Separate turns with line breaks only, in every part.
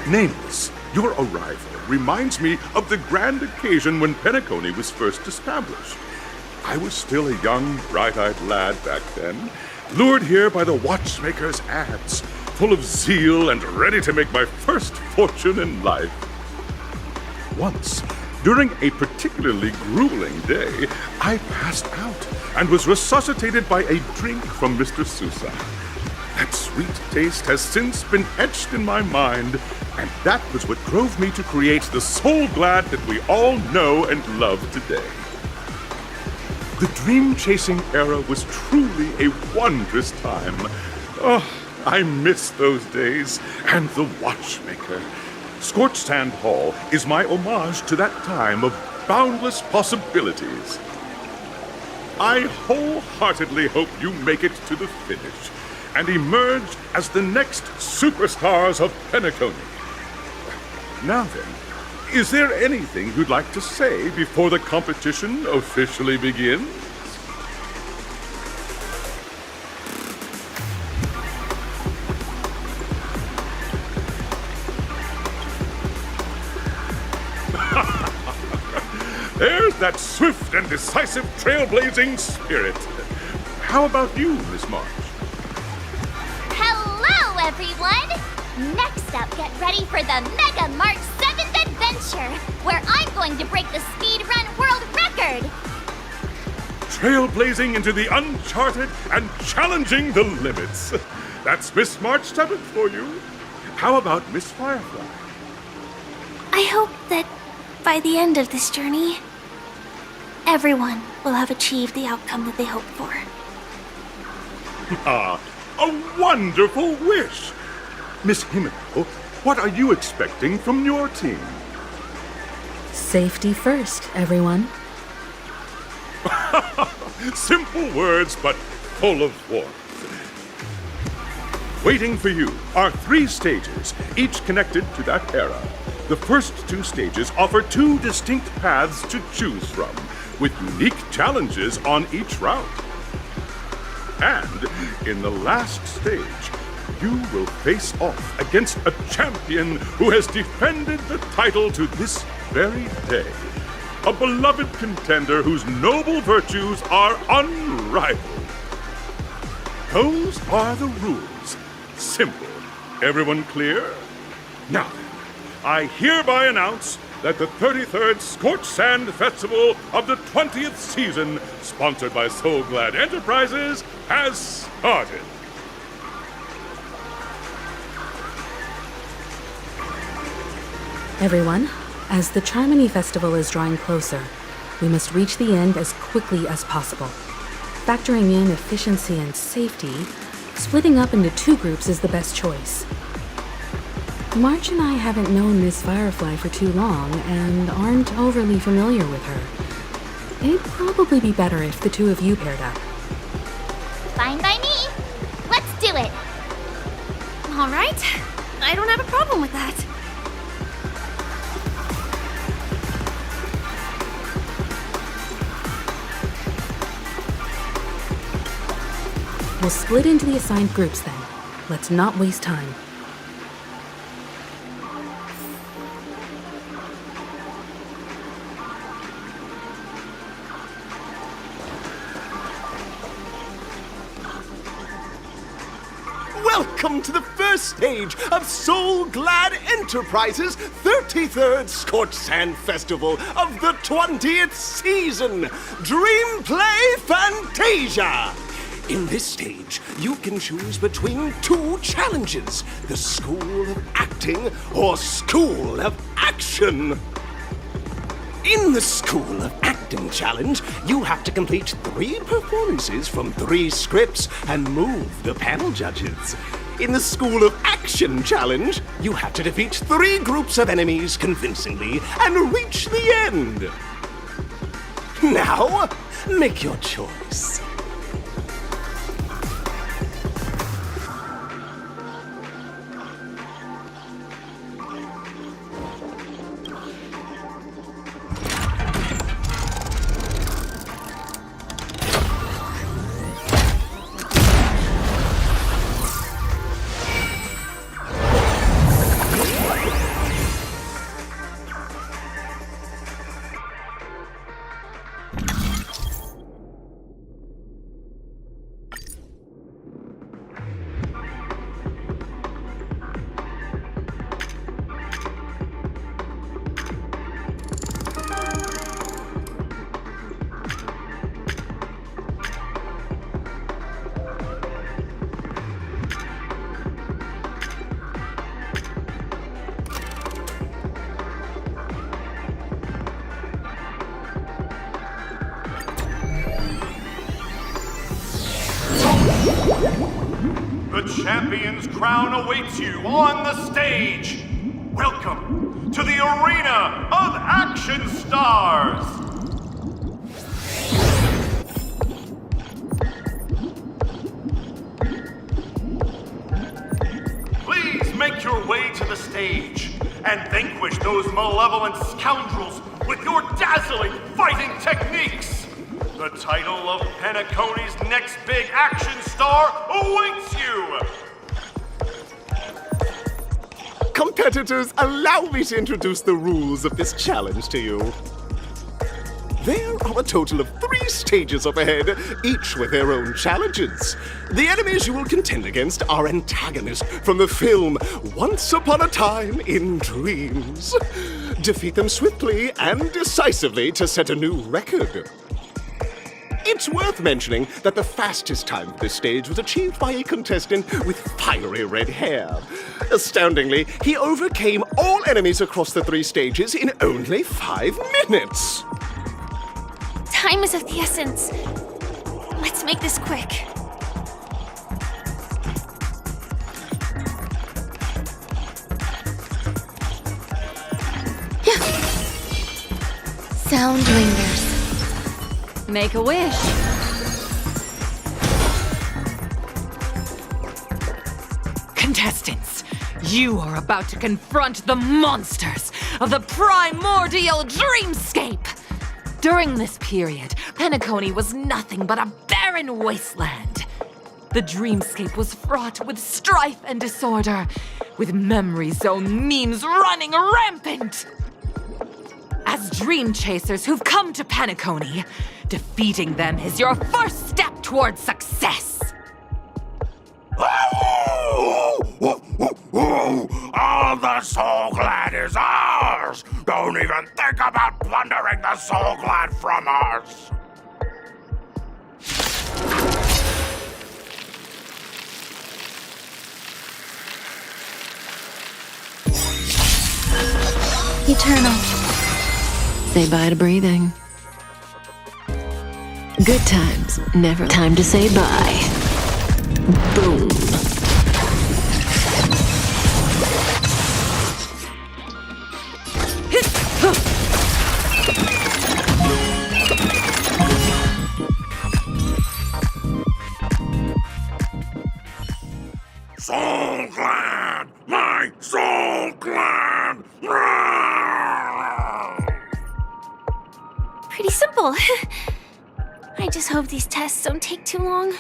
Nameless, your arrival reminds me of the grand occasion when Penacony was first established. I was still a young, bright-eyed lad back then, lured here by the watchmaker's ads, full of zeal and ready to make my first fortune in life. Once, during a particularly grueling day, I passed out and was resuscitated by a drink from Mr. Sousa. That sweet taste has since been etched in my mind, and that was what drove me to create the Soul Glad that we all know and love today. The dream-chasing era was truly a wondrous time. Oh, I miss those days, and the watchmaker. Scorched Sand Hall is my homage to that time of boundless possibilities. I wholeheartedly hope you make it to the finish and emerge as the next superstars of Penacony. Now then, is there anything you'd like to say before the competition officially begins? There's that swift and decisive trailblazing spirit. How about you, Miss March?
Hello, everyone! Next up, get ready for the Mega March 7th Adventure, where I'm going to break the speedrun world record!
Trailblazing into the uncharted and challenging the limits. That's Miss March 7th for you. How about Miss Firefly?
I hope that by the end of this journey, everyone will have achieved the outcome that they hoped for.
Ah, a wonderful wish! Miss Himiko, what are you expecting from your team?
Safety first, everyone.
Simple words, but full of warmth. Waiting for you are 3 stages, each connected to that era. The first 2 stages offer 2 distinct paths to choose from, with unique challenges on each route. And in the last stage, you will face off against a champion who has defended the title to this very day. A beloved contender whose noble virtues are unrivaled. Those are the rules. Simple. Everyone clear? Now then, I hereby announce that the 33rd Scorched Sand Festival of the 20th season, sponsored by Soul Glad Enterprises, has started.
Everyone, as the Charmony Festival is drawing closer, we must reach the end as quickly as possible. Factoring in efficiency and safety, splitting up into 2 groups is the best choice. March and I haven't known Miss Firefly for too long and aren't overly familiar with her. It'd probably be better if the 2 of you paired up.
Fine by me. Let's do it.
All right. I don't have a problem with that.
We'll split into the assigned groups then. Let's not waste time.
Welcome to the first stage of Soul Glad Enterprises' 33rd Scorched Sand Festival of the 20th season, Dream Play Fantasia! In this stage, you can choose between 2 challenges, the School of Acting or School of Action. In the School of Acting challenge, you have to complete 3 performances from 3 scripts and move the panel judges. In the School of Action challenge, you have to defeat 3 groups of enemies convincingly and reach the end. Now, make your choice.
champion's crown awaits you on the stage. Welcome to the Arena of Action Stars. Please make your way to the stage and vanquish those malevolent scoundrels with your dazzling fighting techniques. The title of Penacony's next big action star awaits you!
Competitors, allow me to introduce the rules of this challenge to you. There are a total of 3 stages up ahead, each with their own challenges. The enemies you will contend against are antagonists from the film Once Upon a Time in Dreams. Defeat them swiftly and decisively to set a new record. It's worth mentioning that the fastest time for this stage was achieved by a contestant with fiery red hair. Astoundingly, he overcame all enemies across the 3 stages in only 5 minutes.
Time is of the essence. Let's make this quick.
Sound lingers. Make a wish.
Contestants, you are about to confront the monsters of the primordial dreamscape. During this period, Penacony was nothing but a barren wasteland. The dreamscape was fraught with strife and disorder, with memory zone memes running rampant. As dream chasers who've come to Penacony, defeating them is your first step towards success.
All the Soul Glad is ours! Don't even think about plundering the Soul Glad from us!
Eternal. Say bye to breathing. Good times, never time to say bye. Boom.
Soul Glad! My Soul Glad!
Pretty simple. I just hope these tests don't take too long.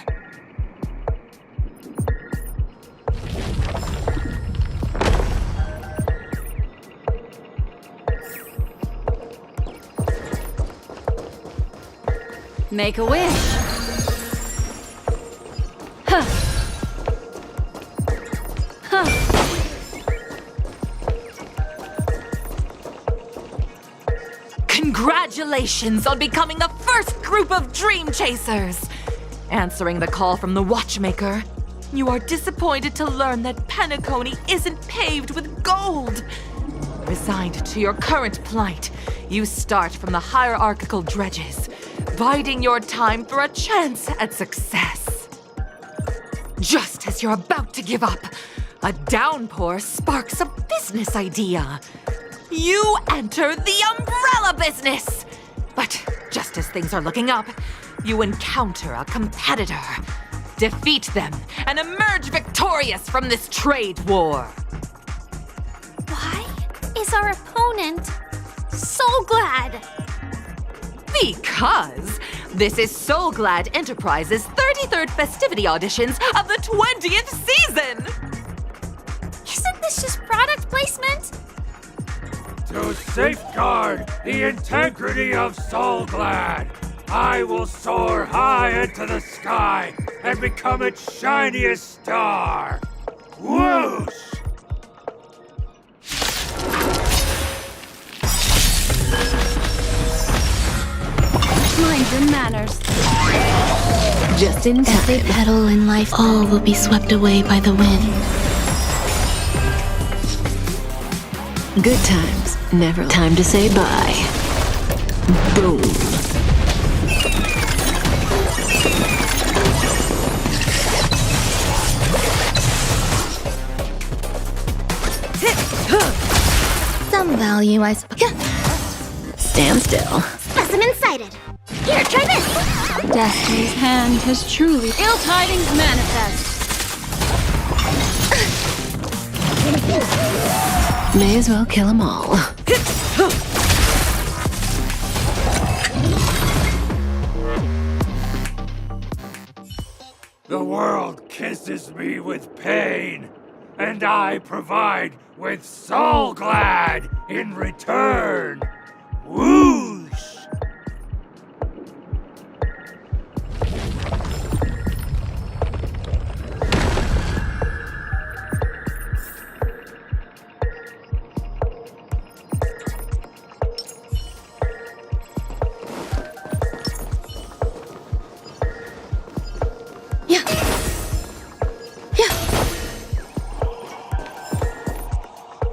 Make a wish. Huh. Huh.
Congratulations on becoming the first group of Dream Chasers! Answering the call from the Watchmaker, you are disappointed to learn that Penacony isn't paved with gold. Resigned to your current plight, you start from the hierarchical dredges, biding your time for a chance at success. Just as you're about to give up, a downpour sparks a business idea. You enter the umbrella business! But just as things are looking up, you encounter a competitor. Defeat them and emerge victorious from this trade war.
Why is our opponent Soul Glad?
Because this is Soul Glad Enterprises' 33rd festivity auditions of the 20th season!
Isn't this just product placement?
To safeguard the integrity of Soul Glad, I will soar high into the sky and become its shiniest star. Whoosh!
Mind your manners. Just in time. Every petal in life, all will be swept away by the wind. Good times, never time to say bye. Boom. Some value, I suppose. Yeah. Stand still.
Specimen sighted. Here, try this.
Destiny's hand has truly. Ill tidings manifest. May as well kill them all.
The world kisses me with pain, and I provide with soul glad in return. Whoosh!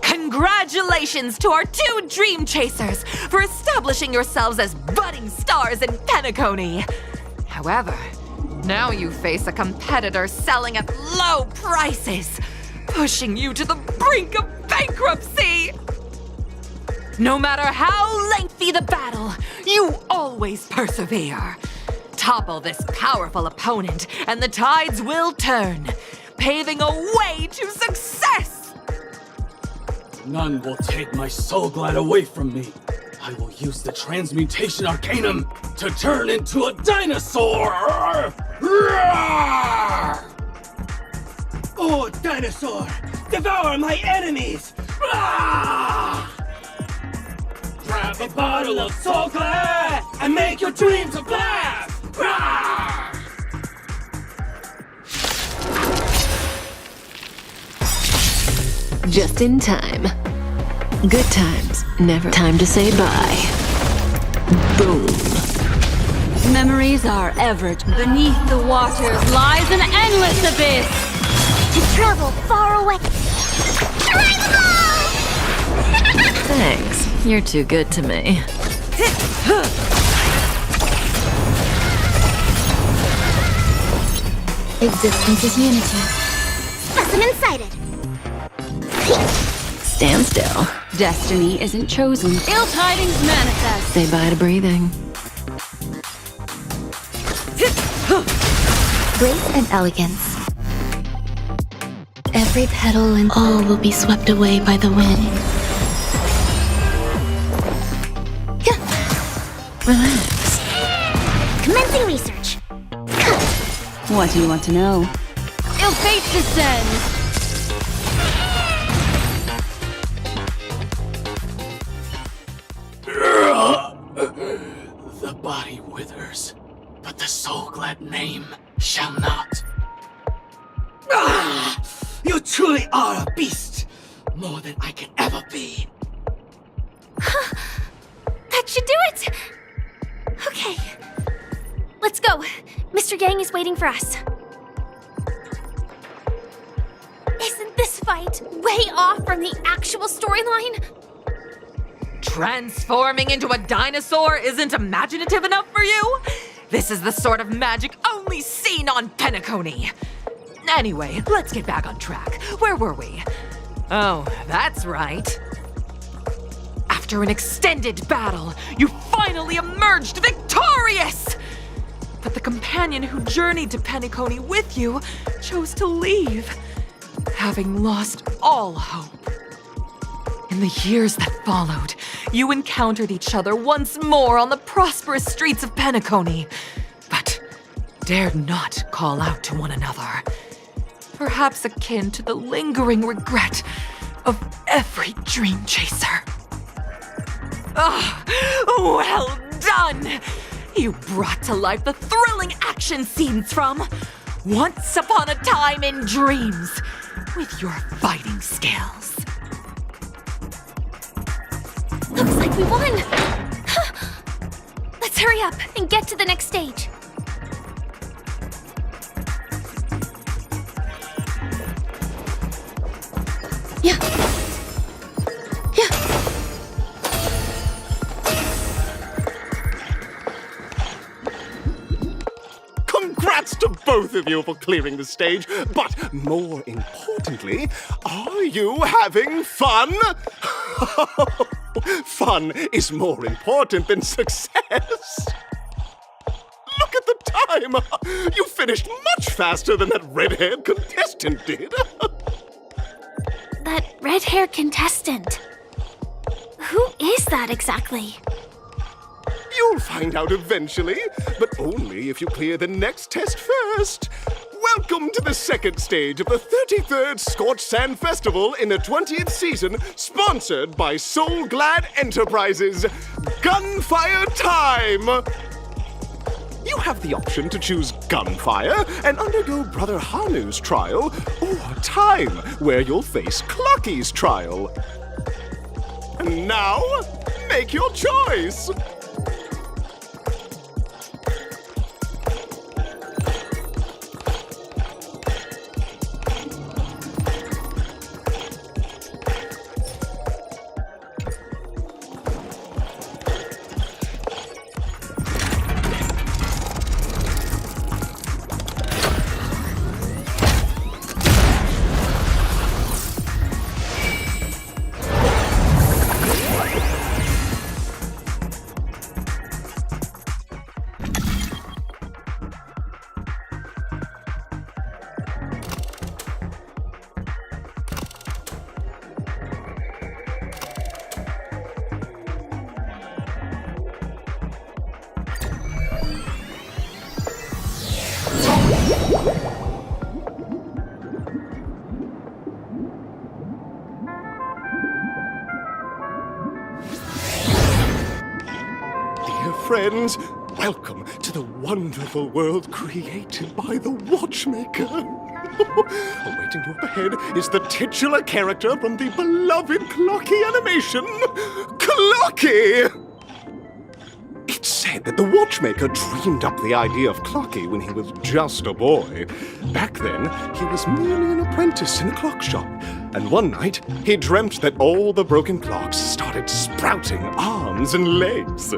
Congratulations to our two Dream Chasers for establishing yourselves as budding stars in Penacony. However, now you face a competitor selling at low prices, pushing you to the brink of bankruptcy. No matter how lengthy the battle, you always persevere. Topple this powerful opponent, and the tides will turn, paving a way to success.
None will take my soul glad away from me. I will use the transmutation arcanum to turn into a dinosaur!
Oh, dinosaur! Devour my enemies!
Grab a bottle of soul glad and make your dreams a blast!
Just in time. Good times, never time to say bye. Boom. Memories are ever. Beneath the waters lies an endless abyss.
To travel far away.
Thanks. You're too good to me. Existence is unity.
Specimen sighted.
Stand still. Destiny isn't chosen. Ill tidings manifest. Say bye to breathing.
Grace and elegance.
Every petal and all will be swept away by the wind. Relax.
Commencing research.
What do you want to know? Ill fate descends.
The body withers, but the soul glad name shall not.
You truly are a beast! More than I can ever be.
That should do it! Okay. Let's go. Mr. Yang is waiting for us. Isn't this fight way off from the actual storyline?
Transforming into a dinosaur isn't imaginative enough for you? This is the sort of magic only seen on Penacony. Anyway, let's get back on track. Where were we? Oh, that's right. After an extended battle, you finally emerged victorious! But the companion who journeyed to Penacony with you chose to leave, having lost all hope. In the years that followed, you encountered each other once more on the prosperous streets of Penacony, but dared not call out to one another. Perhaps akin to the lingering regret of every dream chaser. Ah, well done! You brought to life the thrilling action scenes from Once Upon a Time in Dreams with your fighting skills.
Looks like we won! Let's hurry up and get to the next stage. Yeah.
Congrats to both of you for clearing the stage, but more importantly, are you having fun? Fun is more important than success. Look at the time! You finished much faster than that red-haired contestant did.
That red-haired contestant. Who is that exactly?
You'll find out eventually, but only if you clear the next test first. Welcome to the second stage of the 33rd Scorched Sand Festival in the 20th season, sponsored by Soul Glad Enterprises. Gunfire time! You have the option to choose gunfire and undergo Brother Hanu's trial, or time, where you'll face Clucky's trial. And now, make your choice! Dear friends, welcome to the wonderful world created by the Watchmaker. Awaiting you up ahead is the titular character from the beloved Clocky animation, Clocky! It's said that the Watchmaker dreamed up the idea of Clocky when he was just a boy. Back then, he was merely an apprentice in a clock shop, and one night, he dreamt that all the broken clocks started sprouting arms and legs.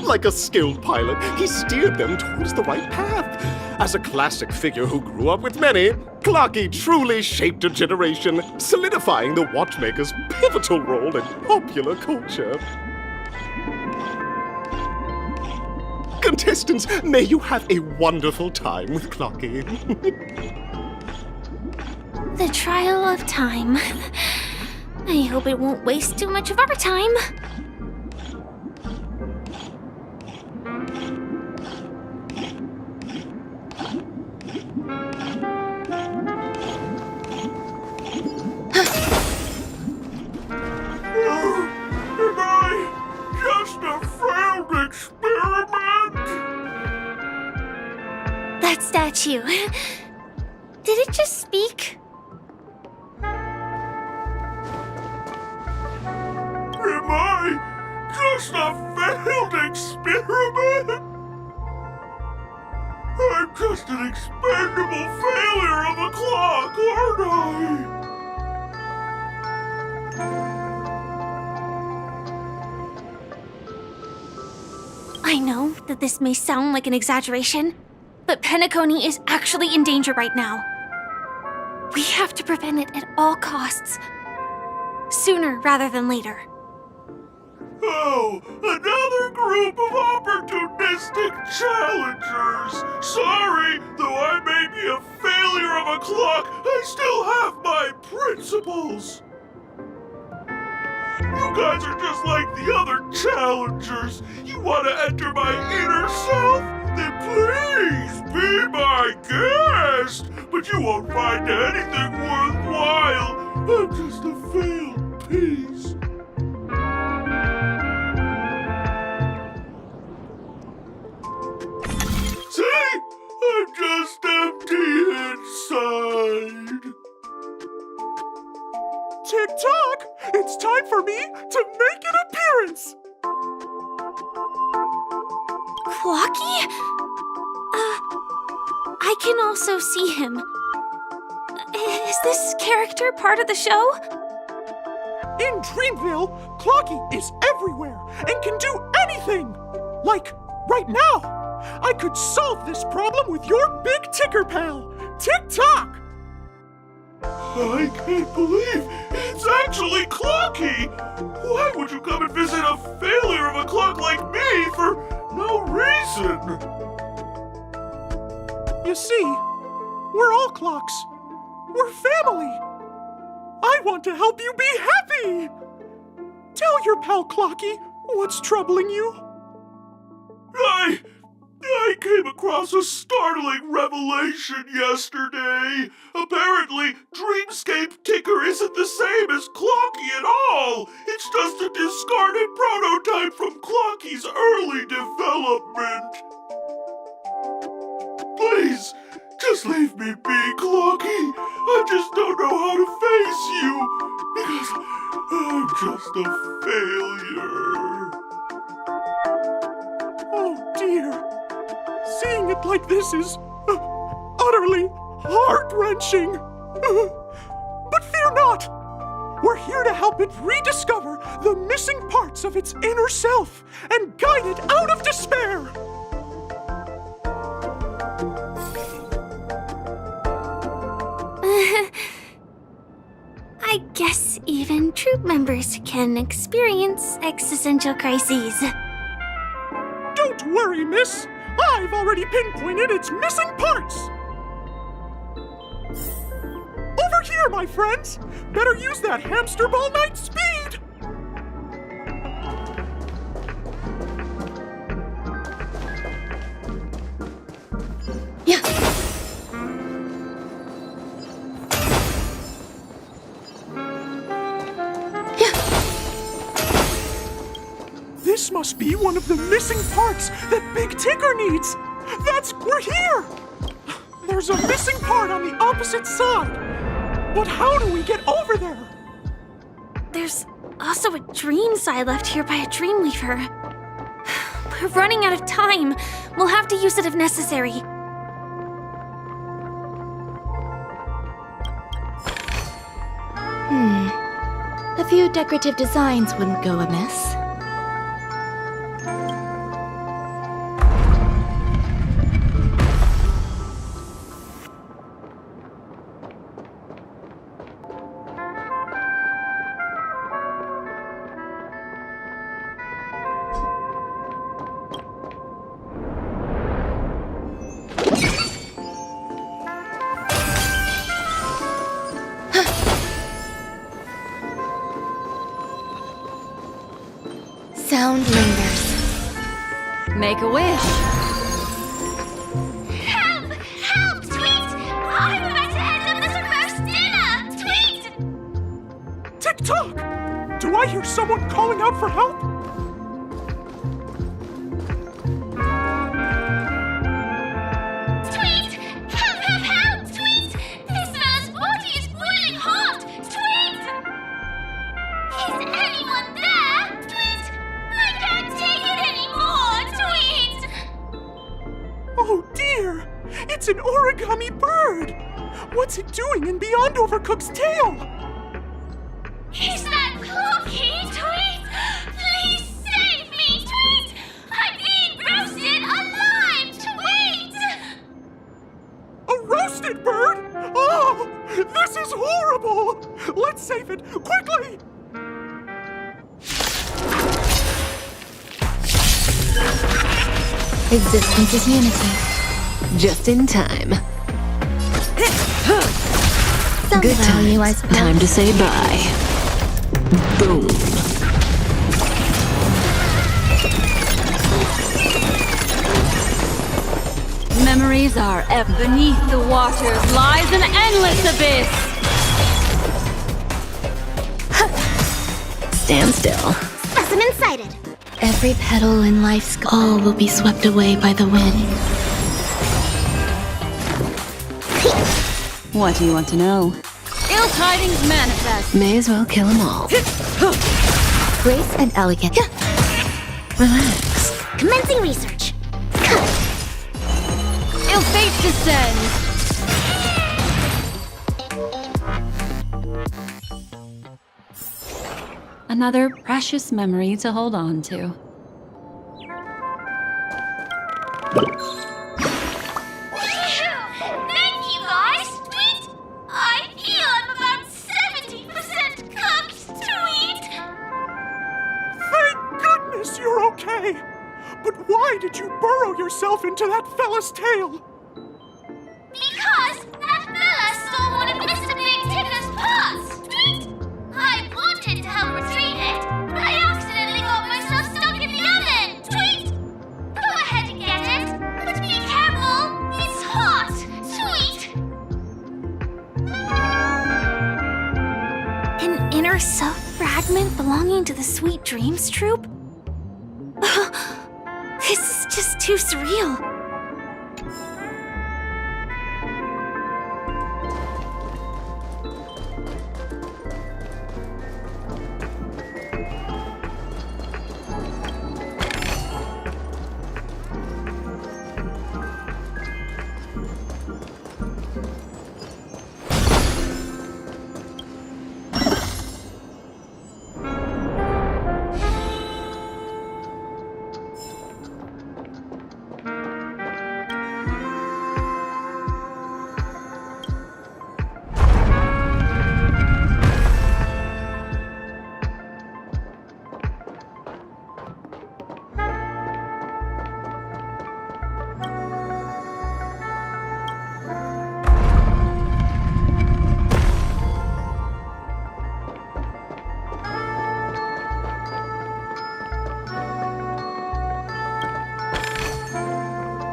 Like a skilled pilot, he steered them towards the right path. As a classic figure who grew up with many, Clocky truly shaped a generation, solidifying the Watchmaker's pivotal role in popular culture. Contestants, may you have a wonderful time with Clocky.
The trial of time. I hope it won't waste too much of our time.
Am I just a failed experiment?
That statue. Did it just speak?
Am I just a failed experiment? I'm just an expendable failure of a clock, aren't I?
I know that this may sound like an exaggeration, but Penacony is actually in danger right now. We have to prevent it at all costs. Sooner rather than later.
Oh, another group of opportunistic challengers. Sorry, though I may be a failure of a clock, I still have my principles. You guys are just like the other challengers. You want to enter my inner self? Then please be my guest. But you won't find anything worthwhile. I'm just a failed piece. See? I'm just empty inside. Tick-tock! It's time for me to make an appearance!
Clocky? I can also see him. Is this character part of the show?
In Dreamville, Clocky is everywhere and can do anything! Like, right now! I could solve this problem with your big ticker pal, Tick-tock! I can't believe It's actually Clocky! Why would you come and visit a failure of a clock like me for no reason?
You see, we're all clocks. We're family. I want to help you be happy. Tell your pal Clocky what's troubling you.
I came across a startling revelation yesterday. Apparently, Dreamscape Ticker isn't the same as Clocky at all. It's just a discarded prototype from Clocky's early development. Please, just leave me be, Clocky. I just don't know how to face you, because I'm just a failure.
Oh dear. Seeing it like this is utterly heart-wrenching. But fear not. We're here to help it rediscover the missing parts of its inner self and guide it out of despair.
I guess even troop members can experience existential crises.
Don't worry, miss. I've already pinpointed its missing parts. Over here, my friends. Better use that hamster ball night speed.
Yeah.
This must be one of the missing parts that Big Ticker needs. We're here. There's a missing part on the opposite side. But how do we get over there?
There's also a dream side left here by a Dreamweaver. We're running out of time. We'll have to use it if necessary.
A few decorative designs wouldn't go amiss. Sound lingers.
Make a wish.
Help! Help! Tweet! I'm about to end up this roast dinner! Tweet!
Tick-tock! Do I hear someone calling out for help?
Tweet! Help! Help! Help! Tweet! This man's body is boiling hot! Tweet! Is anyone there? Tweet! I can't take it anymore! Tweet!
Oh dear! It's an origami bird! What's it doing in Beyond Overcooked's tail?
Is that Clocky? Tweet! Please save me! Tweet! I'm being roasted alive! Tweet!
A roasted bird? Oh! This is horrible! Let's save it! Quickly!
Existence is unity. Just in time. Good times. Time to say bye. Boom. Memories are beneath the waters lies an endless abyss. Stand still.
Specimen sighted.
Every petal in life's all will be swept away by the wind. What do you want to know? Ill tidings manifest. May as well kill them all.
Grace and elegant.
Relax.
Commencing research.
Ill fate descends. Another precious memory to hold on to.
Thank you, guys. Tweet! I feel I'm about 70%
Why did you burrow yourself into that fella's tail?
Because that fella stole one of Mr. Big Ticker's pots! Tweet! I wanted to help retrieve it, but I accidentally got myself stuck in the oven! Tweet! Go ahead and get it, but be careful! It's hot! Tweet!
An inner self fragment belonging to the Sweet Dreams troupe? This is just too surreal.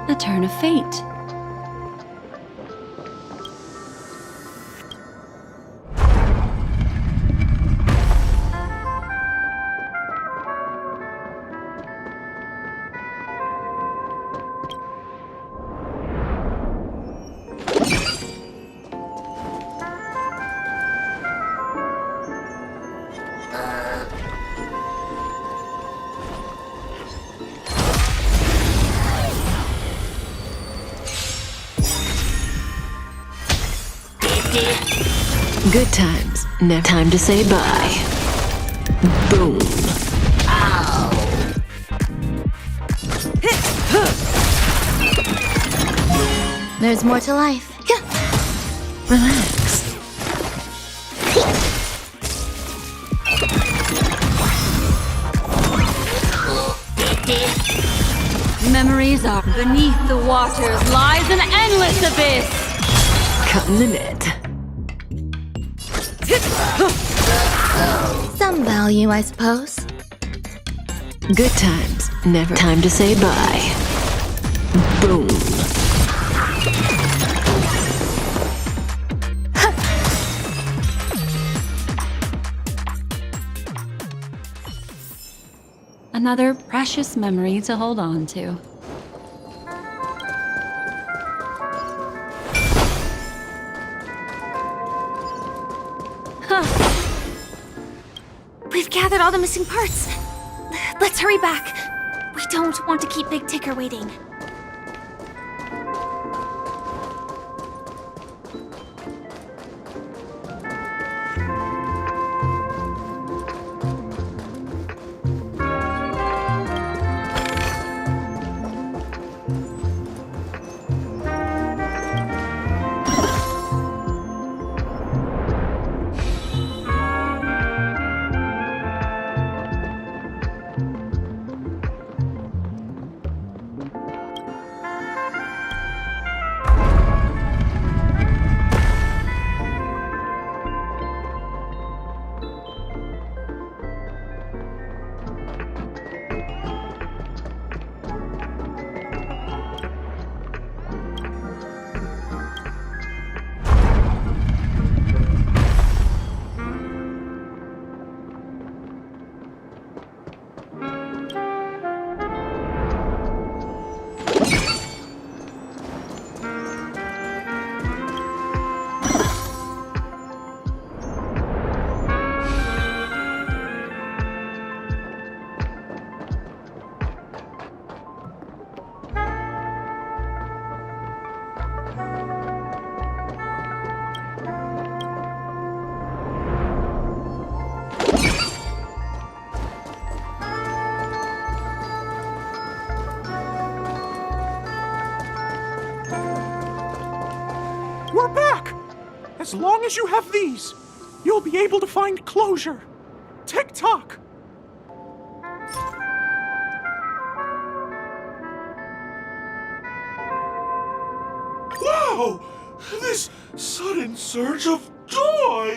A turn of fate. Good times, never time to say bye. Boom.
There's more to life.
Relax. Memories are beneath the waters lies an endless abyss. Cut in the net.
Some value, I suppose.
Good times, never time to say bye. Boom. Another precious memory to hold on to.
We've gathered all the missing parts. Let's hurry back. We don't want to keep Big Ticker waiting.
We're back! As long as you have these, you'll be able to find closure. Tick-tock!
Oh, this sudden surge of joy!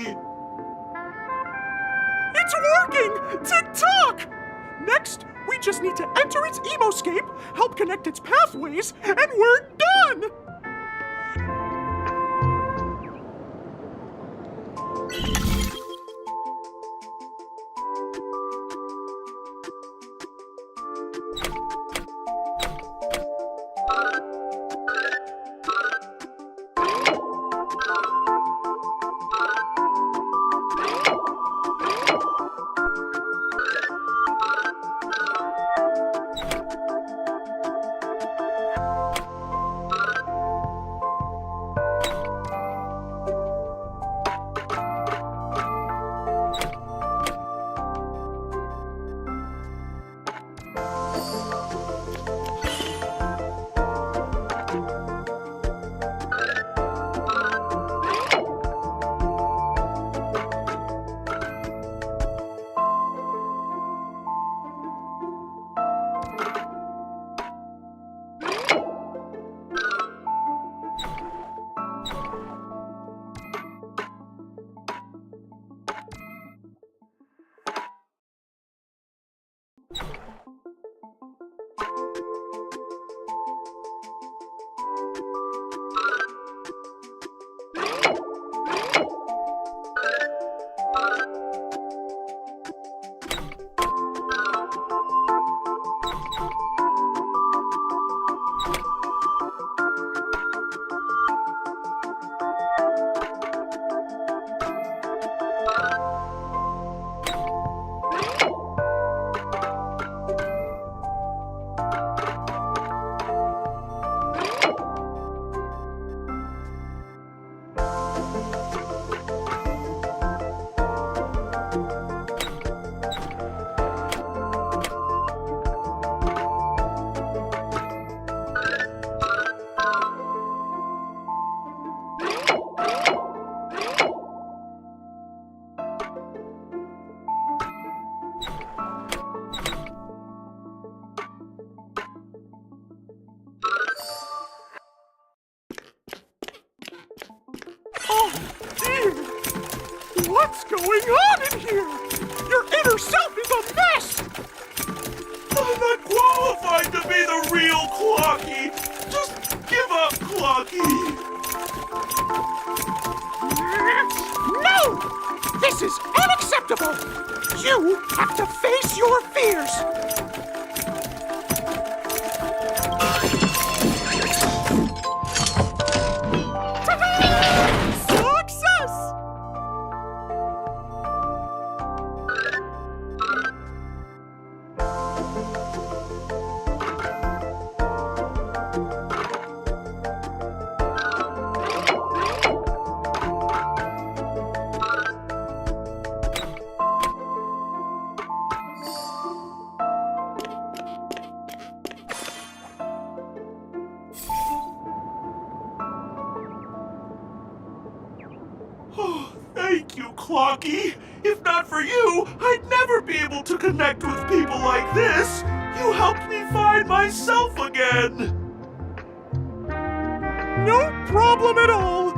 It's working! Tick-tock! Next, we just need to enter its emoscape, help connect its pathways, and we're done! What's going on in here? Your inner self is a mess!
I'm not qualified to be the real Clocky! Just give up, Clocky!
No! This is unacceptable! You have to face your fears! Success!
Oh, thank you, Clocky. If not for you, I'd never be able to connect with people like this. You helped me find myself again.
No problem at all.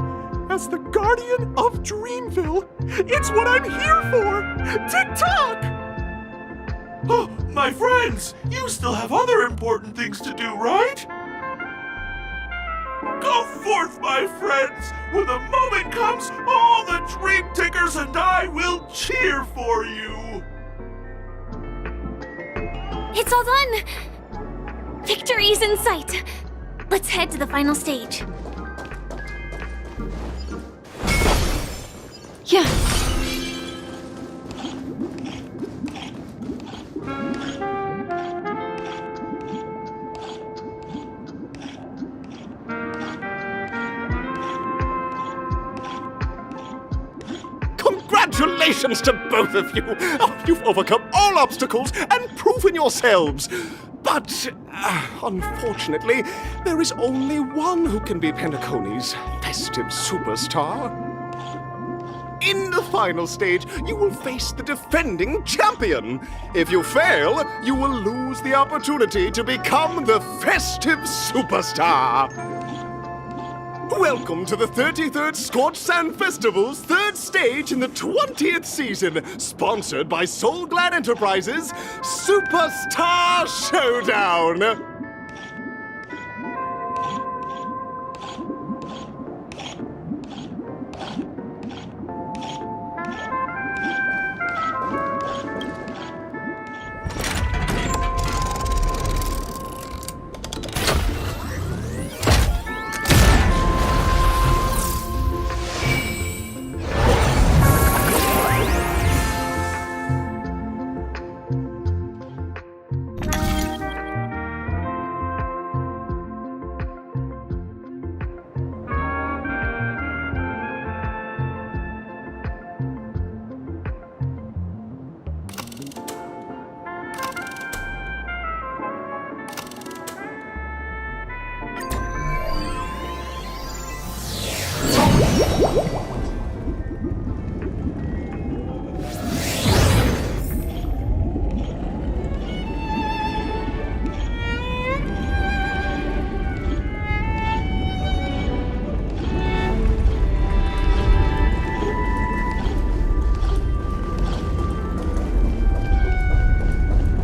As the guardian of Dreamville, it's what I'm here for. Tick-tock!
Oh, my friends, you still have other important things to do, right? Go forth, my friends! When the moment comes, all the Dream Tickers and I will cheer for you!
It's all done! Victory's in sight! Let's head to the final stage. Yeah.
Congratulations to both of you! Oh, you've overcome all obstacles and proven yourselves! But, unfortunately, there is only one who can be Penacony's festive superstar. In the final stage, you will face the defending champion. If you fail, you will lose the opportunity to become the festive superstar. Welcome to the 33rd Scorched Sand Festival's third stage in the 20th season, sponsored by Soul Glad Enterprises' Superstar Showdown!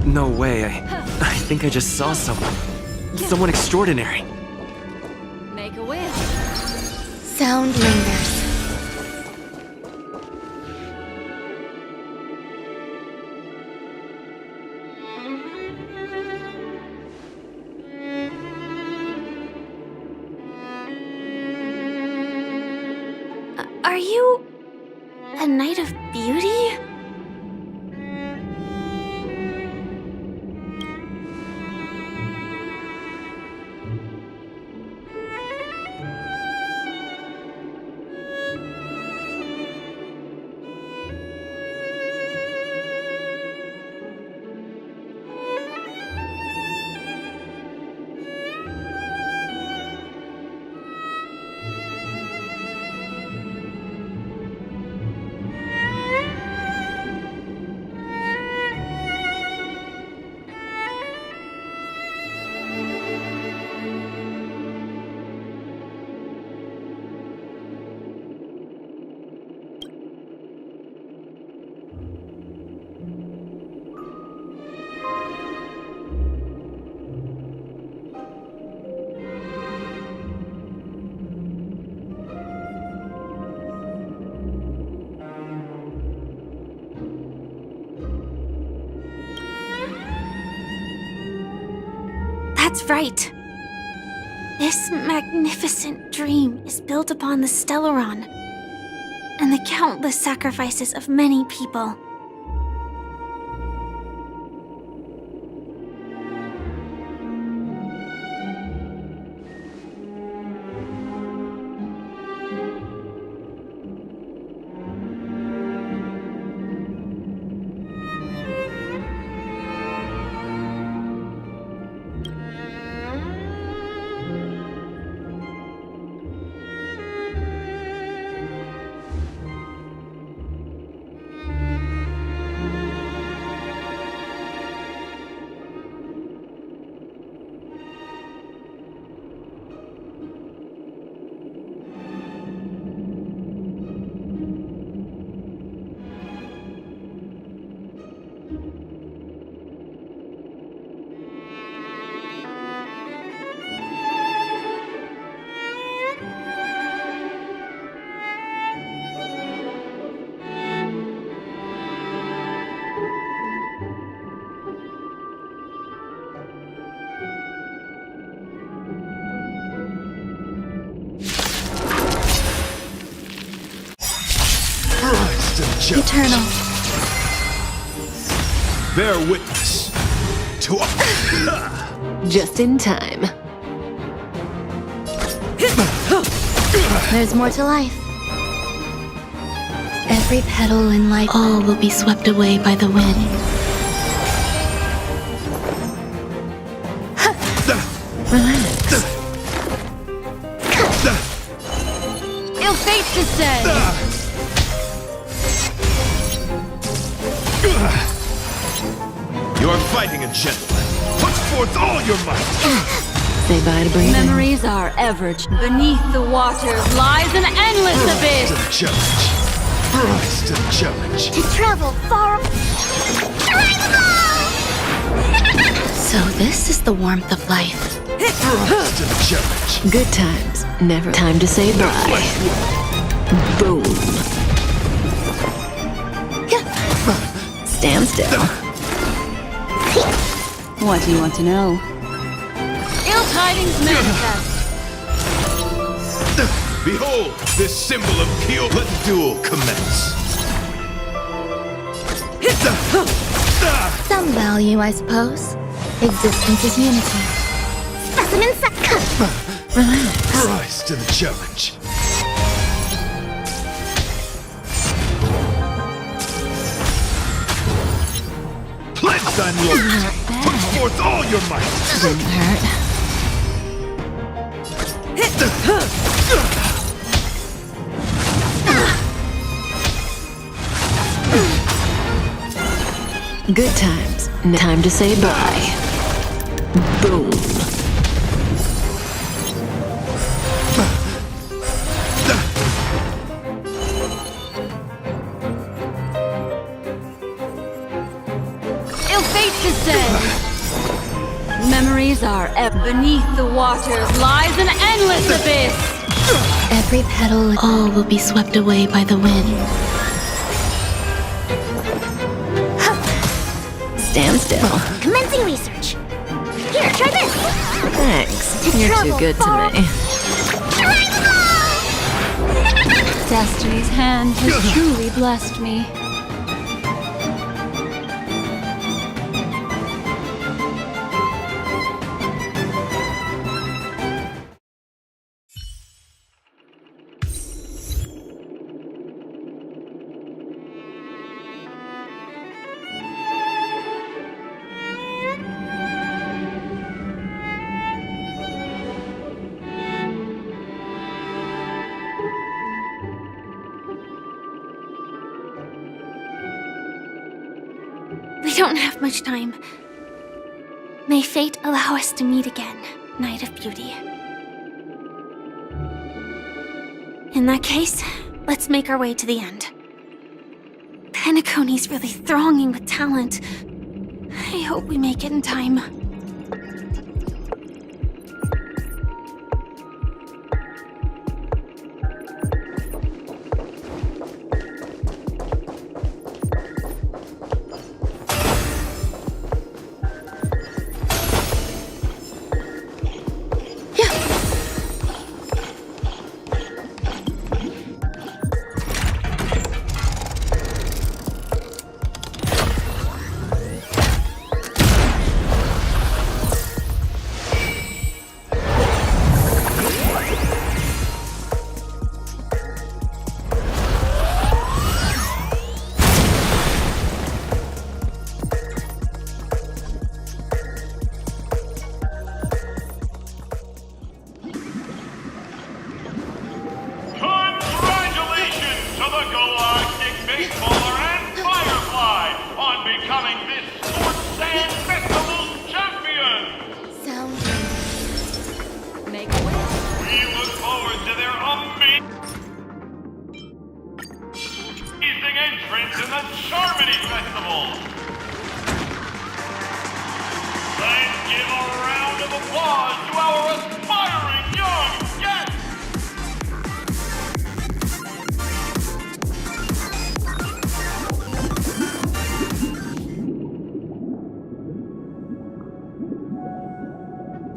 No way, I think I just saw someone. Someone extraordinary.
Make a wish.
Sound lingers. Are you a Knight of Beauty? That's right. This magnificent dream is built upon the Stellaron and the countless sacrifices of many people. Eternal.
Bear witness to
Just in time.
There's more to life. Every petal in life, all will be swept away by the wind. Relax.
Ill fate to say.
You're fighting a gentleman. Put forth all your might.
say bye to breathing.
Memories are ever. Beneath the waters lies an endless abyss.
Rise to the challenge.
To travel far. So this is the warmth of life.
Rise to the challenge.
Good times, never time to say bye. Boom. Stand still.
What do you want to know?
Ill tidings manifest.
Behold, this symbol of Kyo. Let the duel commence.
Some value, I suppose. Existence is unity. Specimen set.
Relax.
Rise to the challenge. Pledge thine loyalty. Put forth all your might.
Didn't hurt. Good times. Time to say bye. Boom.
Ill fate descends. Memories are beneath the waters lies an endless abyss.
Every petal, all will be swept away by the wind.
Stand still.
Commencing research. Here, try this.
Thanks.
To
You're too
travel
good
far.
to me.
Destiny's hand has truly blessed me.
We don't have much time. May fate allow us to meet again, Night of Beauty. In that case, let's make our way to the end. Penacony's really thronging with talent. I hope we make it in time.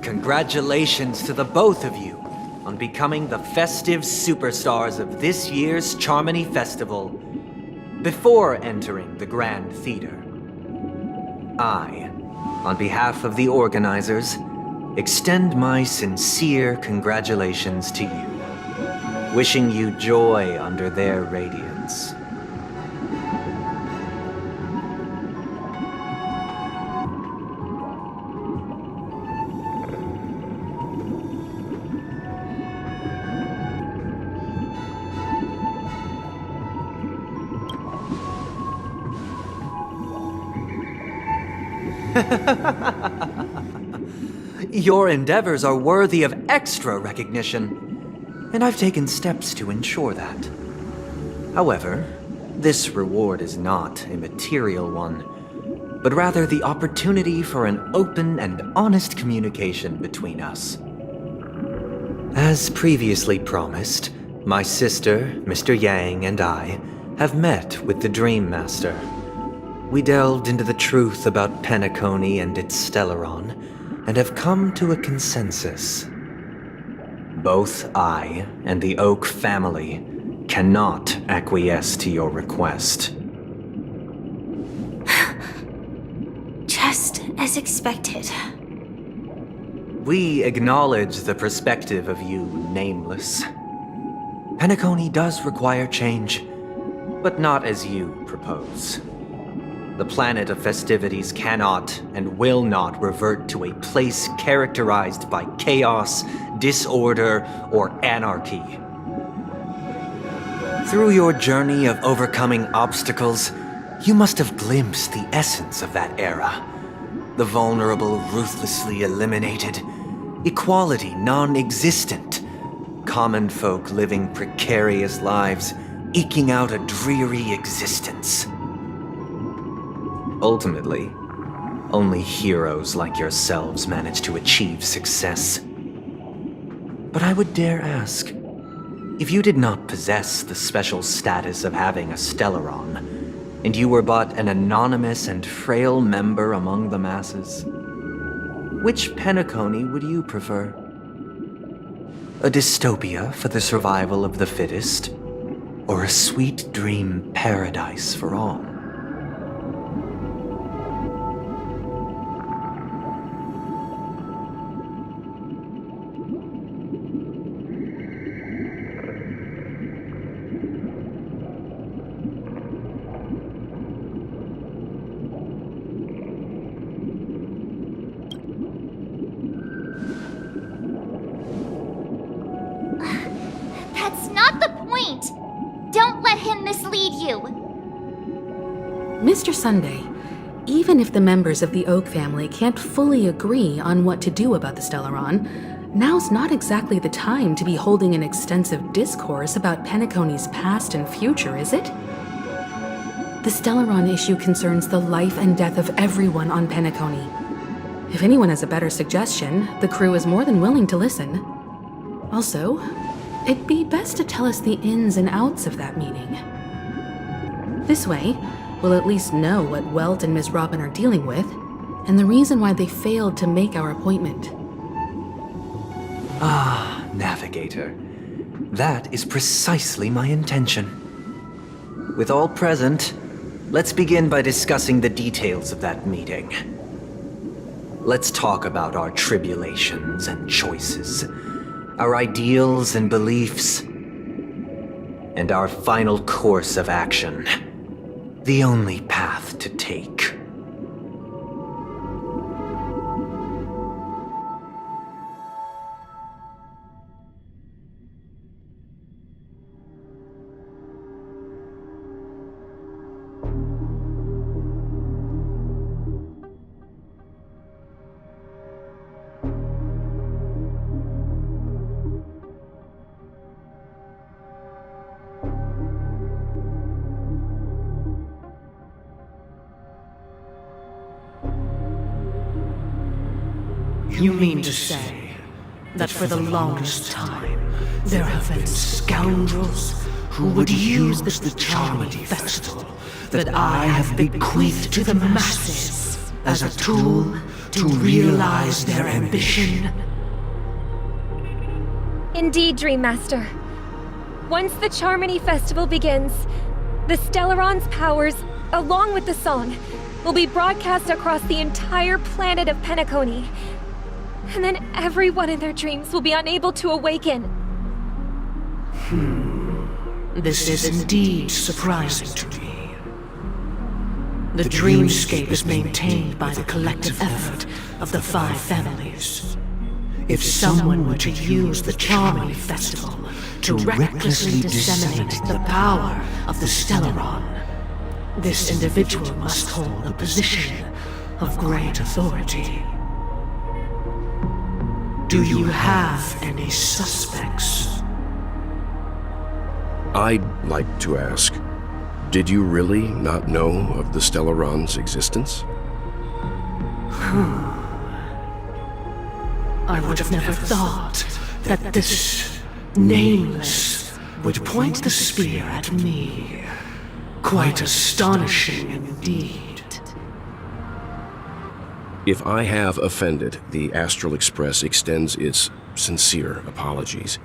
Congratulations to the both of you on becoming the festive superstars of this year's Charmony Festival before entering the Grand Theater. I, on behalf of the organizers, extend my sincere congratulations to you, wishing you joy under their radiance. Your endeavors are worthy of extra recognition, and I've taken steps to ensure that. However, this reward is not a material one, but rather the opportunity for an open and honest communication between us. As previously promised, my sister, Mr. Yang, and I have met with the Dream Master. We delved into the truth about Penacony and its Stellaron, and have come to a consensus. Both I and the Oak family cannot acquiesce to your request.
Just as expected.
We acknowledge the perspective of you, Nameless. Penacony does require change, but not as you propose. The planet of festivities cannot and will not revert to a place characterized by chaos, disorder, or anarchy. Through your journey of overcoming obstacles, you must have glimpsed the essence of that era. The vulnerable ruthlessly eliminated, equality non-existent, common folk living precarious lives, eking out a dreary existence. Ultimately, only heroes like yourselves manage to achieve success. But I would dare ask, if you did not possess the special status of having a Stellaron, and you were but an anonymous and frail member among the masses, which Penacony would you prefer? A dystopia for the survival of the fittest, or a sweet dream paradise for all?
That's not the point! Don't let him mislead you!
Mr. Sunday, even if the members of the Oak family can't fully agree on what to do about the Stellaron, now's not exactly the time to be holding an extensive discourse about Penacony's past and future, is it? The Stellaron issue concerns the life and death of everyone on Penacony. If anyone has a better suggestion, the crew is more than willing to listen. Also, it'd be best to tell us the ins and outs of that meeting. This way, we'll at least know what Welt and Miss Robin are dealing with, and the reason why they failed to make our appointment.
Ah, Navigator. That is precisely my intention. With all present, let's begin by discussing the details of that meeting. Let's talk about our tribulations and choices, our ideals and beliefs, and our final course of action. The only path to take.
You mean to say that for the longest time, there have been scoundrels who would use the Charmony Festival that I have bequeathed to the masses as a tool to realize their ambition?
Indeed, Dream Master. Once the Charmony Festival begins, the Stellaron's powers, along with the song, will be broadcast across the entire planet of Penacony. And then everyone in their dreams will be unable to awaken.
This is indeed surprising to me. The dreamscape is maintained by the collective effort of the 5 families. If someone were to use the Charmony Festival to recklessly disseminate the power of the Stellaron, this individual must hold a position of great authority. Do you have any suspects?
I'd like to ask, did you really not know of the Stellaron's existence?
I would have never thought that this Nameless would point the spear at me. Quite astonishing indeed.
If I have offended, the Astral Express extends its sincere apologies.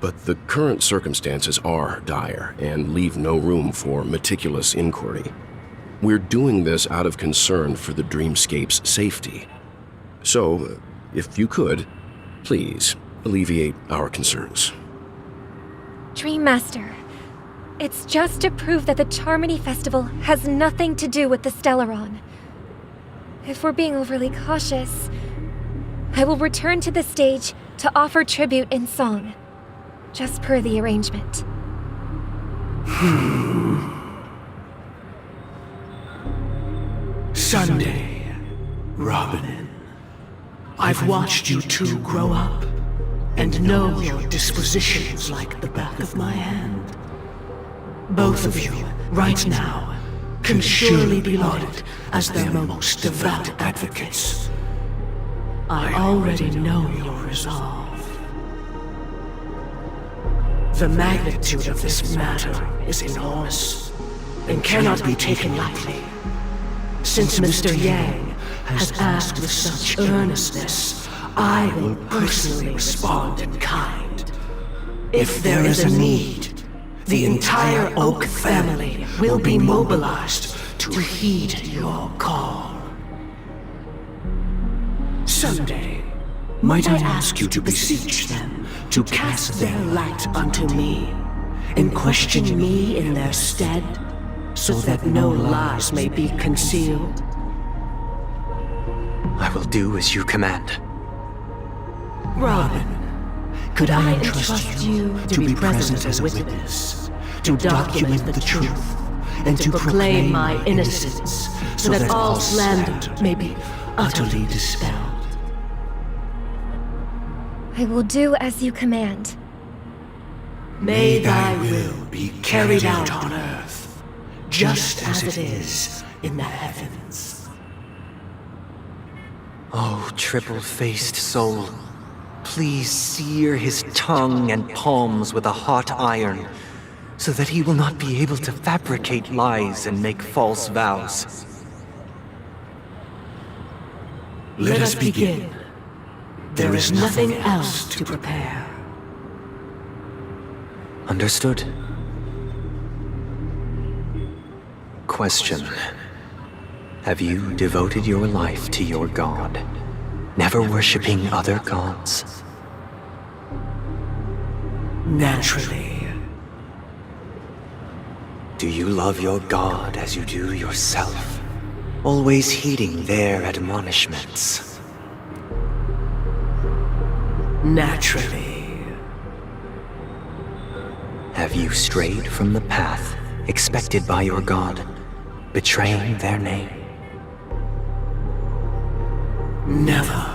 But the current circumstances are dire and leave no room for meticulous inquiry. We're doing this out of concern for the Dreamscape's safety. So, if you could, please alleviate our concerns.
Dream Master, it's just to prove that the Charmony Festival has nothing to do with the Stellaron. If we're being overly cautious, I will return to the stage to offer tribute in song, just per the arrangement.
Sunday, Robin. I've watched you two grow up, and know your dispositions like the back of my hand. Both of you, right now, can surely be lauded as their most devout advocates. I already know your resolve. The magnitude of this matter is enormous, and cannot be taken lightly. Since Mr. Yang has asked with such earnestness, I will personally respond in kind. If there is a need, the entire Oak family will be mobilized to heed your call. Someday, might I ask you to beseech them to cast their light unto me, and question me in their stead, so that no lies may be concealed?
I will do as you command.
Robin, could I entrust you to be present as a witness, to document the truth, and to proclaim my innocence, so that all slander may be utterly dispelled?
I will do as you command.
May thy will be carried out on earth, just as it is in the heavens.
Oh, triple-faced soul, please sear his tongue and palms with a hot iron, so that he will not be able to fabricate lies and make false vows.
Let us begin. There is nothing else to prepare.
Understood. Question. Have you devoted your life to your god, never worshipping other gods?
Naturally.
Do you love your god as you do yourself, always heeding their admonishments?
Naturally.
Have you strayed from the path expected by your god, betraying their name?
Never.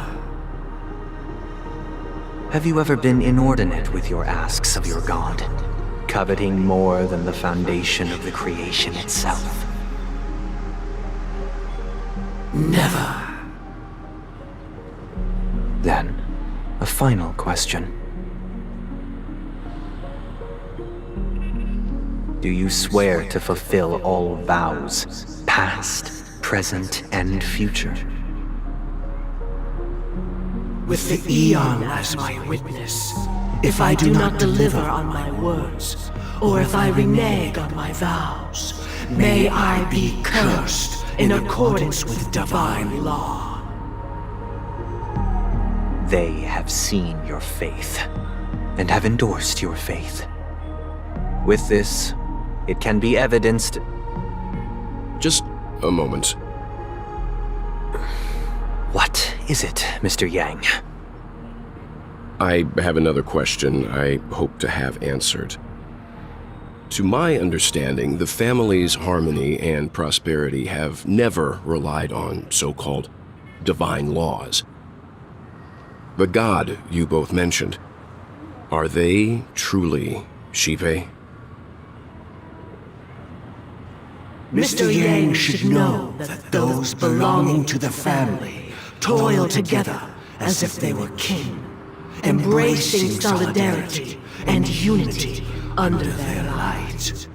Have you ever been inordinate with your asks of your god, coveting more than the foundation of the creation itself?
Never.
Then, a final question. Do you swear to fulfill all vows, past, present, and future?
With the Eon as my witness, if I do not deliver on my words, or if I renege on my vows, may I be cursed in accordance with divine law.
They have seen your faith, and have endorsed your faith. With this, it can be evidenced...
Just a moment.
What is it, Mr. Yang?
I have another question I hope to have answered. To my understanding, the family's harmony and prosperity have never relied on so-called divine laws. The god you both mentioned, are they truly Shipe?
Mr. Yang should know that those belonging to the family toil together as if they were kin, embracing solidarity and unity under their light.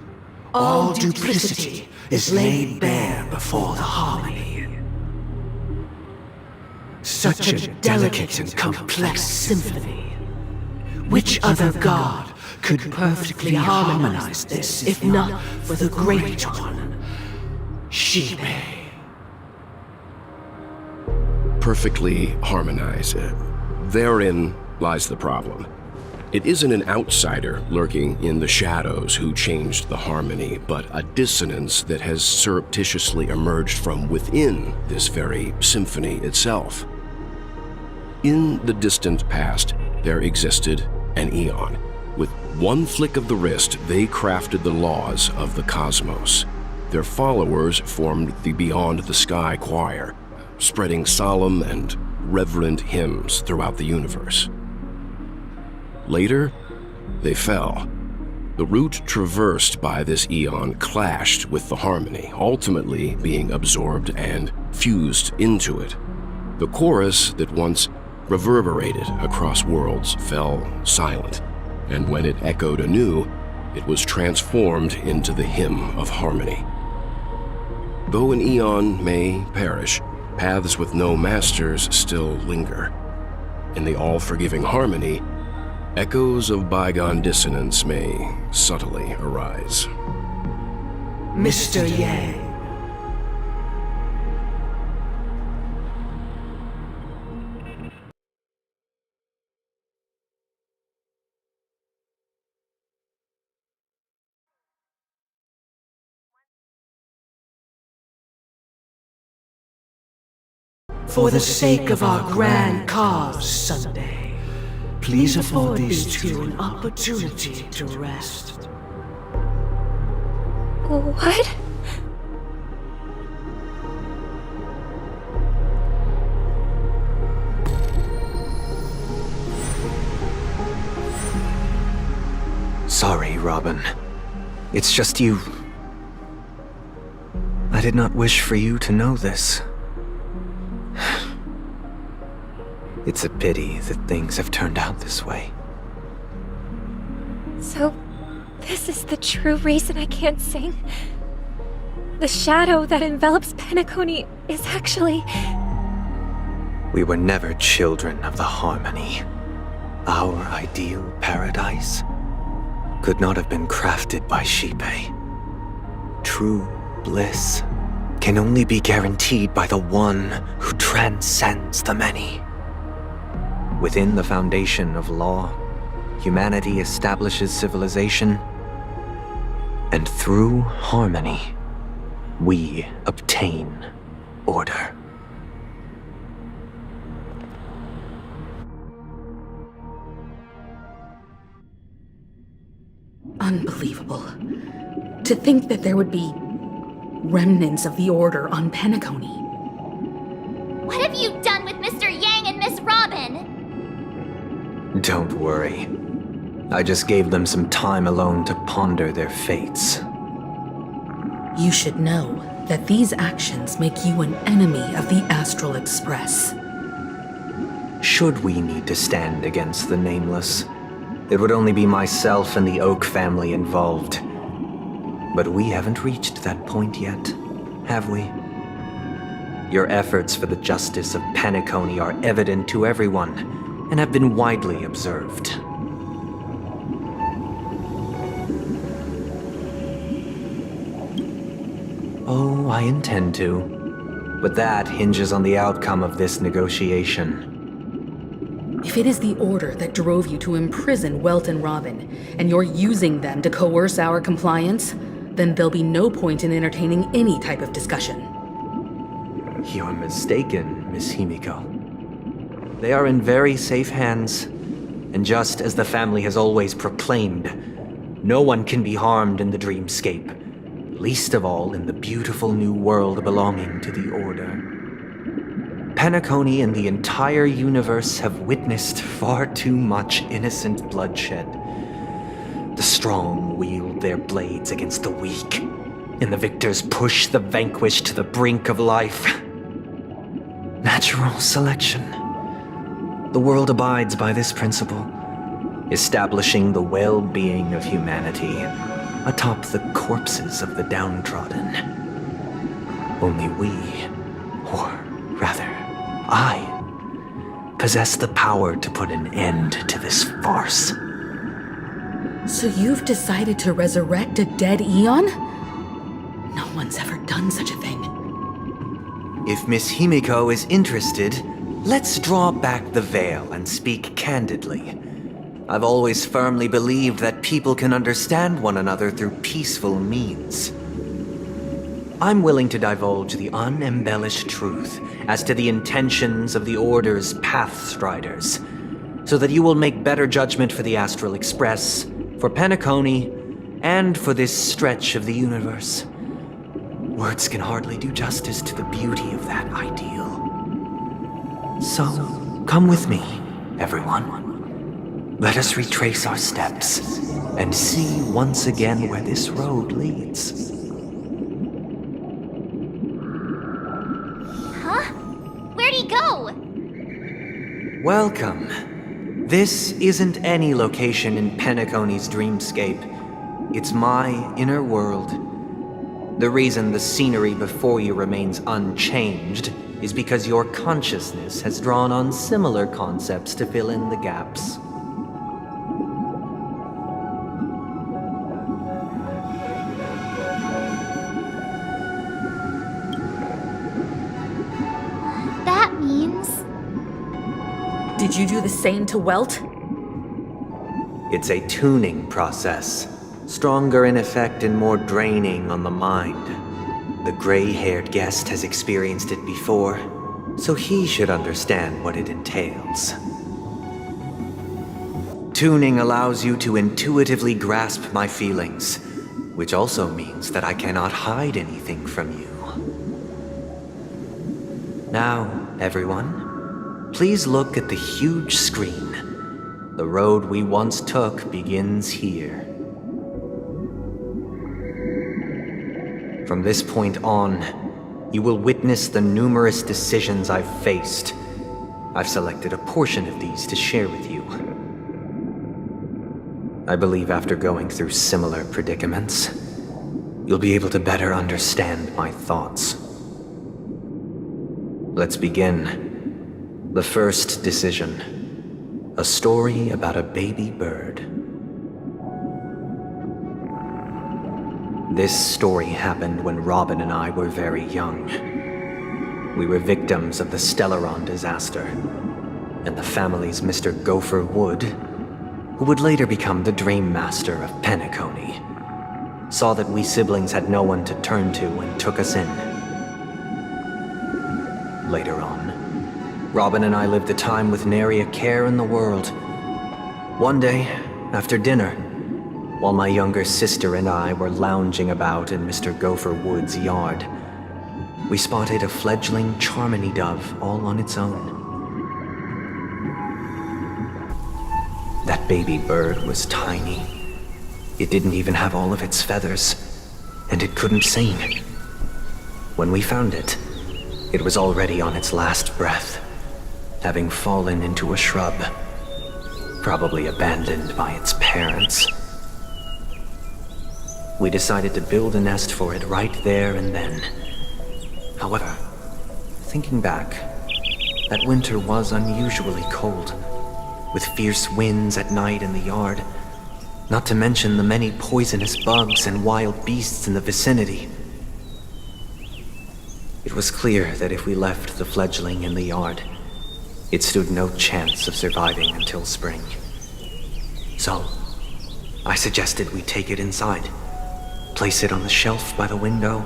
All duplicity is laid bare before the harmony. Such a delicate and complex symphony. Which other god could perfectly harmonize this, if not for the Great One, Shipe?
Perfectly harmonize. Therein lies the problem. It isn't an outsider lurking in the shadows who changed the harmony, but a dissonance that has surreptitiously emerged from within this very symphony itself. In the distant past, there existed an eon. With one flick of the wrist, they crafted the laws of the cosmos. Their followers formed the Beyond the Sky Choir, spreading solemn and reverent hymns throughout the universe. Later, they fell. The route traversed by this eon clashed with the harmony, ultimately being absorbed and fused into it. The chorus that once reverberated across worlds fell silent, and when it echoed anew, it was transformed into the hymn of harmony. Though an eon may perish, paths with no masters still linger. In the all-forgiving harmony, echoes of bygone dissonance may subtly arise.
Mr. Yang. For the sake of our grand cause Sunday, please afford these two an opportunity to rest.
What?
Sorry, Robin. It's just you. I did not wish for you to know this. It's a pity that things have turned out this way.
So, this is the true reason I can't sing? The shadow that envelops Penacony is actually...
We were never children of the harmony. Our ideal paradise could not have been crafted by Shipe. True bliss can only be guaranteed by the one who transcends the many. Within the foundation of law, humanity establishes civilization, and through harmony, we obtain order.
Unbelievable. To think that there would be remnants of the Order on Penacony.
What have you done with Mr. Yang and Miss Robin?
Don't worry. I just gave them some time alone to ponder their fates.
You should know that these actions make you an enemy of the Astral Express.
Should we need to stand against the Nameless, it would only be myself and the Oak family involved. But we haven't reached that point yet, have we? Your efforts for the justice of Penacony are evident to everyone, and have been widely observed. Oh, I intend to. But that hinges on the outcome of this negotiation.
If it is the Order that drove you to imprison Welt and Robin, and you're using them to coerce our compliance, then there'll be no point in entertaining any type of discussion.
You're mistaken, Miss Himiko. They are in very safe hands, and just as the family has always proclaimed, no one can be harmed in the dreamscape, least of all in the beautiful new world belonging to the Order. Penacony and the entire universe have witnessed far too much innocent bloodshed. The strong wield their blades against the weak, and the victors push the vanquished to the brink of life. Natural selection. The world abides by this principle, establishing the well-being of humanity atop the corpses of the downtrodden. Only we, or rather, I, possess the power to put an end to this farce.
So you've decided to resurrect a dead Eon? No one's ever done such a thing.
If Miss Himiko is interested, let's draw back the veil and speak candidly. I've always firmly believed that people can understand one another through peaceful means. I'm willing to divulge the unembellished truth as to the intentions of the Order's Pathstriders, so that you will make better judgment for the Astral Express, for Penacony, and for this stretch of the universe. Words can hardly do justice to the beauty of that ideal. So, come with me, everyone. Let us retrace our steps and see once again where this road leads.
Where'd he go?
Welcome. This isn't any location in Penacony's dreamscape. It's my inner world. The reason the scenery before you remains unchanged is because your consciousness has drawn on similar concepts to fill in the gaps.
That means...
Did you do the same to Welt?
It's a tuning process, stronger in effect and more draining on the mind. The gray-haired guest has experienced it before, so he should understand what it entails. Tuning allows you to intuitively grasp my feelings, which also means that I cannot hide anything from you. Now, everyone, please look at the huge screen. The road we once took begins here. From this point on, you will witness the numerous decisions I've faced. I've selected a portion of these to share with you. I believe after going through similar predicaments, you'll be able to better understand my thoughts. Let's begin. The first decision. A story about a baby bird. This story happened when Robin and I were very young. We were victims of the Stellaron disaster, and the family's Mr. Gopher Wood, who would later become the Dream Master of Penacony, saw that we siblings had no one to turn to and took us in. Later on, Robin and I lived a time with nary a care in the world. One day, after dinner, while my younger sister and I were lounging about in Mr. Gopher Wood's yard, we spotted a fledgling Charmony dove all on its own. That baby bird was tiny. It didn't even have all of its feathers, and it couldn't sing. When we found it, it was already on its last breath, having fallen into a shrub, probably abandoned by its parents. We decided to build a nest for it right there and then. However, thinking back, that winter was unusually cold, with fierce winds at night in the yard, not to mention the many poisonous bugs and wild beasts in the vicinity. It was clear that if we left the fledgling in the yard, it stood no chance of surviving until spring. So, I suggested we take it inside, place it on the shelf by the window,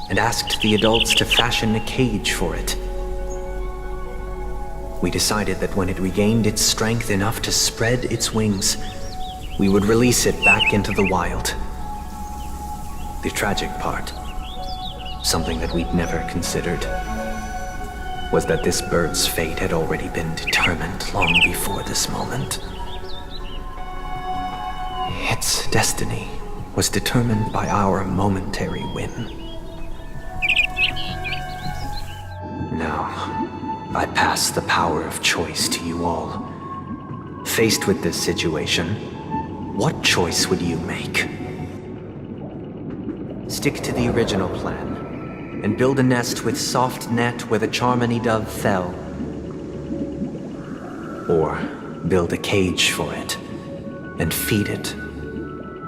and asked the adults to fashion a cage for it. We decided that when it regained its strength enough to spread its wings, we would release it back into the wild. The tragic part, something that we'd never considered, was that this bird's fate had already been determined long before this moment. Its destiny was determined by our momentary win. Now, I pass the power of choice to you all. Faced with this situation, what choice would you make? Stick to the original plan, and build a nest with soft net where the Charmony dove fell. Or build a cage for it, and feed it,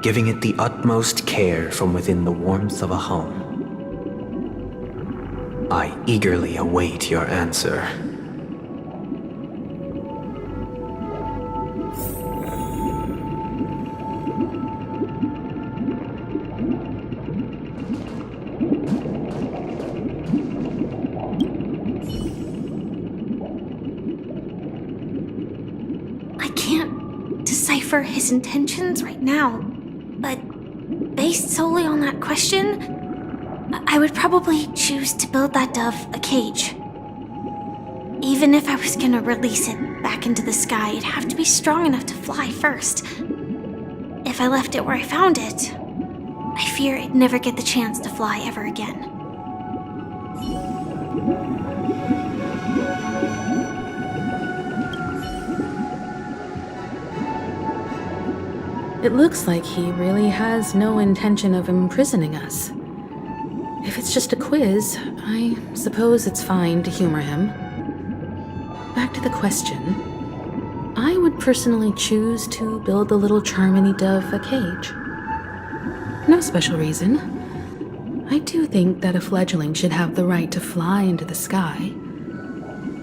giving it the utmost care from within the warmth of a home. I eagerly await your answer.
I can't decipher his intentions right now, but based solely on that question, I would probably choose to build that dove a cage. Even if I was gonna release it back into the sky, it'd have to be strong enough to fly first. If I left it where I found it, I fear it'd never get the chance to fly ever again.
It looks like he really has no intention of imprisoning us. If it's just a quiz, I suppose it's fine to humor him. Back to the question. I would personally choose to build the little Charmony dove a cage. No special reason. I do think that a fledgling should have the right to fly into the sky.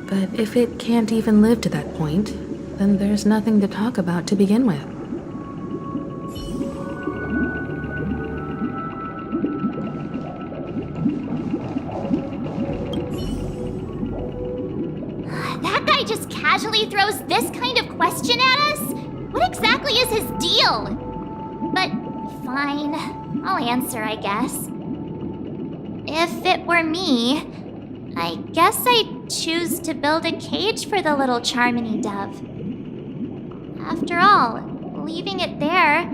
But if it can't even live to that point, then there's nothing to talk about to begin with.
That guy just casually throws this kind of question at us? What exactly is his deal? But fine, I'll answer, I guess. If it were me, I guess I'd choose to build a cage for the little Charmony dove. After all, leaving it there,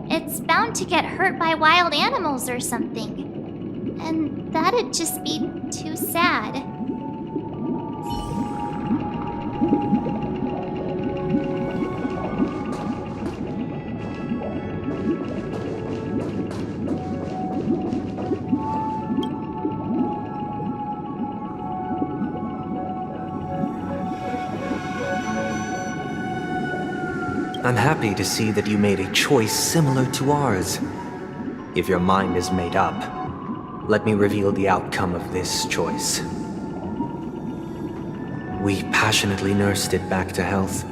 it's bound to get hurt by wild animals or something. And that'd just be too sad.
I'm happy to see that you made a choice similar to ours. If your mind is made up, let me reveal the outcome of this choice. We passionately nursed it back to health,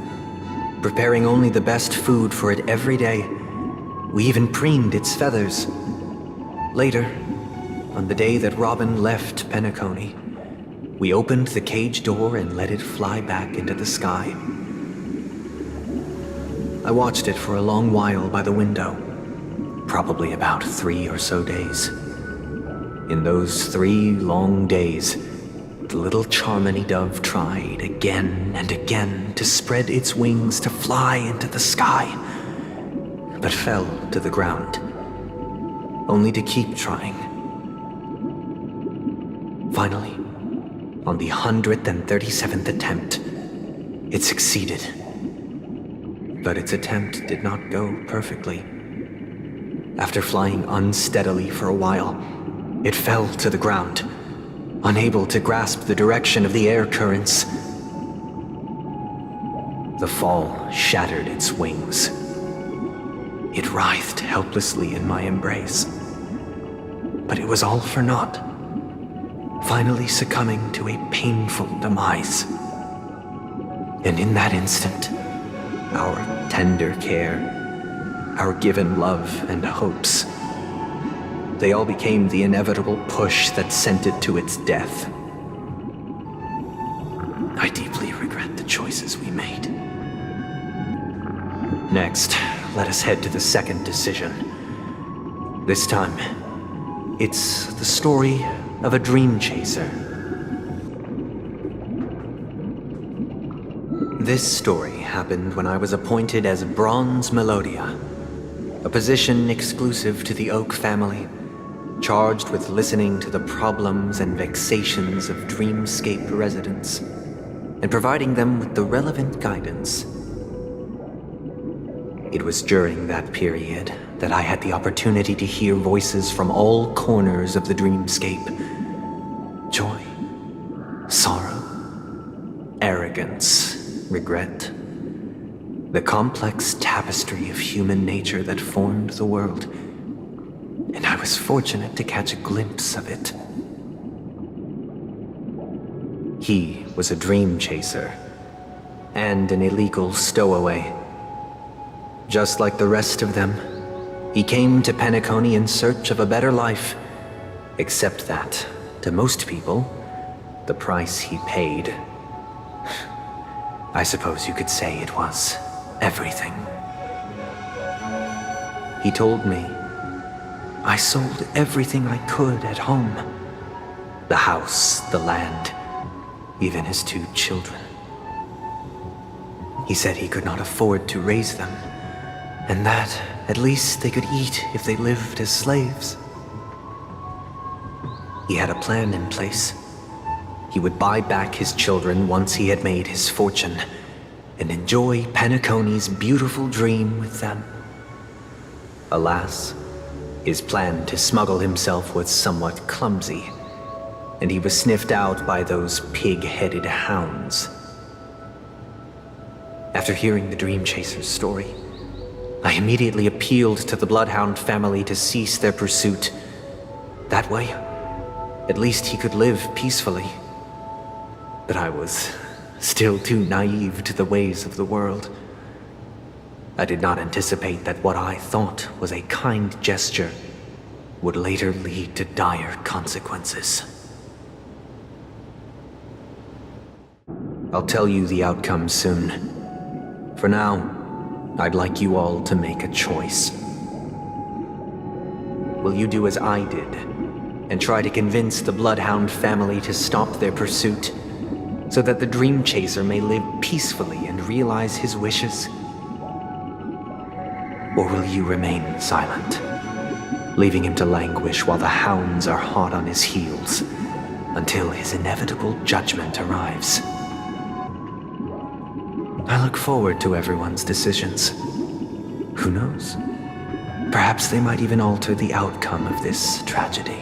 preparing only the best food for it every day. We even preened its feathers. Later, on the day that Robin left Penacony, we opened the cage door and let it fly back into the sky. I watched it for a long while by the window, probably about 3 or so days. In those 3 long days, the little Charmony dove tried again and again to spread its wings to fly into the sky, but fell to the ground, only to keep trying. Finally, on the 137th attempt, it succeeded. But its attempt did not go perfectly. After flying unsteadily for a while, it fell to the ground, unable to grasp the direction of the air currents. The fall shattered its wings. It writhed helplessly in my embrace. But it was all for naught, finally succumbing to a painful demise. And in that instant, our tender care, our given love and hopes, they all became the inevitable push that sent it to its death. I deeply regret the choices we made. Next, let us head to the second decision. This time, it's the story of a dream chaser. This story happened when I was appointed as Bronze Melodia, a position exclusive to the Oak family, charged with listening to the problems and vexations of Dreamscape residents and providing them with the relevant guidance. It was during that period that I had the opportunity to hear voices from all corners of the Dreamscape. Joy, sorrow, arrogance, regret. The complex tapestry of human nature that formed the world. And I was fortunate to catch a glimpse of it. He was a dream chaser and an illegal stowaway. Just like the rest of them, he came to Penacony in search of a better life, except that, to most people, the price he paid, I suppose you could say it was everything. He told me I sold everything I could at home. The house, the land, even his 2 children. He said he could not afford to raise them, and that at least they could eat if they lived as slaves. He had a plan in place. He would buy back his children once he had made his fortune, and enjoy Penacony's beautiful dream with them. Alas, his plan to smuggle himself was somewhat clumsy, and he was sniffed out by those pig-headed hounds. After hearing the Dream Chaser's story, I immediately appealed to the Bloodhound family to cease their pursuit. That way, at least he could live peacefully. But I was still too naive to the ways of the world. I did not anticipate that what I thought was a kind gesture would later lead to dire consequences. I'll tell you the outcome soon. For now, I'd like you all to make a choice. Will you do as I did and try to convince the Bloodhound family to stop their pursuit so that the Dream Chaser may live peacefully and realize his wishes? Or will you remain silent, leaving him to languish while the hounds are hot on his heels until his inevitable judgment arrives? I look forward to everyone's decisions. Who knows? Perhaps they might even alter the outcome of this tragedy.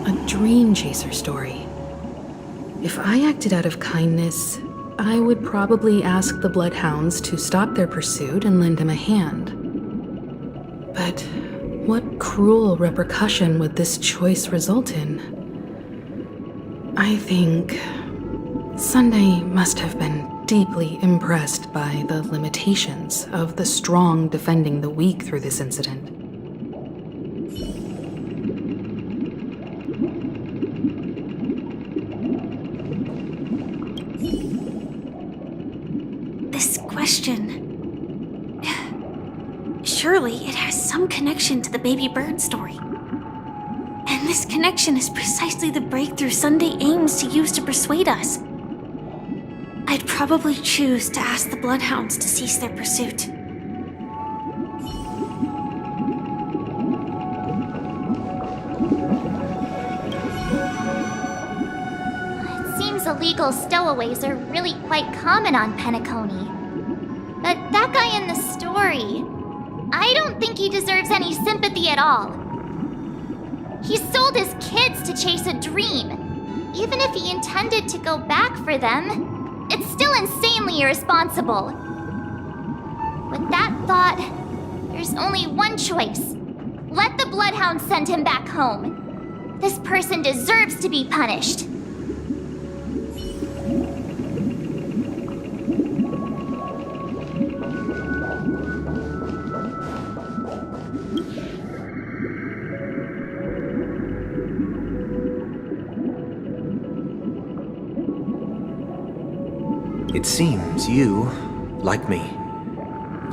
A Dream Chaser story. If I acted out of kindness, I would probably ask the Bloodhounds to stop their pursuit and lend him a hand. But what cruel repercussion would this choice result in? I think Sunday must have been deeply impressed by the limitations of the strong defending the weak through this incident.
Surely it has some connection to the baby bird story. And this connection is precisely the breakthrough Sunday aims to use to persuade us. I'd probably choose to ask the Bloodhounds to cease their pursuit.
It seems illegal stowaways are really quite common on Penacony. But that guy in the story, I don't think he deserves any sympathy at all. He sold his kids to chase a dream. Even if he intended to go back for them, it's still insanely irresponsible. With that thought, there's only one choice. Let the Bloodhound send him back home. This person deserves to be punished.
It seems you, like me,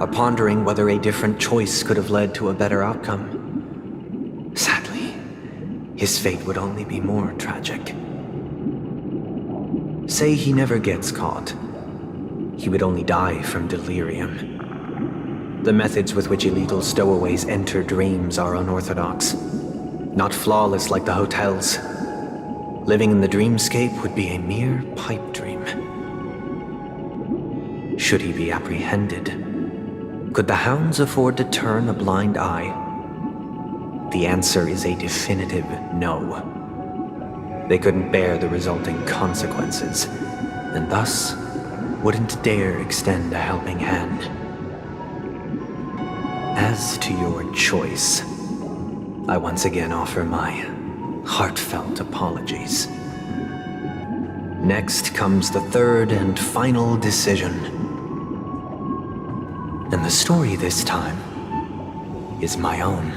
pondering whether a different choice could have led to a better outcome. Sadly, his fate would only be more tragic. Say he never gets caught. He would only die from delirium. The methods with which illegal stowaways enter dreams are unorthodox, not flawless like the hotels. Living in the dreamscape would be a mere pipe dream. Should he be apprehended? Could the hounds afford to turn a blind eye? The answer is a definitive no. They couldn't bear the resulting consequences, and thus wouldn't dare extend a helping hand. As to your choice, I once again offer my heartfelt apologies. Next comes the third and final decision. And the story this time is my own.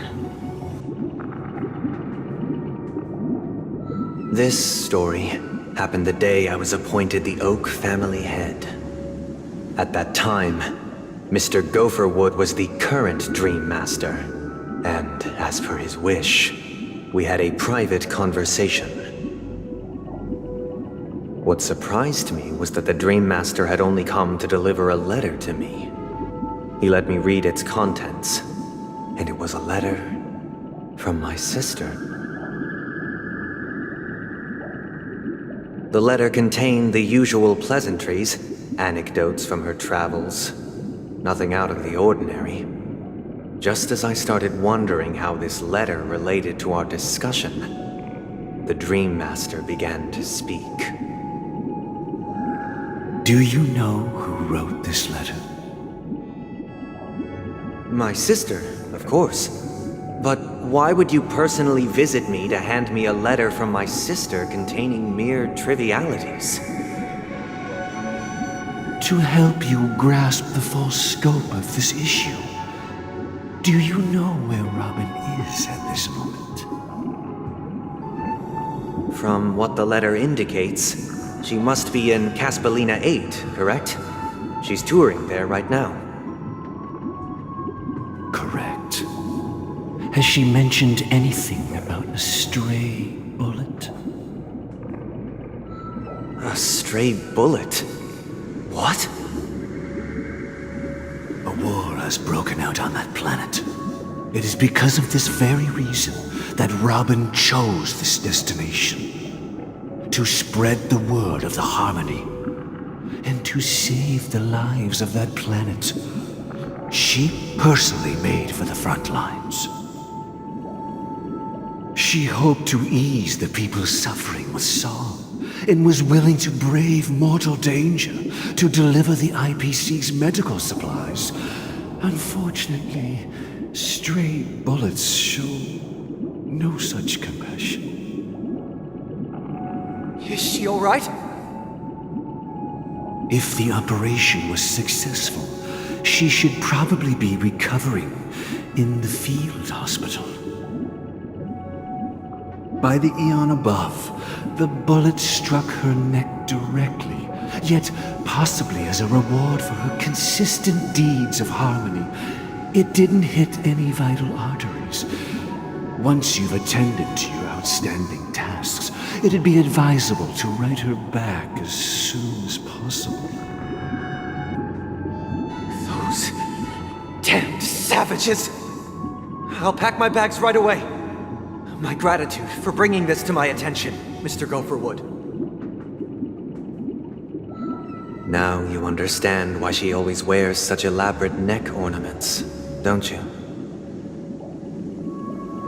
This story happened the day I was appointed the Oak family head. At that time, Mr. Gopherwood was the current Dream Master, and as per his wish, we had a private conversation. What surprised me was that the Dream Master had only come to deliver a letter to me. He let me read its contents, and it was a letter from my sister. The letter contained the usual pleasantries, anecdotes from her travels, nothing out of the ordinary. Just as I started wondering how this letter related to our discussion, the Dream Master began to speak.
Do you know who wrote this letter?
My sister, of course. But why would you personally visit me to hand me a letter from my sister containing mere trivialities?
To help you grasp the full scope of this issue. Do you know where Robin is at this moment?
From what the letter indicates, she must be in Caspelina 8, correct? She's touring there right now.
Correct. Has she mentioned anything about a stray bullet?
A stray bullet? What?
A war has broken out on that planet. It is because of this very reason that Robin chose this destination. To spread the word of the Harmony. And to save the lives of that planet. She personally made for the front lines. She hoped to ease the people's suffering with song, and was willing to brave mortal danger to deliver the IPC's medical supplies. Unfortunately, stray bullets show no such compassion.
Is she all right?
If the operation was successful, she should probably be recovering in the field hospital. By the eon above, the bullet struck her neck directly, yet possibly as a reward for her consistent deeds of harmony, it didn't hit any vital arteries. Once you've attended to your outstanding tasks, it'd be advisable to write her back as soon as possible.
Those damned savages! I'll pack my bags right away. My gratitude for bringing this to my attention, Mr. Gopherwood. Now you understand why she always wears such elaborate neck ornaments, don't you?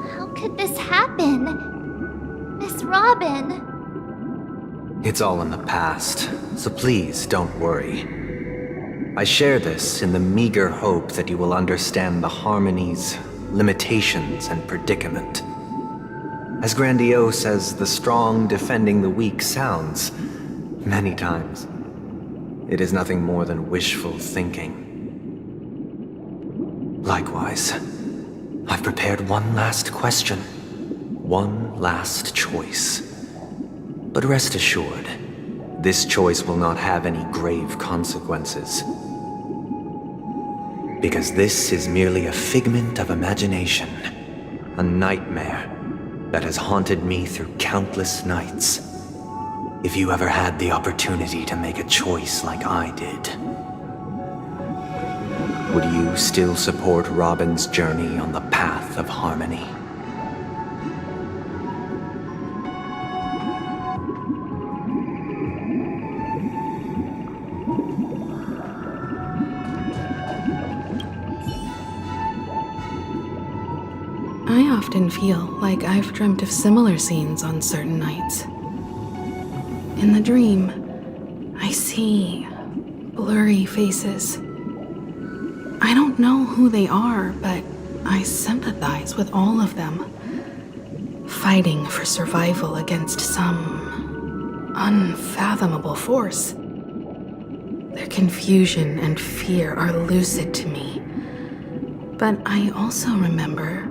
How could this happen? Miss Robin.
It's all in the past, so please don't worry. I share this in the meager hope that you will understand the Harmony's limitations and predicament. As grandiose as the strong defending the weak sounds, many times, it is nothing more than wishful thinking. Likewise, I've prepared one last question, one last choice. But rest assured, this choice will not have any grave consequences. Because this is merely a figment of imagination, a nightmare that has haunted me through countless nights. If you ever had the opportunity to make a choice like I did, would you still support Robin's journey on the path of harmony?
I often feel like I've dreamt of similar scenes on certain nights. In the dream, I see blurry faces. I don't know who they are, but I sympathize with all of them, fighting for survival against some unfathomable force. Their confusion and fear are lucid to me, but I also remember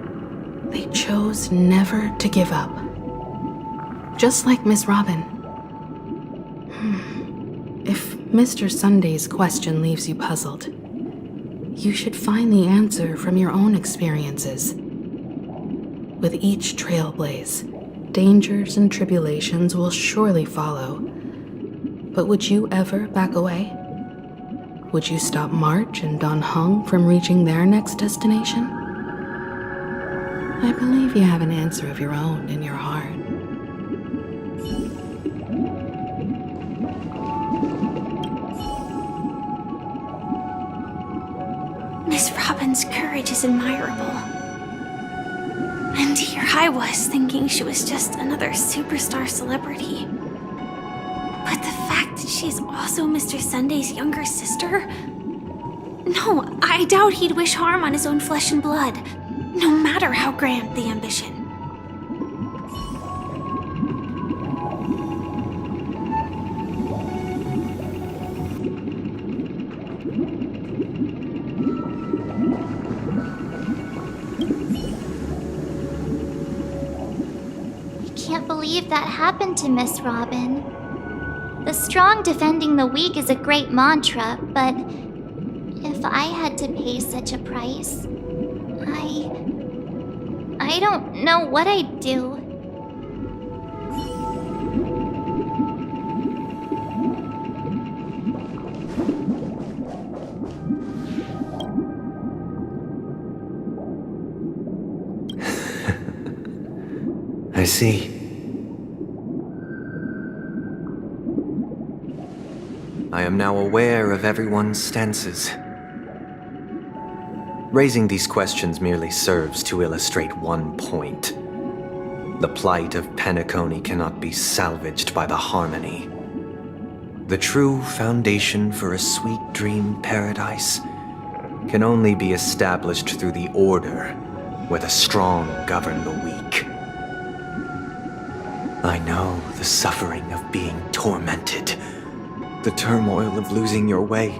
they chose never to give up. Just like Miss Robin. If Mr. Sunday's question leaves you puzzled, you should find the answer from your own experiences. With each trailblaze, dangers and tribulations will surely follow. But would you ever back away? Would you stop March and Don Hung from reaching their next destination? I believe you have an answer of your own in your heart.
Miss Robin's courage is admirable. And here I was thinking she was just another superstar celebrity. But the fact that she's also Mr. Sunday's younger sister? No, I doubt he'd wish harm on his own flesh and blood, no matter how grand the ambition.
I can't believe that happened to Miss Robin. The strong defending the weak is a great mantra, but if I had to pay such a price, I don't know what I'd do.
I see. I am now aware of everyone's stances. Raising these questions merely serves to illustrate one point. The plight of Penacony cannot be salvaged by the harmony. The true foundation for a sweet dream paradise can only be established through the order where the strong govern the weak. I know the suffering of being tormented, the turmoil of losing your way,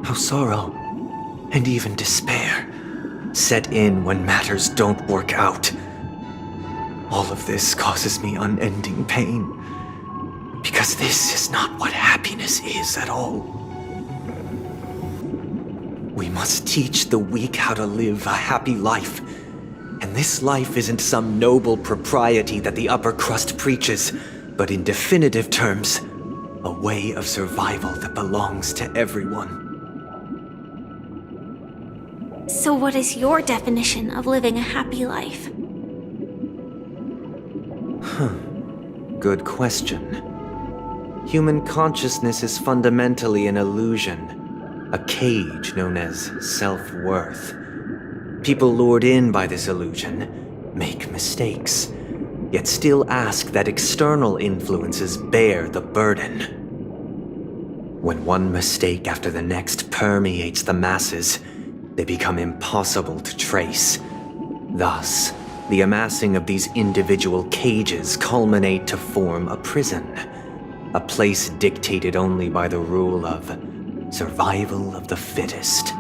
how sorrow and even despair set in when matters don't work out. All of this causes me unending pain, because this is not what happiness is at all. We must teach the weak how to live a happy life, and this life isn't some noble propriety that the upper crust preaches, but in definitive terms, a way of survival that belongs to everyone.
So what is your definition of living a happy life?
Good question. Human consciousness is fundamentally an illusion, a cage known as self-worth. People lured in by this illusion make mistakes, yet still ask that external influences bear the burden. When one mistake after the next permeates the masses, they become impossible to trace. Thus, the amassing of these individual cages culminate to form a prison, a place dictated only by the rule of survival of the fittest.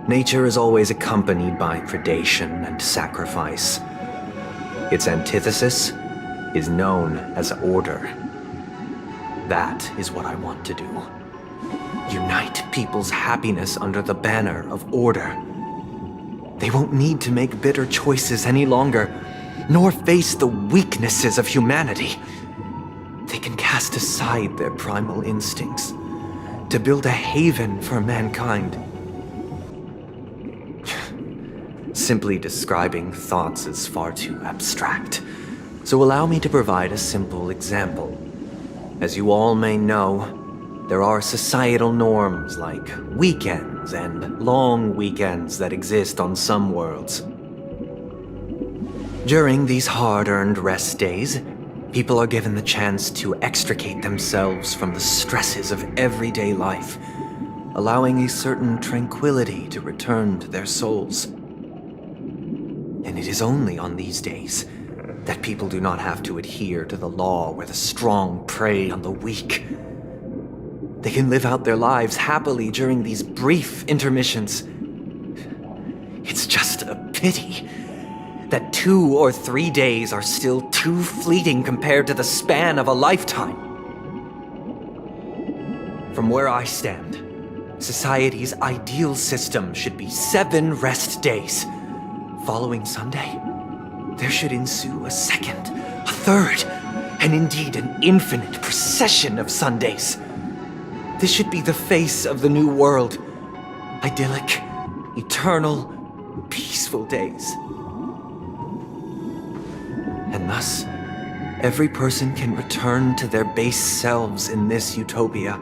Nature is always accompanied by predation and sacrifice. Its antithesis is known as order. That is what I want to do. unite people's happiness under the banner of order. They won't need to make bitter choices any longer, nor face the weaknesses of humanity. They can cast aside their primal instincts to build a haven for mankind. Simply describing thoughts is far too abstract, so allow me to provide a simple example. As you all may know, there are societal norms like weekends and long weekends that exist on some worlds. During these hard-earned rest days, people are given the chance to extricate themselves from the stresses of everyday life, allowing a certain tranquility to return to their souls. And it is only on these days that people do not have to adhere to the law where the strong prey on the weak. They can live out their lives happily during these brief intermissions. It's just a pity that 2 or 3 days are still too fleeting compared to the span of a lifetime. From where I stand, society's ideal system should be 7 rest days. Following Sunday, there should ensue a second, a third, and indeed an infinite procession of Sundays. This should be the face of the new world. Idyllic, eternal, peaceful days. And thus, every person can return to their base selves in this utopia.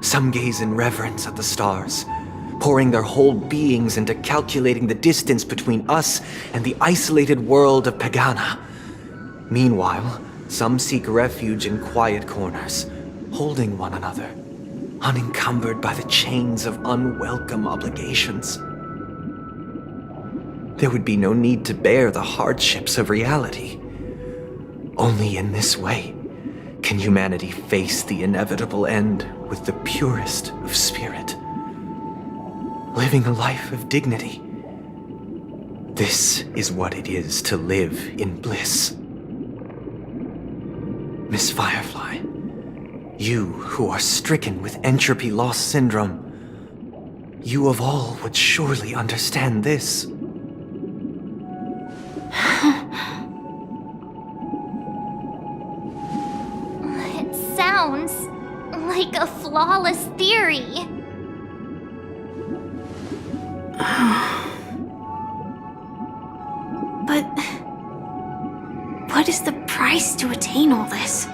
Some gaze in reverence at the stars, pouring their whole beings into calculating the distance between us and the isolated world of Pagana. Meanwhile, some seek refuge in quiet corners, holding one another, unencumbered by the chains of unwelcome obligations. There would be no need to bear the hardships of reality. Only in this way can humanity face the inevitable end with the purest of spirit, living a life of dignity. This is what it is to live in bliss. Miss Firefly, you who are stricken with entropy loss syndrome, you of all would surely understand this.
It sounds like a flawless theory.
But what is the price to attain all this?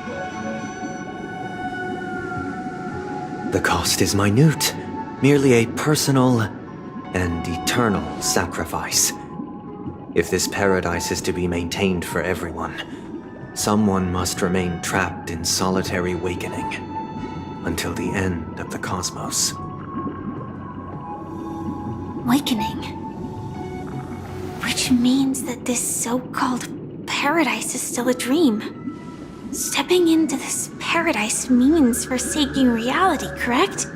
The cost is minute, merely a personal and eternal sacrifice. If this paradise is to be maintained for everyone, someone must remain trapped in solitary awakening until the end of the cosmos.
Awakening. Which means that this so-called paradise is still a dream. Stepping into this paradise means forsaking reality, correct?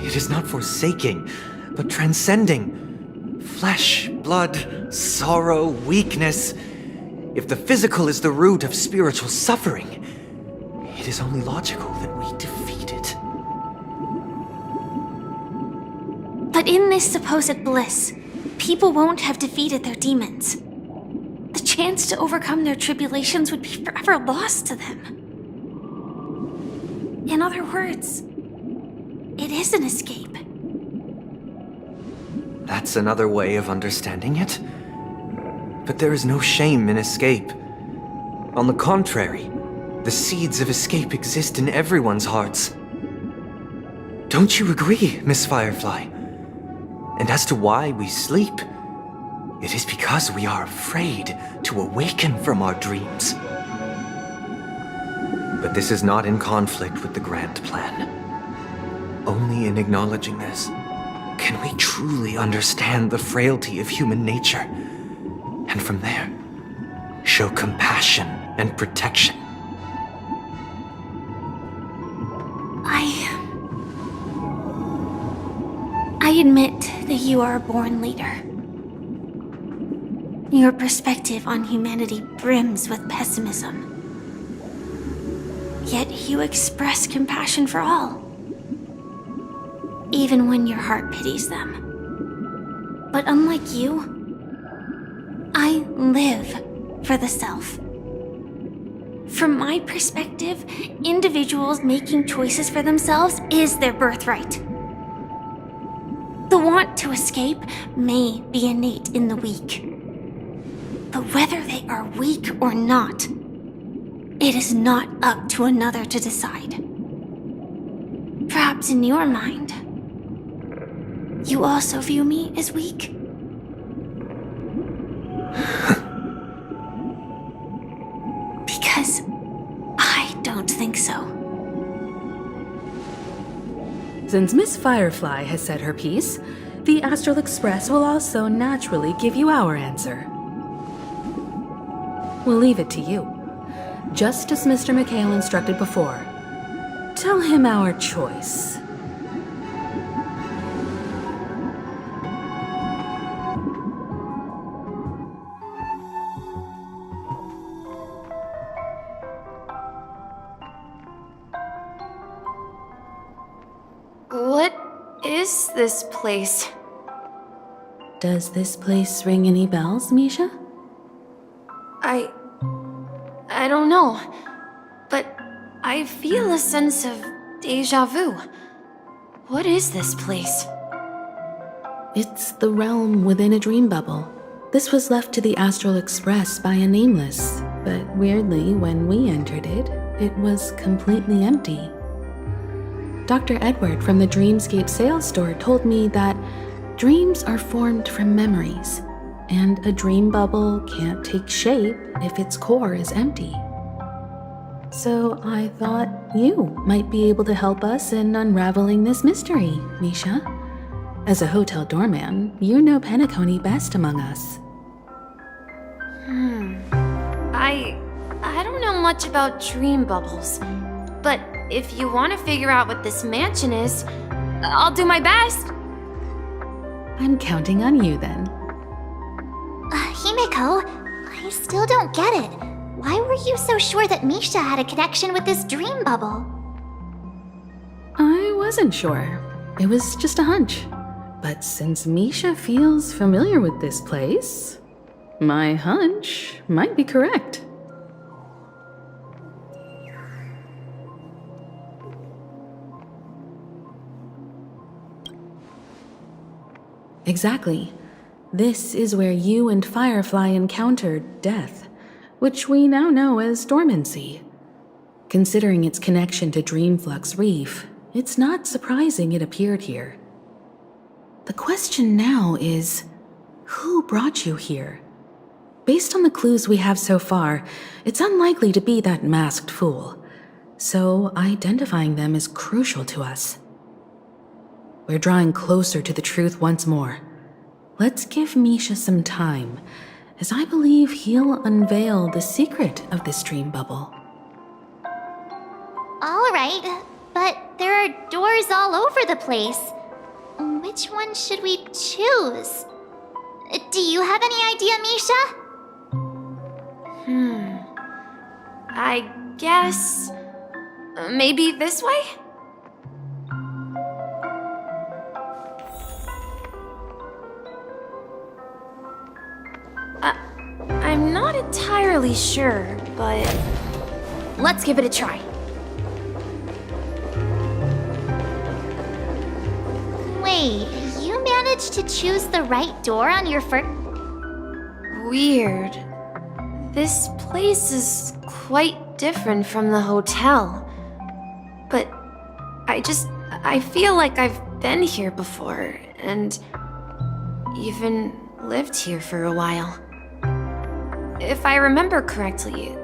It is not forsaking, but transcending. Flesh, blood, sorrow, weakness. If the physical is the root of spiritual suffering, it is only logical that we defeat it.
But in this supposed bliss, people won't have defeated their demons. The chance to overcome their tribulations would be forever lost to them. In other words, it is an escape.
That's another way of understanding it. But there is no shame in escape. On the contrary, the seeds of escape exist in everyone's hearts. Don't you agree, Miss Firefly? And as to why we sleep, it is because we are afraid to awaken from our dreams. But this is not in conflict with the grand plan. Only in acknowledging this can we truly understand the frailty of human nature, and from there, show compassion and protection.
I admit that you are a born leader. Your perspective on humanity brims with pessimism. Yet you express compassion for all, even when your heart pities them. But unlike you, I live for the self. From my perspective, individuals making choices for themselves is their birthright. The want to escape may be innate in the weak, but whether they are weak or not, it is not up to another to decide. Perhaps in your mind, you also view me as weak? Because I don't think so.
Since Miss Firefly has said her piece, the Astral Express will also naturally give you our answer. We'll leave it to you. Just as Mr. McHale instructed before. Tell him our choice.
What is this place?
Does this place ring any bells, Misha?
I don't know, but I feel a sense of déjà vu. What is this place?
It's the realm within a dream bubble. This was left to the Astral Express by a nameless, but weirdly, when we entered it, it was completely empty. Dr. Edward from the Dreamscape sales store told me that dreams are formed from memories, and a dream bubble can't take shape if its core is empty. So I thought you might be able to help us in unraveling this mystery, Misha. As a hotel doorman, you know Penacony best among us.
I don't know much about dream bubbles, but if you want to figure out what this mansion is, I'll do my best.
I'm counting on you then.
Himeko, I still don't get it. Why were you so sure that Misha had a connection with this dream bubble?
I wasn't sure. It was just a hunch. But since Misha feels familiar with this place, my hunch might be correct. Exactly. This is where you and Firefly encountered death, which we now know as dormancy. Considering its connection to Dreamflux Reef, it's not surprising it appeared here. The question now is, who brought you here? Based on the clues we have so far, it's unlikely to be that masked fool, so identifying them is crucial to us. We're drawing closer to the truth once more. Let's give Misha some time, as I believe he'll unveil the secret of this dream bubble.
All right, but there are doors all over the place. Which one should we choose? Do you have any idea, Misha?
I guess... maybe this way? I'm not entirely sure, but let's give it a try.
Wait, you managed to choose the right door on your first...
Weird. This place is quite different from the hotel. But I feel like I've been here before, and even lived here for a while. If I remember correctly,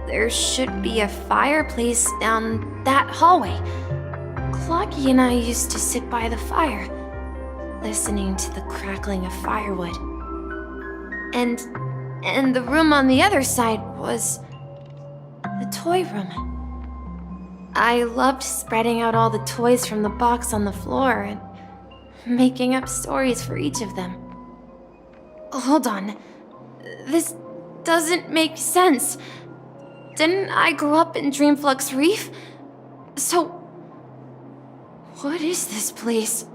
there should be a fireplace down that hallway. Clocky and I used to sit by the fire, listening to the crackling of firewood. And the room on the other side was the toy room. I loved spreading out all the toys from the box on the floor and making up stories for each of them. Hold on. This doesn't make sense. Didn't I grow up in Dreamflux Reef? So, what is this place?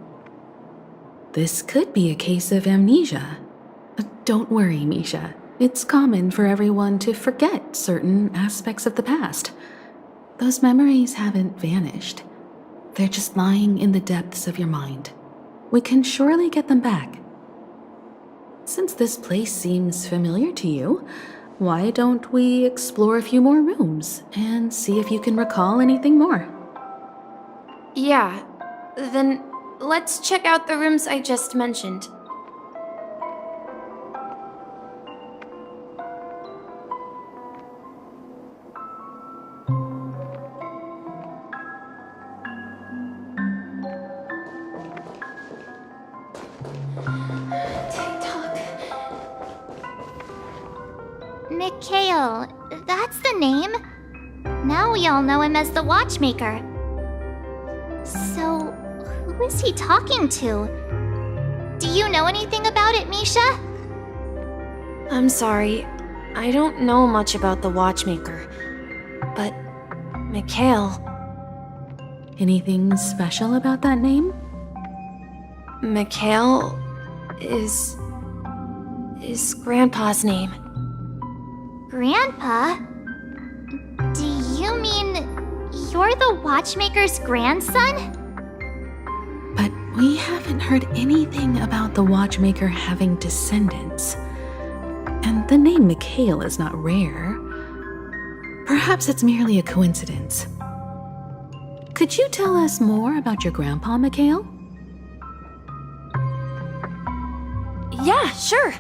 This could be a case of amnesia. Don't worry, Misha. It's common for everyone to forget certain aspects of the past. Those memories haven't vanished. They're just lying in the depths of your mind. We can surely get them back. Since this place seems familiar to you, why don't we explore a few more rooms and see if you can recall anything more?
Yeah, then let's check out the rooms I just mentioned.
Mikhail, that's the name. Now we all know him as the Watchmaker. So, who is he talking to? Do you know anything about it, Misha?
I'm sorry, I don't know much about the Watchmaker. But, Mikhail...
Anything special about that name?
Mikhail is Grandpa's name.
Grandpa? Do you mean you're the Watchmaker's grandson?
But we haven't heard anything about the Watchmaker having descendants. And the name Mikhail is not rare. Perhaps it's merely a coincidence. Could you tell us more about your grandpa, Mikhail?
Yeah, sure.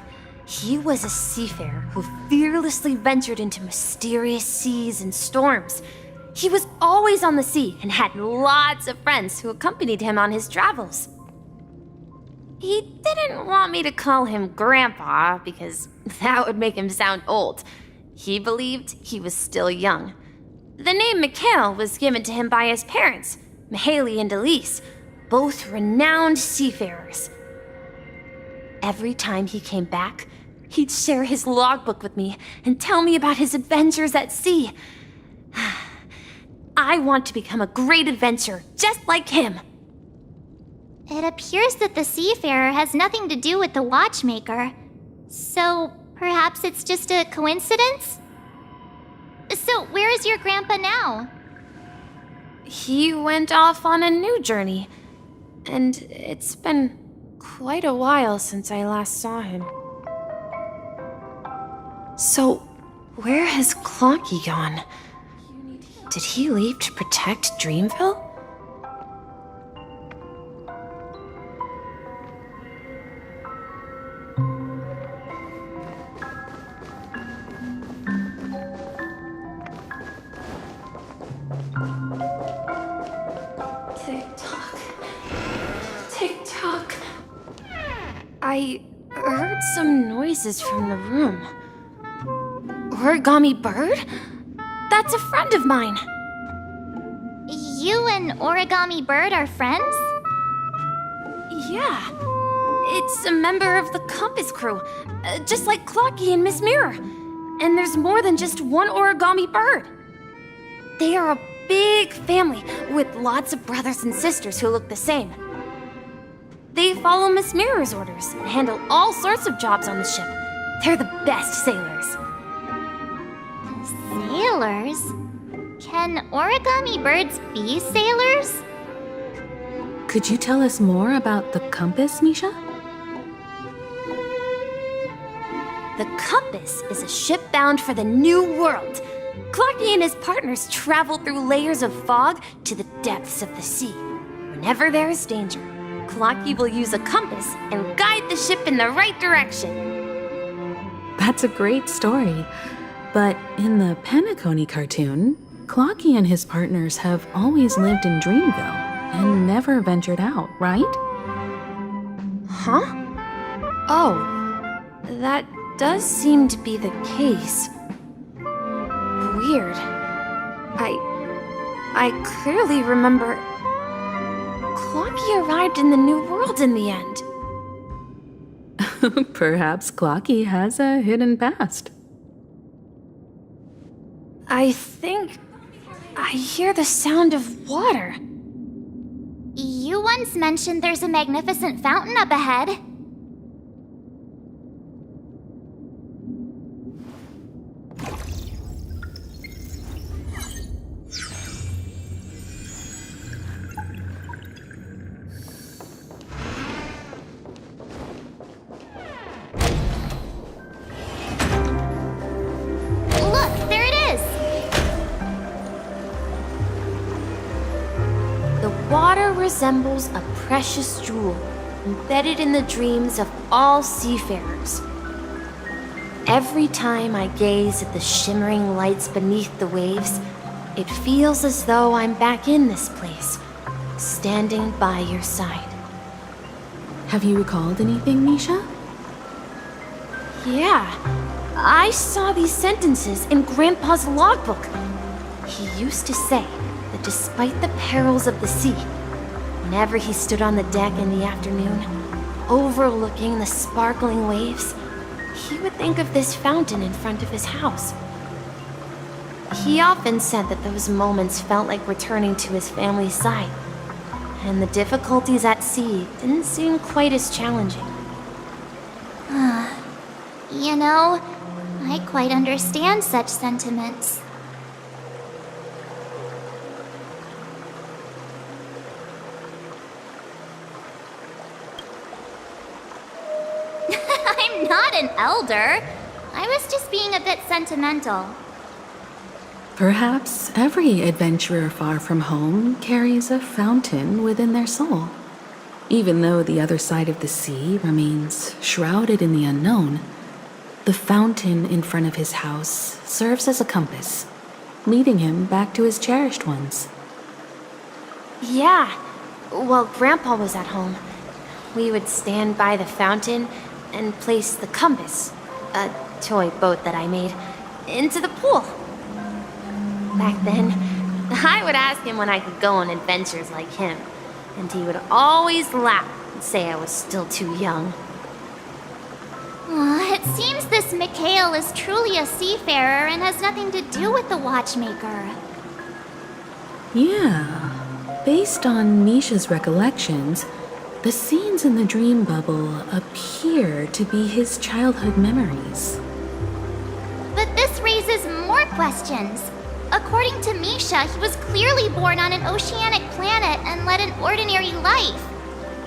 He was a seafarer who fearlessly ventured into mysterious seas and storms. He was always on the sea and had lots of friends who accompanied him on his travels. He didn't want me to call him Grandpa because that would make him sound old. He believed he was still young. The name Mikhail was given to him by his parents, Mihaly and Elise, both renowned seafarers. Every time he came back, he'd share his logbook with me and tell me about his adventures at sea. I want to become a great adventurer, just like him.
It appears that the seafarer has nothing to do with the Watchmaker. So, perhaps it's just a coincidence? So, where is your grandpa now?
He went off on a new journey, and it's been quite a while since I last saw him. So, where has Clonky gone? Did he leave to protect Dreamville? Tick-tock. Tick-tock. I heard some noises from the room. Origami Bird? That's a friend of mine.
You and Origami Bird are friends?
Yeah. It's a member of the Compass crew, just like Clocky and Miss Mirror. And there's more than just one Origami Bird. They are a big family with lots of brothers and sisters who look the same. They follow Miss Mirror's orders and handle all sorts of jobs on the ship. They're the best sailors.
Sailors? Can Origami Birds be sailors?
Could you tell us more about the Compass, Misha?
The Compass is a ship bound for the New World. Clocky and his partners travel through layers of fog to the depths of the sea. Whenever there is danger, Clocky will use a compass and guide the ship in the right direction.
That's a great story. But in the Penacony cartoon, Clocky and his partners have always lived in Dreamville and never ventured out, right?
Huh? Oh, that does seem to be the case. Weird. I clearly remember Clocky arrived in the New World in the end.
Perhaps Clocky has a hidden past.
I think I hear the sound of water.
You once mentioned there's a magnificent fountain up ahead. Look, there it is!
The water resembles a precious jewel embedded in the dreams of all seafarers. Every time I gaze at the shimmering lights beneath the waves, it feels as though I'm back in this place, standing by your side.
Have you recalled anything, Misha?
Yeah, I saw these sentences in Grandpa's logbook. He used to say that despite the perils of the sea, whenever he stood on the deck in the afternoon, overlooking the sparkling waves, he would think of this fountain in front of his house. He often said that those moments felt like returning to his family's side, and the difficulties at sea didn't seem quite as challenging.
You know, I quite understand such sentiments. I'm not an elder. I was just being a bit sentimental.
Perhaps every adventurer far from home carries a fountain within their soul. Even though the other side of the sea remains shrouded in the unknown, the fountain in front of his house serves as a compass, leading him back to his cherished ones.
Yeah, while Grandpa was at home, we would stand by the fountain and place the compass, a toy boat that I made, into the pool. Back then, I would ask him when I could go on adventures like him, and he would always laugh and say I was still too young.
It seems this Mikhail is truly a seafarer and has nothing to do with the watchmaker.
Yeah, based on Misha's recollections, the scenes in the dream bubble appear to be his childhood memories.
But this raises more questions. According to Misha, he was clearly born on an oceanic planet and led an ordinary life,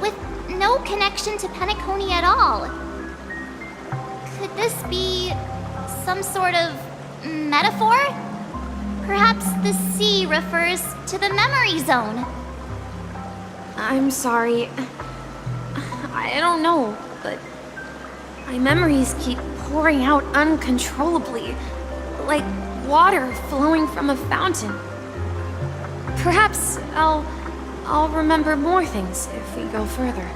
with no connection to Penacony at all. Could this be some sort of metaphor? Perhaps the sea refers to the memory zone.
I'm sorry. I don't know, but my memories keep pouring out uncontrollably, like water flowing from a fountain. Perhaps I'll remember more things if we go further.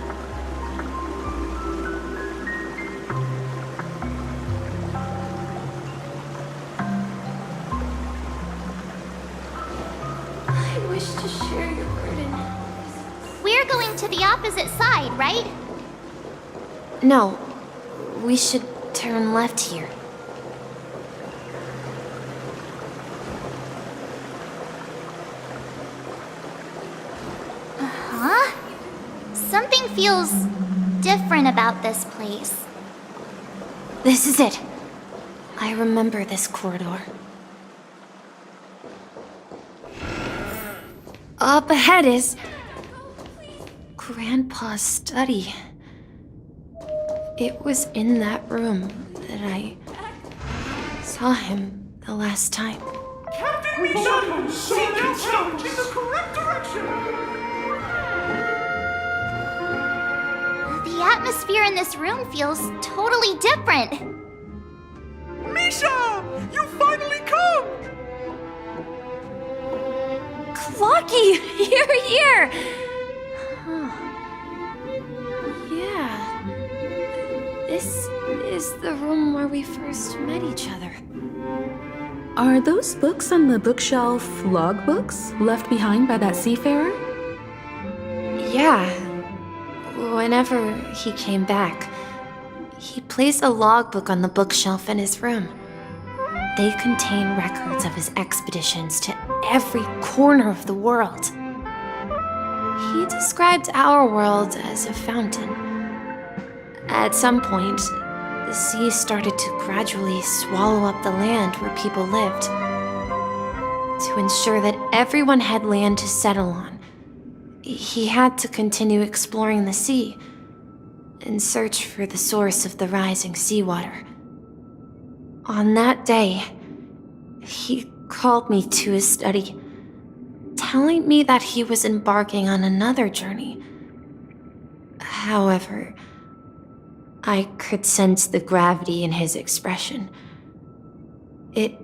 I wish to share your burden.
We're going to the opposite side, right?
No, we should turn left here.
Huh? Something feels different about this place.
This is it. I remember this corridor. Up ahead is Grandpa's study. It was in that room that I saw him the last time.
Captain Misha, seek out in the correct direction!
The atmosphere in this room feels totally different.
Misha! You finally come!
Clocky, you're here! Huh. Yeah. This is the room where we first met each other.
Are those books on the bookshelf logbooks left behind by that seafarer?
Yeah. Whenever he came back, he placed a logbook on the bookshelf in his room. They contain records of his expeditions to every corner of the world. He described our world as a fountain. At some point, the sea started to gradually swallow up the land where people lived. To ensure that everyone had land to settle on, he had to continue exploring the sea and search for the source of the rising seawater. On that day, he called me to his study, telling me that he was embarking on another journey. However, I could sense the gravity in his expression. It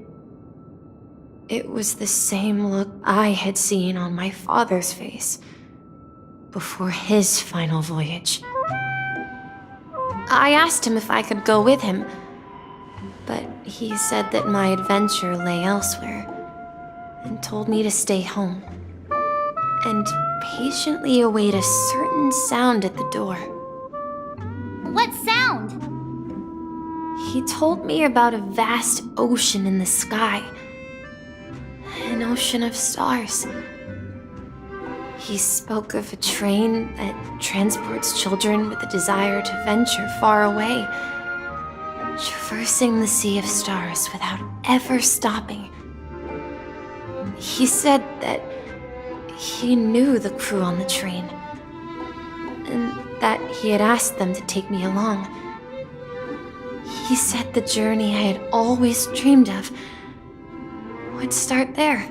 was the same look I had seen on my father's face before his final voyage. I asked him if I could go with him, but he said that my adventure lay elsewhere and told me to stay home and patiently await a certain sound at the door.
What sound?
He told me about a vast ocean in the sky, an ocean of stars. He spoke of a train that transports children with a desire to venture far away, traversing the sea of stars without ever stopping. He said that he knew the crew on the train, and that he had asked them to take me along. He said the journey I had always dreamed of would start there.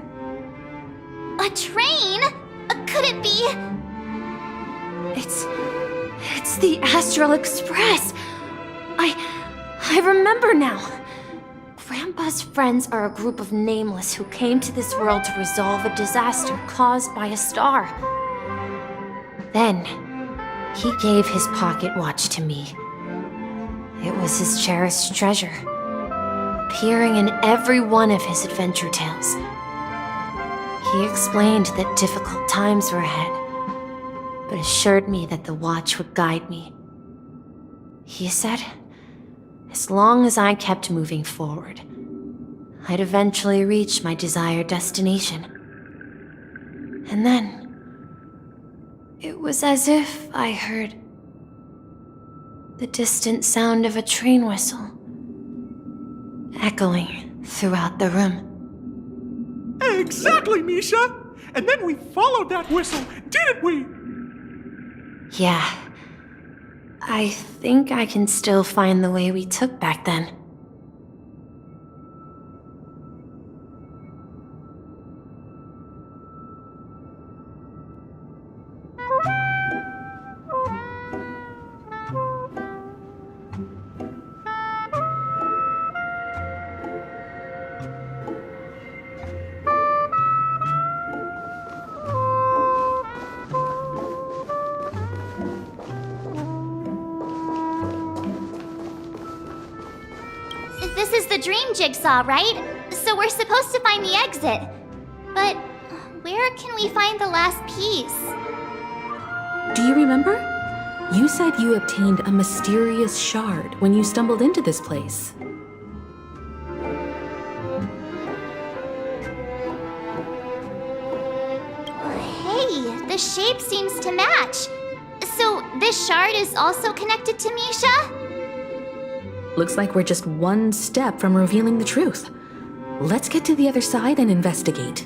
A train? Could it be?
It's the Astral Express. I remember now. Grandpa's friends are a group of nameless who came to this world to resolve a disaster caused by a star. Then, he gave his pocket watch to me. It was his cherished treasure, appearing in every one of his adventure tales. He explained that difficult times were ahead, but assured me that the watch would guide me. He said, as long as I kept moving forward, I'd eventually reach my desired destination. And then, it was as if I heard the distant sound of a train whistle echoing throughout the room.
Exactly, Misha! And then we followed that whistle, didn't we?
Yeah. I think I can still find the way we took back then.
This is the dream jigsaw, right? So we're supposed to find the exit. But where can we find the last piece?
Do you remember? You said you obtained a mysterious shard when you stumbled into this place.
Hey, the shape seems to match. So this shard is also connected to Misha?
Looks like we're just one step from revealing the truth. Let's get to the other side and investigate.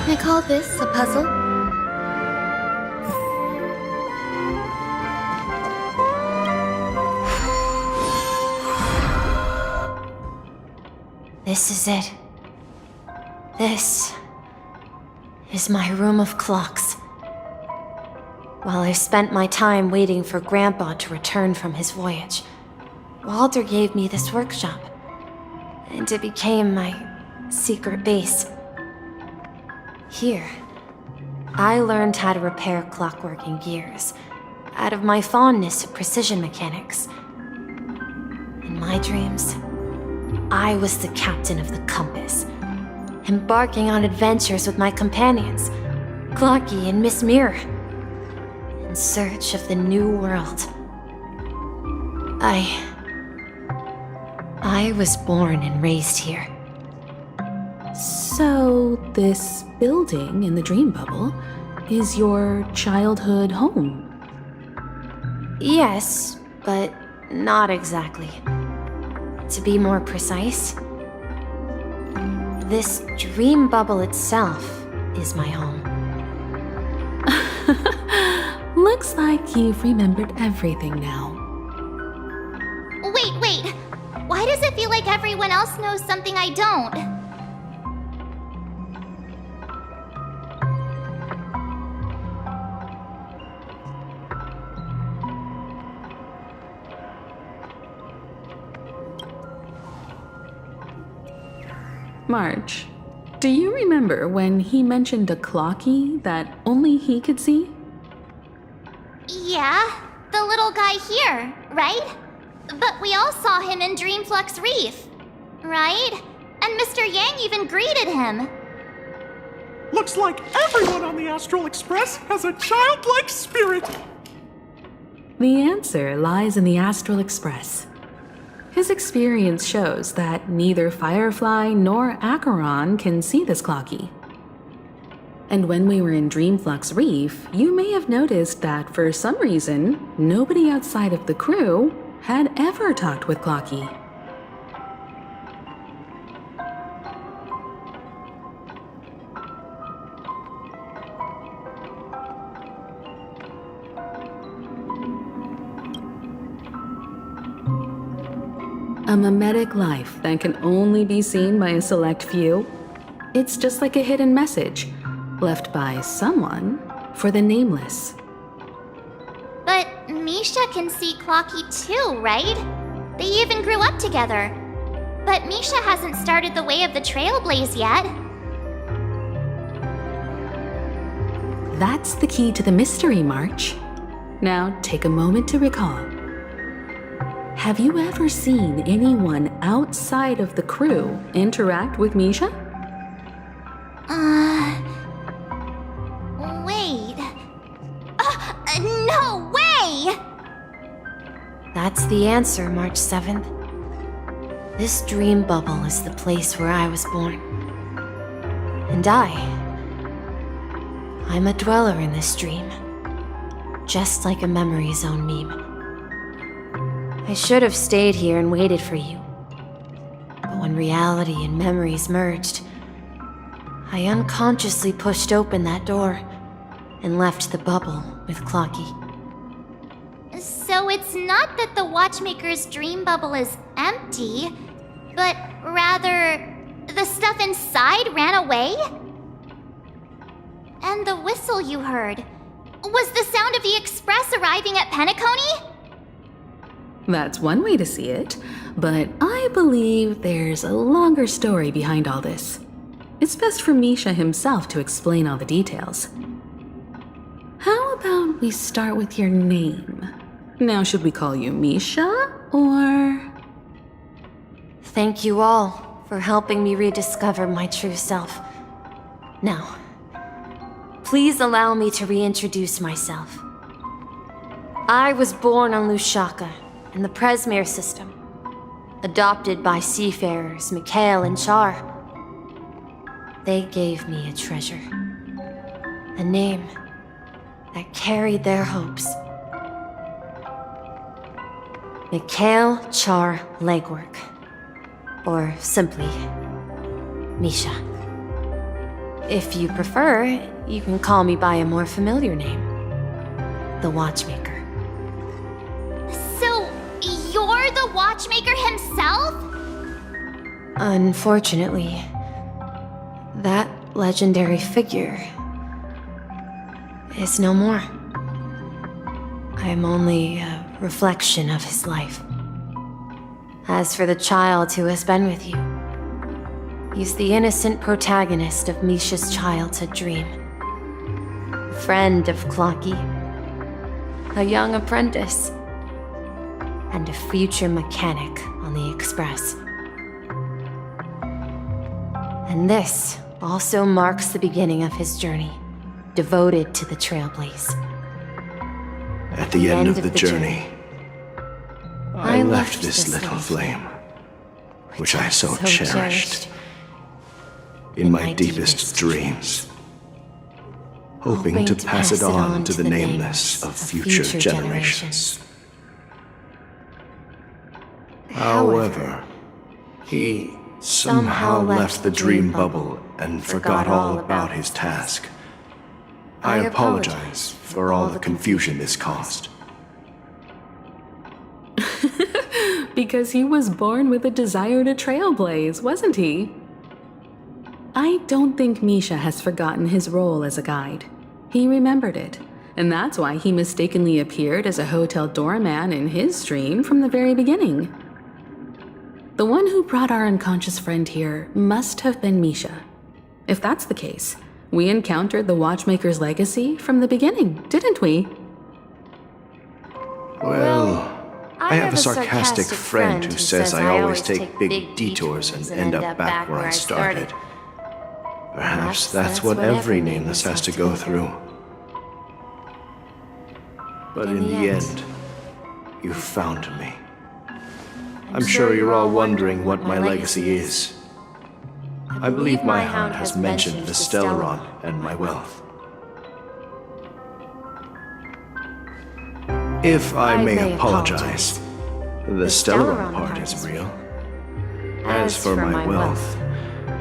I call this a puzzle. This is it. This is my room of clocks. While I spent my time waiting for Grandpa to return from his voyage, Walter gave me this workshop, and it became my secret base. Here, I learned how to repair clockwork and gears, out of my fondness of precision mechanics. In my dreams, I was the captain of the compass, embarking on adventures with my companions, Clocky and Miss Mirror, in search of the new world. I was born and raised here.
So, this building in the dream bubble is your childhood home?
Yes, but not exactly. To be more precise, this dream bubble itself is my home.
Looks like you've remembered everything now.
Wait. Why does it feel like everyone else knows something I don't?
March, do you remember when he mentioned a clocky that only he could see?
Yeah, the little guy here, right? But we all saw him in Dreamflux Reef, right? And Mr. Yang even greeted him.
Looks like everyone on the Astral Express has a childlike spirit.
The answer lies in the Astral Express. His experience shows that neither Firefly nor Acheron can see this clocky. And when we were in Dreamflux Reef, you may have noticed that for some reason, nobody outside of the crew had ever talked with Clocky. A mimetic life that can only be seen by a select few. It's just like a hidden message left by someone for the nameless.
But Misha can see Clocky too, right? They even grew up together. But Misha hasn't started the way of the Trailblaze yet.
That's the key to the mystery, March. Now take a moment to recall. Have you ever seen anyone outside of the crew interact with Misha?
Wait. No way!
That's the answer, March 7th. This dream bubble is the place where I was born. And I'm a dweller in this dream. Just like a memory zone meme. I should have stayed here and waited for you. But when reality and memories merged, I unconsciously pushed open that door and left the bubble with Clocky.
So it's not that the Watchmaker's dream bubble is empty, but rather the stuff inside ran away? And the whistle you heard was the sound of the Express arriving at Penacony?
That's one way to see it, but I believe there's a longer story behind all this. It's best for Misha himself to explain all the details. How about we start with your name? Now, should we call you Misha, or...?
Thank you all for helping me rediscover my true self. Now, please allow me to reintroduce myself. I was born on Lushaka, in the Presmere system, adopted by seafarers Mikhail and Char. They gave me a treasure, a name that carried their hopes. Mikhail Char Legwork, or simply Misha. If you prefer, you can call me by a more familiar name, the Watchmaker.
So, you're the Watchmaker himself?
Unfortunately, that legendary figure is no more. I am only a reflection of his life. As for the child who has been with you, he's the innocent protagonist of Misha's childhood dream. A friend of Clocky. a young apprentice, and a future mechanic on the Express. And this also marks the beginning of his journey, devoted to the Trailblaze.
At the end of the journey, I left this little flame, which I so cherished, in my deepest dreams, hoping to pass it on to the nameless of future generations. However, he somehow left the dream bubble and forgot all about his task. I apologize for all the confusion this caused.
Because he was born with a desire to trailblaze, wasn't he? I don't think Misha has forgotten his role as a guide. He remembered it, and that's why he mistakenly appeared as a hotel doorman in his dream from the very beginning. The one who brought our unconscious friend here must have been Misha. If that's the case, we encountered the Watchmaker's legacy from the beginning, didn't we?
Well, I have a sarcastic friend who says I always take big detours and end up back where I started. Perhaps that's what every nameless has to go through. But in the end, you found me. I'm sure you're all wondering what my legacy is. I believe my hound has mentioned the Stellaron and my wealth. If I may apologize, the Stellaron part is real. As for my wealth,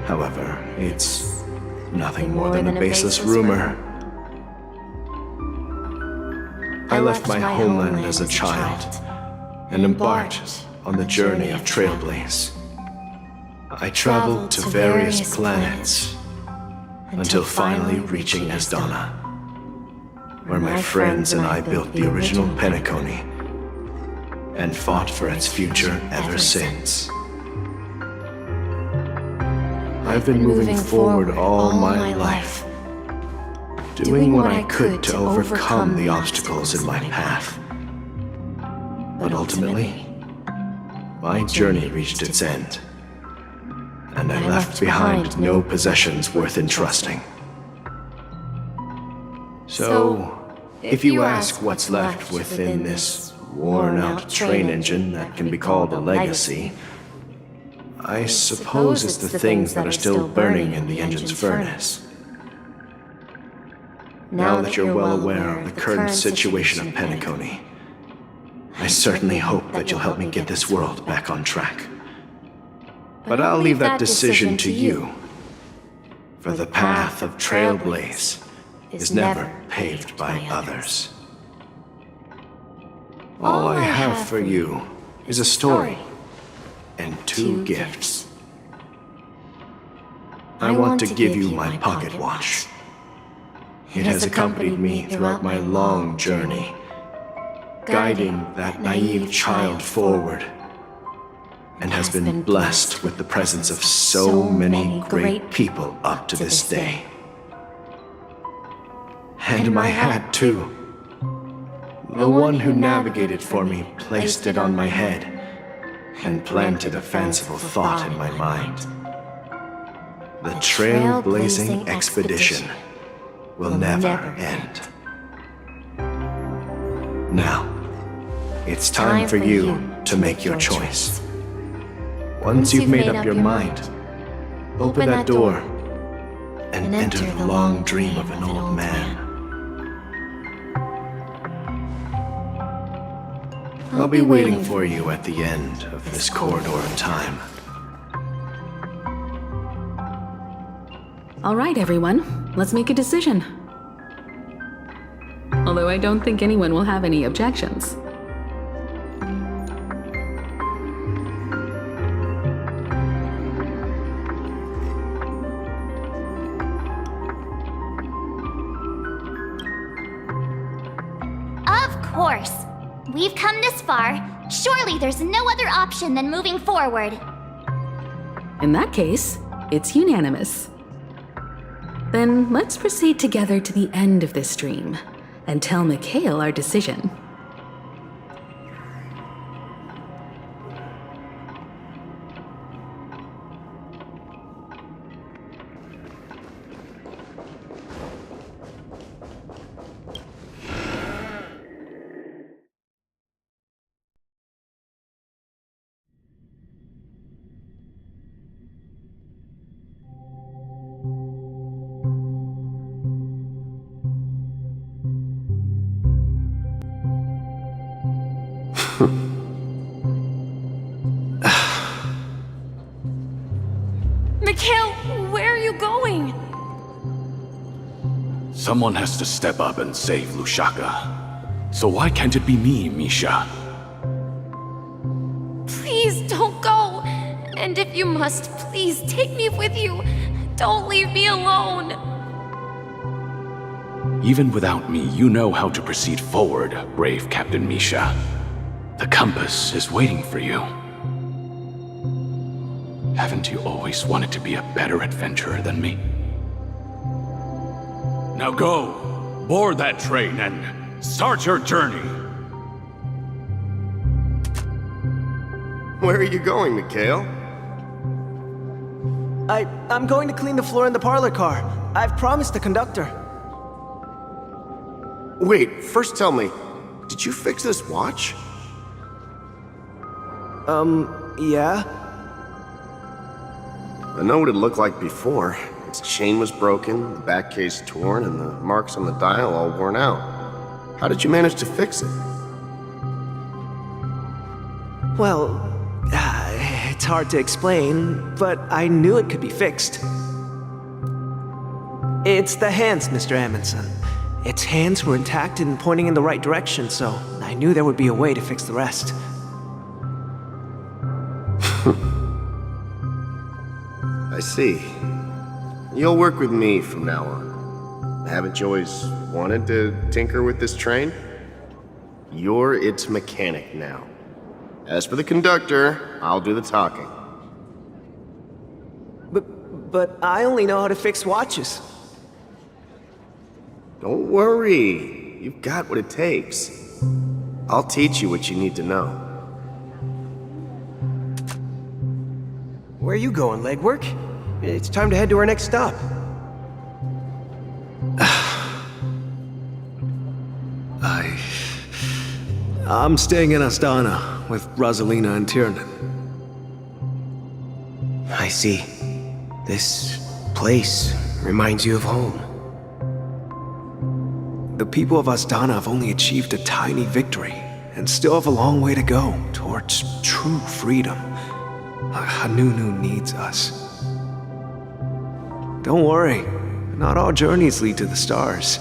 however, it's nothing more than a baseless rumor. I left my homeland as a child and embarked on the journey of Trailblaze. I traveled to various planets until finally reaching Esdana, where my friends and I built the original Penacony and fought for its future ever since. I've been moving forward all my life, doing what I could to overcome the obstacles in my path. But ultimately, my journey reached its end, and I left behind no possessions worth entrusting. So, if you ask what's left within this worn-out train engine that can be called a legacy, I suppose it's the things that are still burning in the engine's furnace. Now that you're well aware of the current situation of Penacony, I certainly hope that you'll help me get this world back on track. But I'll leave that decision to you, for the path of Trailblaze is never paved by others. All I have for you is a story and 2 gifts. I want to give you my pocket watch. It has accompanied me throughout my long journey, guiding that naive child forward, and has been blessed with the presence of so many great people up to this day. And my hat, too. The one who navigated for me placed it on my head and planted a fanciful thought in my mind. The trailblazing expedition will never end. Now, it's time for you to make your choice. Once you've made up your mind, open that door and enter the long dream of an old man. I'll be waiting for you at the end of this corridor of time.
All right, everyone, let's make a decision. Although I don't think anyone will have any objections.
Of course. We've come this far. Surely there's no other option than moving forward.
In that case, it's unanimous. Then let's proceed together to the end of this dream and tell Mikhail our decision.
Someone has to step up and save Lushaka. So why can't it be me, Misha?
Please don't go. And if you must, please take me with you. Don't leave me alone.
Even without me, you know how to proceed forward, brave Captain Misha. The compass is waiting for you. Haven't you always wanted to be a better adventurer than me? Now go, board that train and start your journey.
Where are you going, Mikhail?
I'm going to clean the floor in the parlor car. I've promised the conductor.
Wait, first tell me, did you fix this watch?
Yeah?
I know what it looked like before. Its chain was broken, the back case torn, and the marks on the dial all worn out. How did you manage to fix it?
Well, it's hard to explain, but I knew it could be fixed. It's the hands, Mr. Amundsen. Its hands were intact and pointing in the right direction, so I knew there would be a way to fix the rest.
I see. You'll work with me from now on. Haven't you always wanted to tinker with this train? You're its mechanic now. As for the conductor, I'll do the talking.
But I only know how to fix watches.
Don't worry. You've got what it takes. I'll teach you what you need to know.
Where are you going, legwork? It's time to head to our next stop.
I'm staying in Astana with Rosalina and Tiernan.
I see. This place reminds you of home.
The people of Astana have only achieved a tiny victory and still have a long way to go towards true freedom. Hanunu needs us. Don't worry, not all journeys lead to the stars.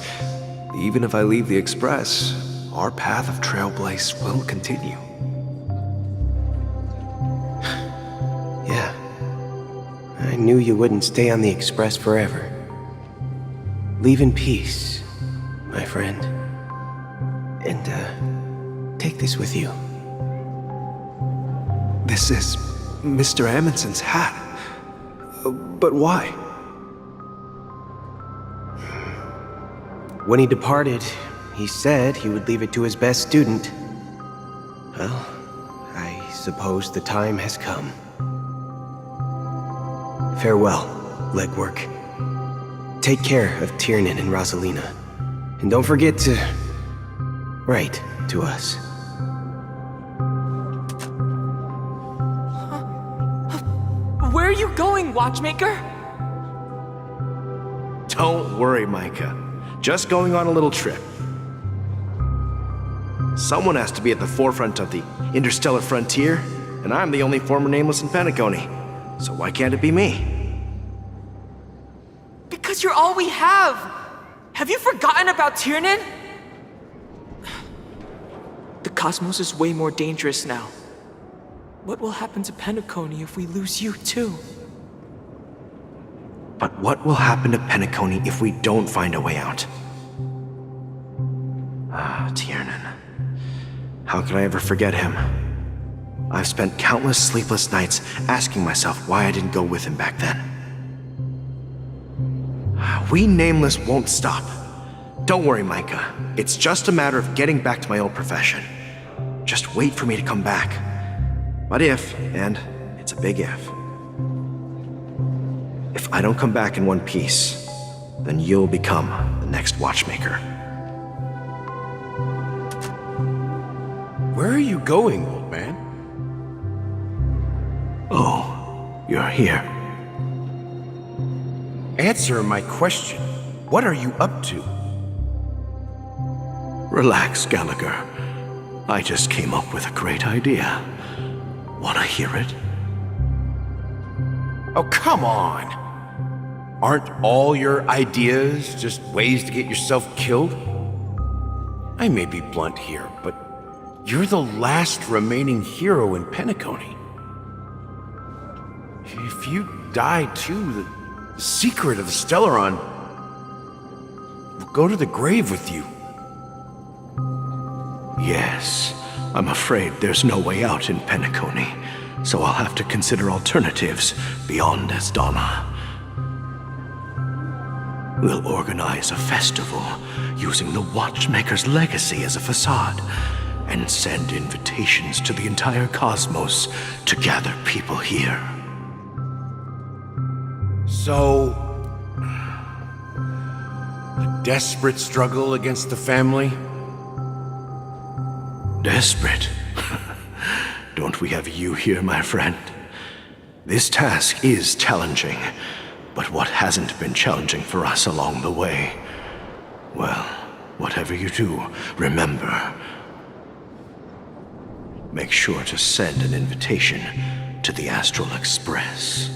Even if I leave the Express, our path of trailblaze will continue.
Yeah. I knew you wouldn't stay on the Express forever. Leave in peace, my friend. And, take this with you.
This is Mr. Amundsen's hat. But why?
When he departed, he said he would leave it to his best student. Well, I suppose the time has come. Farewell, legwork. Take care of Tiernan and Rosalina. And don't forget to write to us.
Where are you going, Watchmaker?
Don't worry, Micah. Just going on a little trip. Someone has to be at the forefront of the interstellar frontier, and I'm the only former Nameless in Penacony. So why can't it be me?
Because you're all we have! Have you forgotten about Tiernan? The cosmos is way more dangerous now. What will happen to Penacony if we lose you too?
But what will happen to Penacony if we don't find a way out? Ah, Tiernan. How could I ever forget him? I've spent countless sleepless nights asking myself why I didn't go with him back then. We Nameless won't stop. Don't worry, Micah. It's just a matter of getting back to my old profession. Just wait for me to come back. But if, and it's a big if I don't come back in one piece, then you'll become the next Watchmaker.
Where are you going, old man?
Oh, you're here.
Answer my question. What are you up to?
Relax, Gallagher. I just came up with a great idea. Wanna hear it?
Oh, come on!
Aren't all your ideas just ways to get yourself killed? I may be blunt here, but you're the last remaining hero in Penacony. If you die too, the secret of the Stellaron will go to the grave with you.
Yes, I'm afraid there's no way out in Penacony, so I'll have to consider alternatives beyond Asdana. We'll organize a festival using the Watchmaker's legacy as a facade and send invitations to the entire cosmos to gather people here.
So, a desperate struggle against the family?
Desperate? Don't we have you here, my friend? This task is challenging, but what hasn't been challenging for us along the way? Well, whatever you do, remember, make sure to send an invitation to the Astral Express.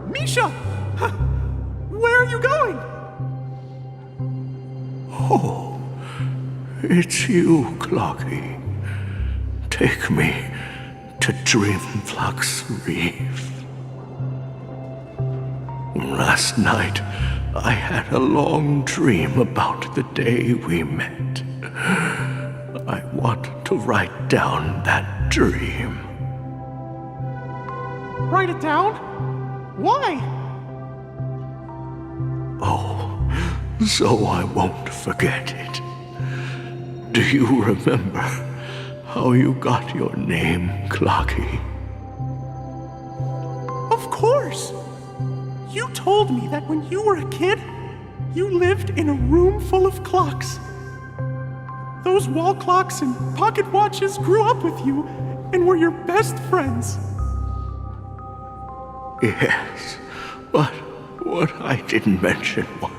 Misha! Where are you going?
Oh, it's you, Clocky. Take me to Dreamflux Reef. Last night, I had a long dream about the day we met. I want to write down that dream.
Write it down? Why?
Oh, so I won't forget it. Do you remember how you got your name, Clocky?
Of course! You told me that when you were a kid, you lived in a room full of clocks. Those wall clocks and pocket watches grew up with you and were your best friends.
Yes, but what I didn't mention was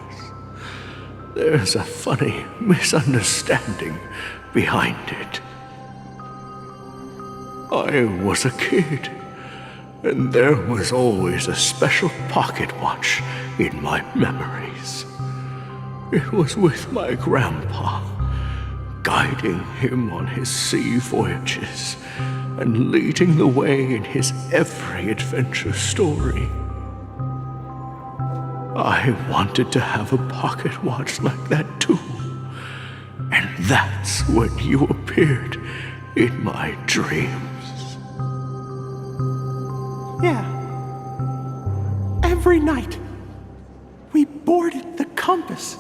there's a funny misunderstanding behind it. I was a kid, and there was always a special pocket watch in my memories. It was with my grandpa, guiding him on his sea voyages and leading the way in his every adventure story. I wanted to have a pocket watch like that too. And that's when you appeared in my dreams.
Yeah. Every night, we boarded the compass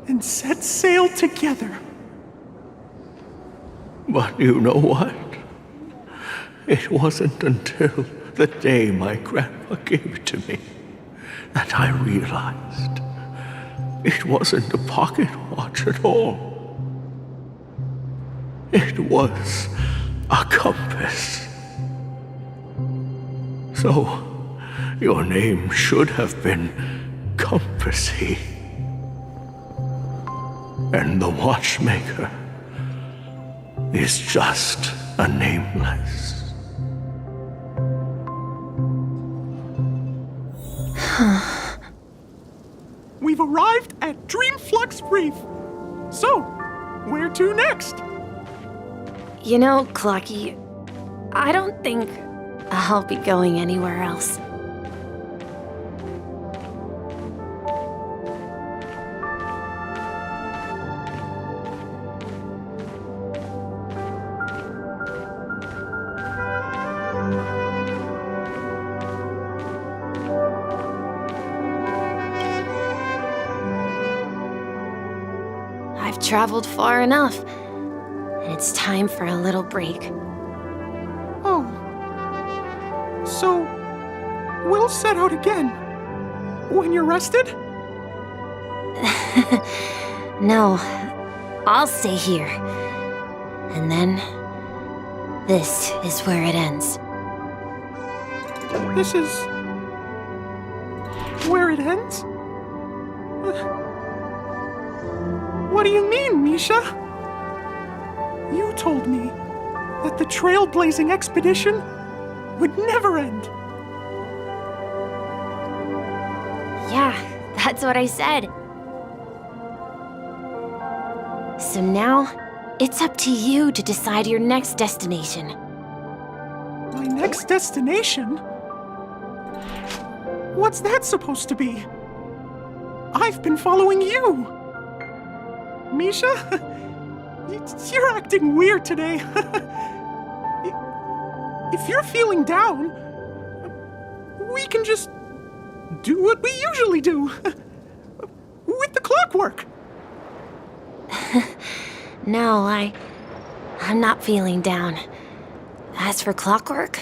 and set sail together.
But you know what? It wasn't until the day my grandpa gave it to me that I realized it wasn't a pocket watch at all. It was a compass. So, your name should have been Compassy. And the Watchmaker is just a nameless.
We've arrived at Dreamflux Reef. So, where to next?
You know, Clocky, I don't think I'll be going anywhere else. I've traveled far enough. It's time for a little break.
Oh. So, we'll set out again. When you're rested?
No, I'll stay here. And then, this is where it ends.
This is where it ends? What do you mean, Misha? You told me that the trailblazing expedition would never end.
Yeah, that's what I said. So now, it's up to you to decide your next destination.
My next destination? What's that supposed to be? I've been following you. Misha? You're acting weird today. If you're feeling down, we can just do what we usually do. With the clockwork.
No, I'm not feeling down. As for clockwork,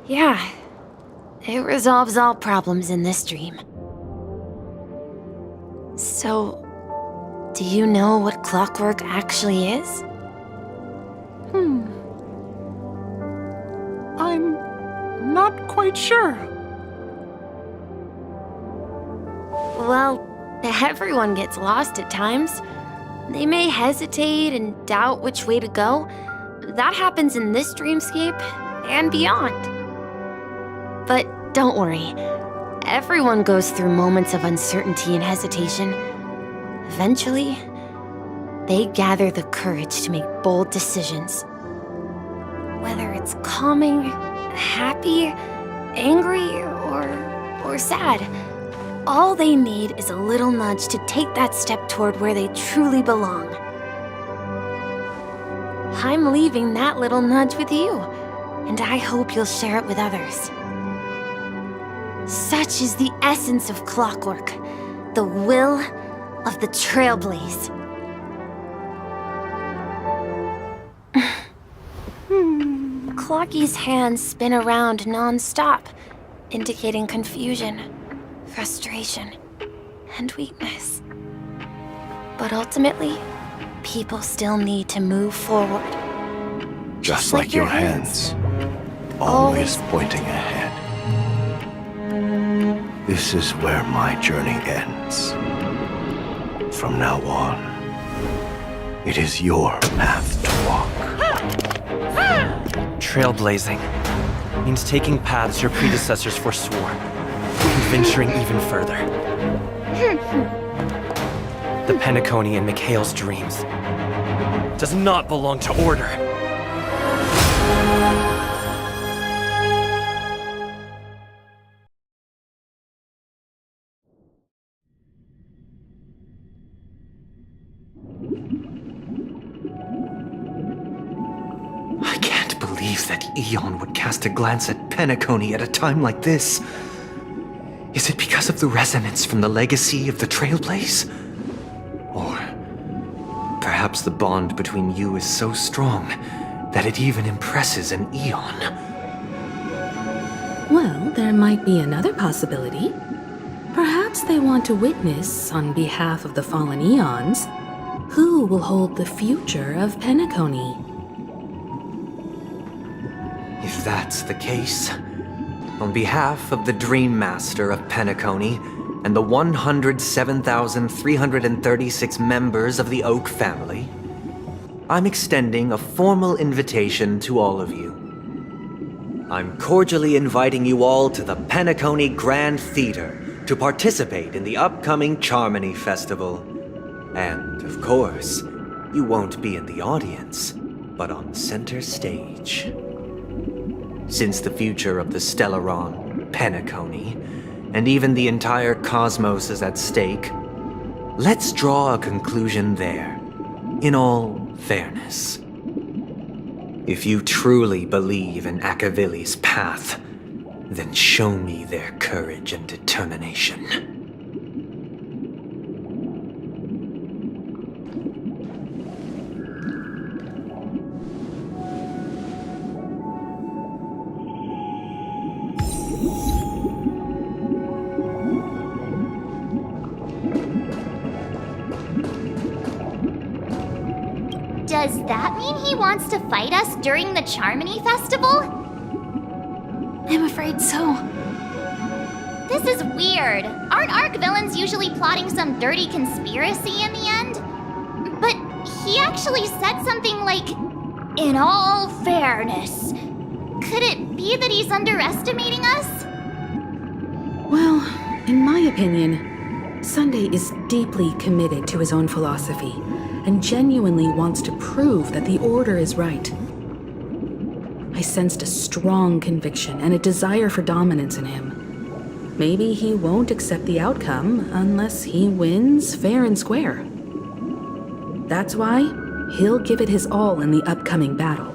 yeah, it resolves all problems in this dream. So, do you know what clockwork actually is?
I'm not quite sure.
Well, everyone gets lost at times. They may hesitate and doubt which way to go. That happens in this dreamscape and beyond. But don't worry. Everyone goes through moments of uncertainty and hesitation. Eventually, they gather the courage to make bold decisions. Whether it's calming, happy, angry, or sad, all they need is a little nudge to take that step toward where they truly belong. I'm leaving that little nudge with you, and I hope you'll share it with others. Such is the essence of clockwork, the will of the Trailblaze. Clocky's hands spin around non-stop, indicating confusion, frustration, and weakness. But ultimately, people still need to move forward.
Just like your hands, always pointing ahead. This is where my journey ends. From now on, it is your path to walk.
Trailblazing means taking paths your predecessors forswore, and venturing even further. The Penacony in Mikhail's dreams does not belong to order.
I can't believe that Eon would cast a glance at Penacony at a time like this. Is it because of the resonance from the legacy of the Trailblaze? Or perhaps the bond between you is so strong that it even impresses an Eon?
Well, there might be another possibility. Perhaps they want to witness, on behalf of the fallen Eons, who will hold the future of Penacony.
If that's the case, on behalf of the Dream Master of Penacony and the 107,336 members of the Oak family, I'm extending a formal invitation to all of you. I'm cordially inviting you all to the Penacony Grand Theater to participate in the upcoming Charmony Festival. And, of course, you won't be in the audience, but on center stage. Since the future of the Stellaron, Penacony, and even the entire cosmos is at stake, let's draw a conclusion there, in all fairness. If you truly believe in Akavili's path, then show me their courage and determination.
Does that mean he wants to fight us during the Charmony Festival?
I'm afraid so.
This is weird. Aren't Arc villains usually plotting some dirty conspiracy in the end? But he actually said something like, "in all fairness." Could it be that he's underestimating us?
Well, in my opinion, Sunday is deeply committed to his own philosophy and genuinely wants to prove that the Order is right. I sensed a strong conviction and a desire for dominance in him. Maybe he won't accept the outcome unless he wins fair and square. That's why he'll give it his all in the upcoming battle.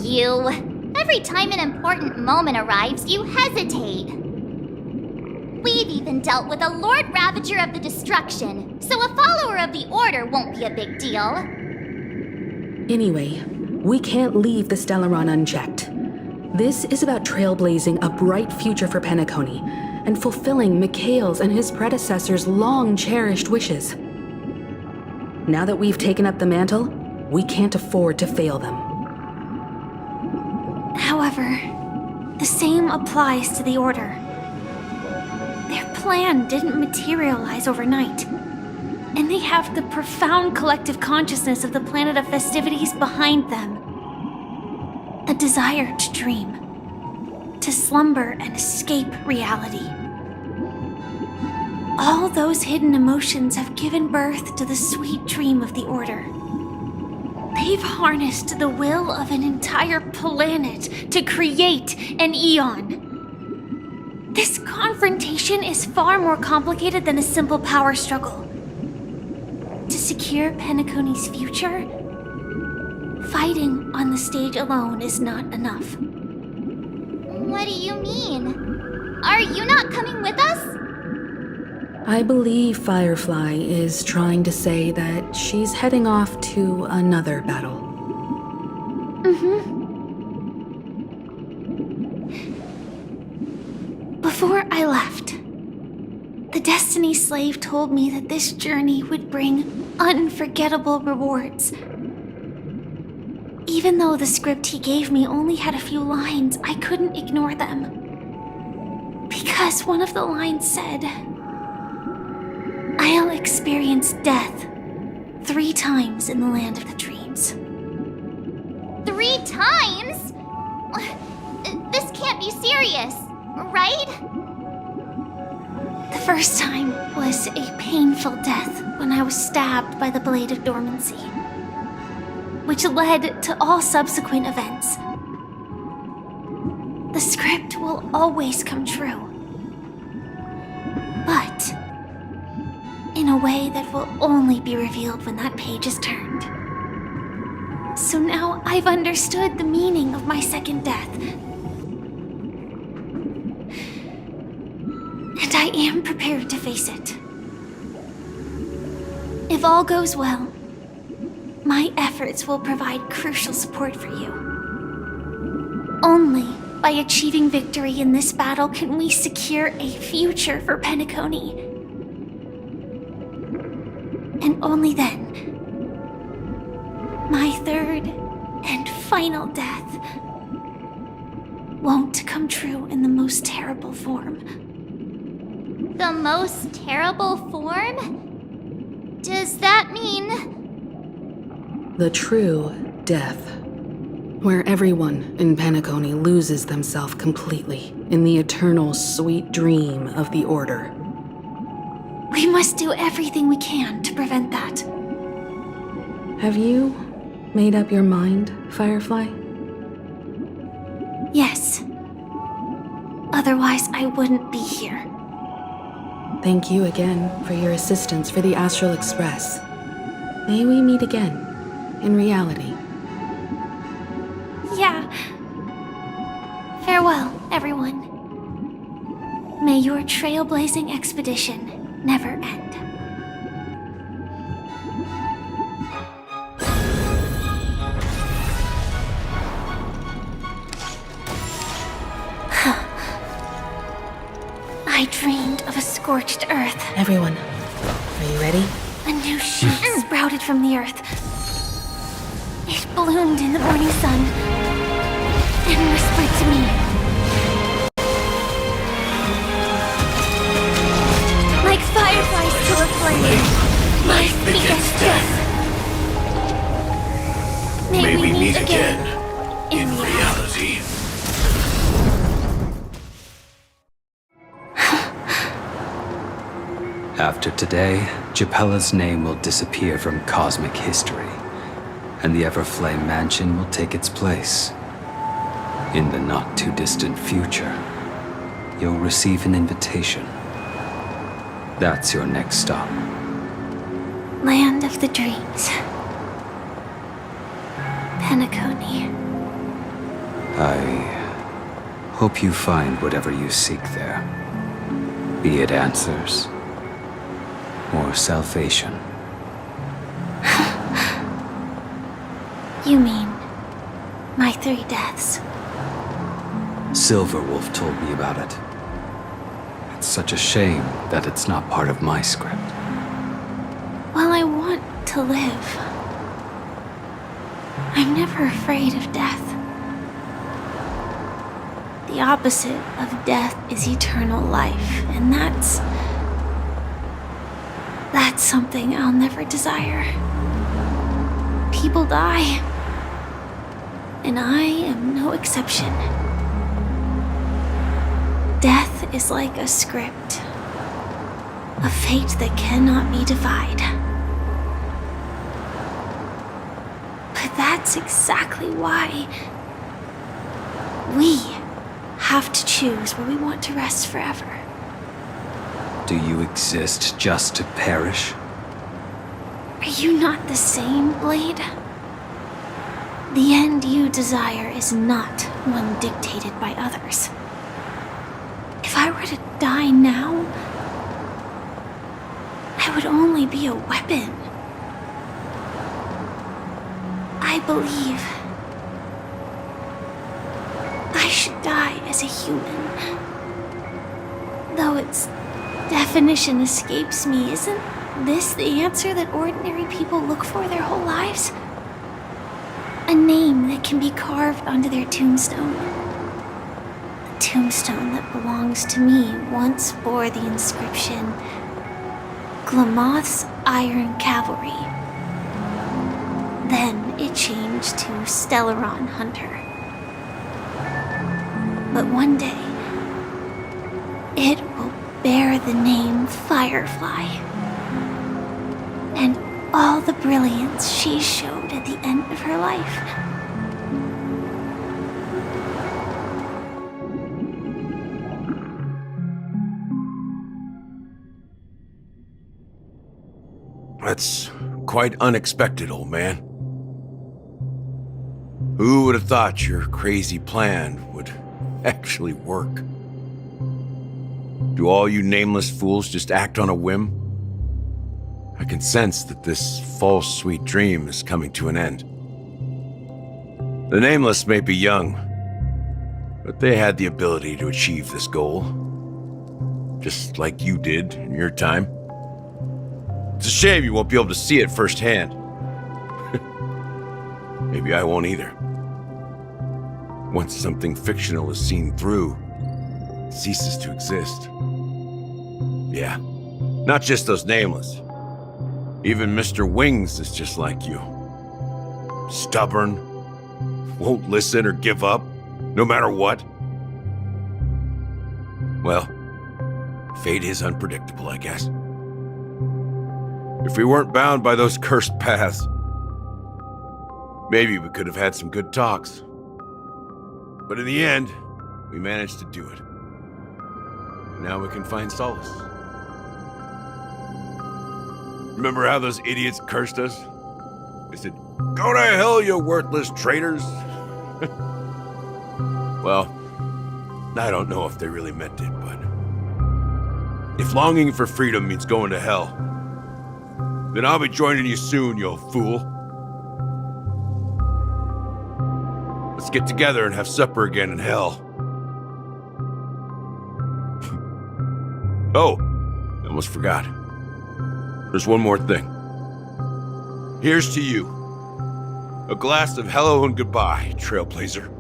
You. Every time an important moment arrives, you hesitate. We've even dealt with a Lord Ravager of the Destruction, so a follower of the Order won't be a big deal.
Anyway, we can't leave the Stellaron unchecked. This is about trailblazing a bright future for Penacony and fulfilling Mikhail's and his predecessors' long-cherished wishes. Now that we've taken up the mantle, we can't afford to fail them.
However, the same applies to the Order. Their plan didn't materialize overnight, and they have the profound collective consciousness of the planet of festivities behind them. A desire to dream, to slumber and escape reality. All those hidden emotions have given birth to the sweet dream of the Order. They've harnessed the will of an entire planet to create an eon. This confrontation is far more complicated than a simple power struggle. To secure Penacony's future, fighting on the stage alone is not enough.
What do you mean? Are you not coming with us?
I believe Firefly is trying to say that she's heading off to another battle.
Before I left, the Destiny Slave told me that this journey would bring unforgettable rewards. Even though the script he gave me only had a few lines, I couldn't ignore them. Because one of the lines said, "I'll experience death 3 times in the land of the dreams."
3 times? This can't be serious, right?
The first time was a painful death when I was stabbed by the Blade of Dormancy, which led to all subsequent events. The script will always come true, but in a way that will only be revealed when that page is turned. So now I've understood the meaning of my second death. And I am prepared to face it. If all goes well, my efforts will provide crucial support for you. Only by achieving victory in this battle can we secure a future for Penacony. And only then, my third and final death won't come true in the most terrible form.
The most terrible form? Does that mean...
The true death, where everyone in Penacony loses themselves completely in the eternal sweet dream of the Order.
We must do everything we can to prevent that.
Have you made up your mind, Firefly?
Yes. Otherwise, I wouldn't be here.
Thank you again for your assistance for the Astral Express. May we meet again, in reality.
Yeah. Farewell, everyone. May your trailblazing expedition never end. I dreamed of a scorched earth.
Everyone, are you ready?
A new shoot sprouted from the earth. It bloomed in the morning sun, and whispered to me. Like fireflies to a flame, life begets death. May we meet again in reality.
After today, Japella's name will disappear from cosmic history, and the Everflame Mansion will take its place. In the not-too-distant future, you'll receive an invitation. That's your next stop.
Land of the Dreams. Penacony.
I hope you find whatever you seek there. Be it answers or salvation.
You mean my 3 deaths?
Silverwolf told me about it. It's such a shame that it's not part of my script.
While I want to live, I'm never afraid of death. The opposite of death is eternal life, and that's something I'll never desire. People die, and I am no exception. Death is like a script, a fate that cannot be defied. But that's exactly why we have to choose where we want to rest forever.
Do you exist just to perish?
Are you not the same, Blade? The end you desire is not one dictated by others. If I were to die now, I would only be a weapon. I believe I should die as a human. Though its definition escapes me, isn't this the answer that ordinary people look for their whole lives? A name that can be carved onto their tombstone. The tombstone that belongs to me once bore the inscription, Glamoth's Iron Cavalry. Then it changed to Stellaron Hunter. But one day, it will bear the name Firefly. And all the brilliance she showed at the end of her life.
That's quite unexpected, old man. Who would have thought your crazy plan would actually work? Do all you nameless fools just act on a whim? I can sense that this false sweet dream is coming to an end. The nameless may be young, but they had the ability to achieve this goal. Just like you did in your time. It's a shame you won't be able to see it firsthand. Maybe I won't either. Once something fictional is seen through, it ceases to exist. Yeah, not just those nameless. Even Mr. Wings is just like you. Stubborn, won't listen or give up, no matter what. Well, fate is unpredictable, I guess. If we weren't bound by those cursed paths, maybe we could have had some good talks. But in the end, we managed to do it. Now we can find solace. Remember how those idiots cursed us? They said, "Go to hell, you worthless traitors." Well, I don't know if they really meant it, but if longing for freedom means going to hell, then I'll be joining you soon, you fool. Let's get together and have supper again in hell. Oh, I almost forgot. There's one more thing. Here's to you. A glass of hello and goodbye, Trailblazer.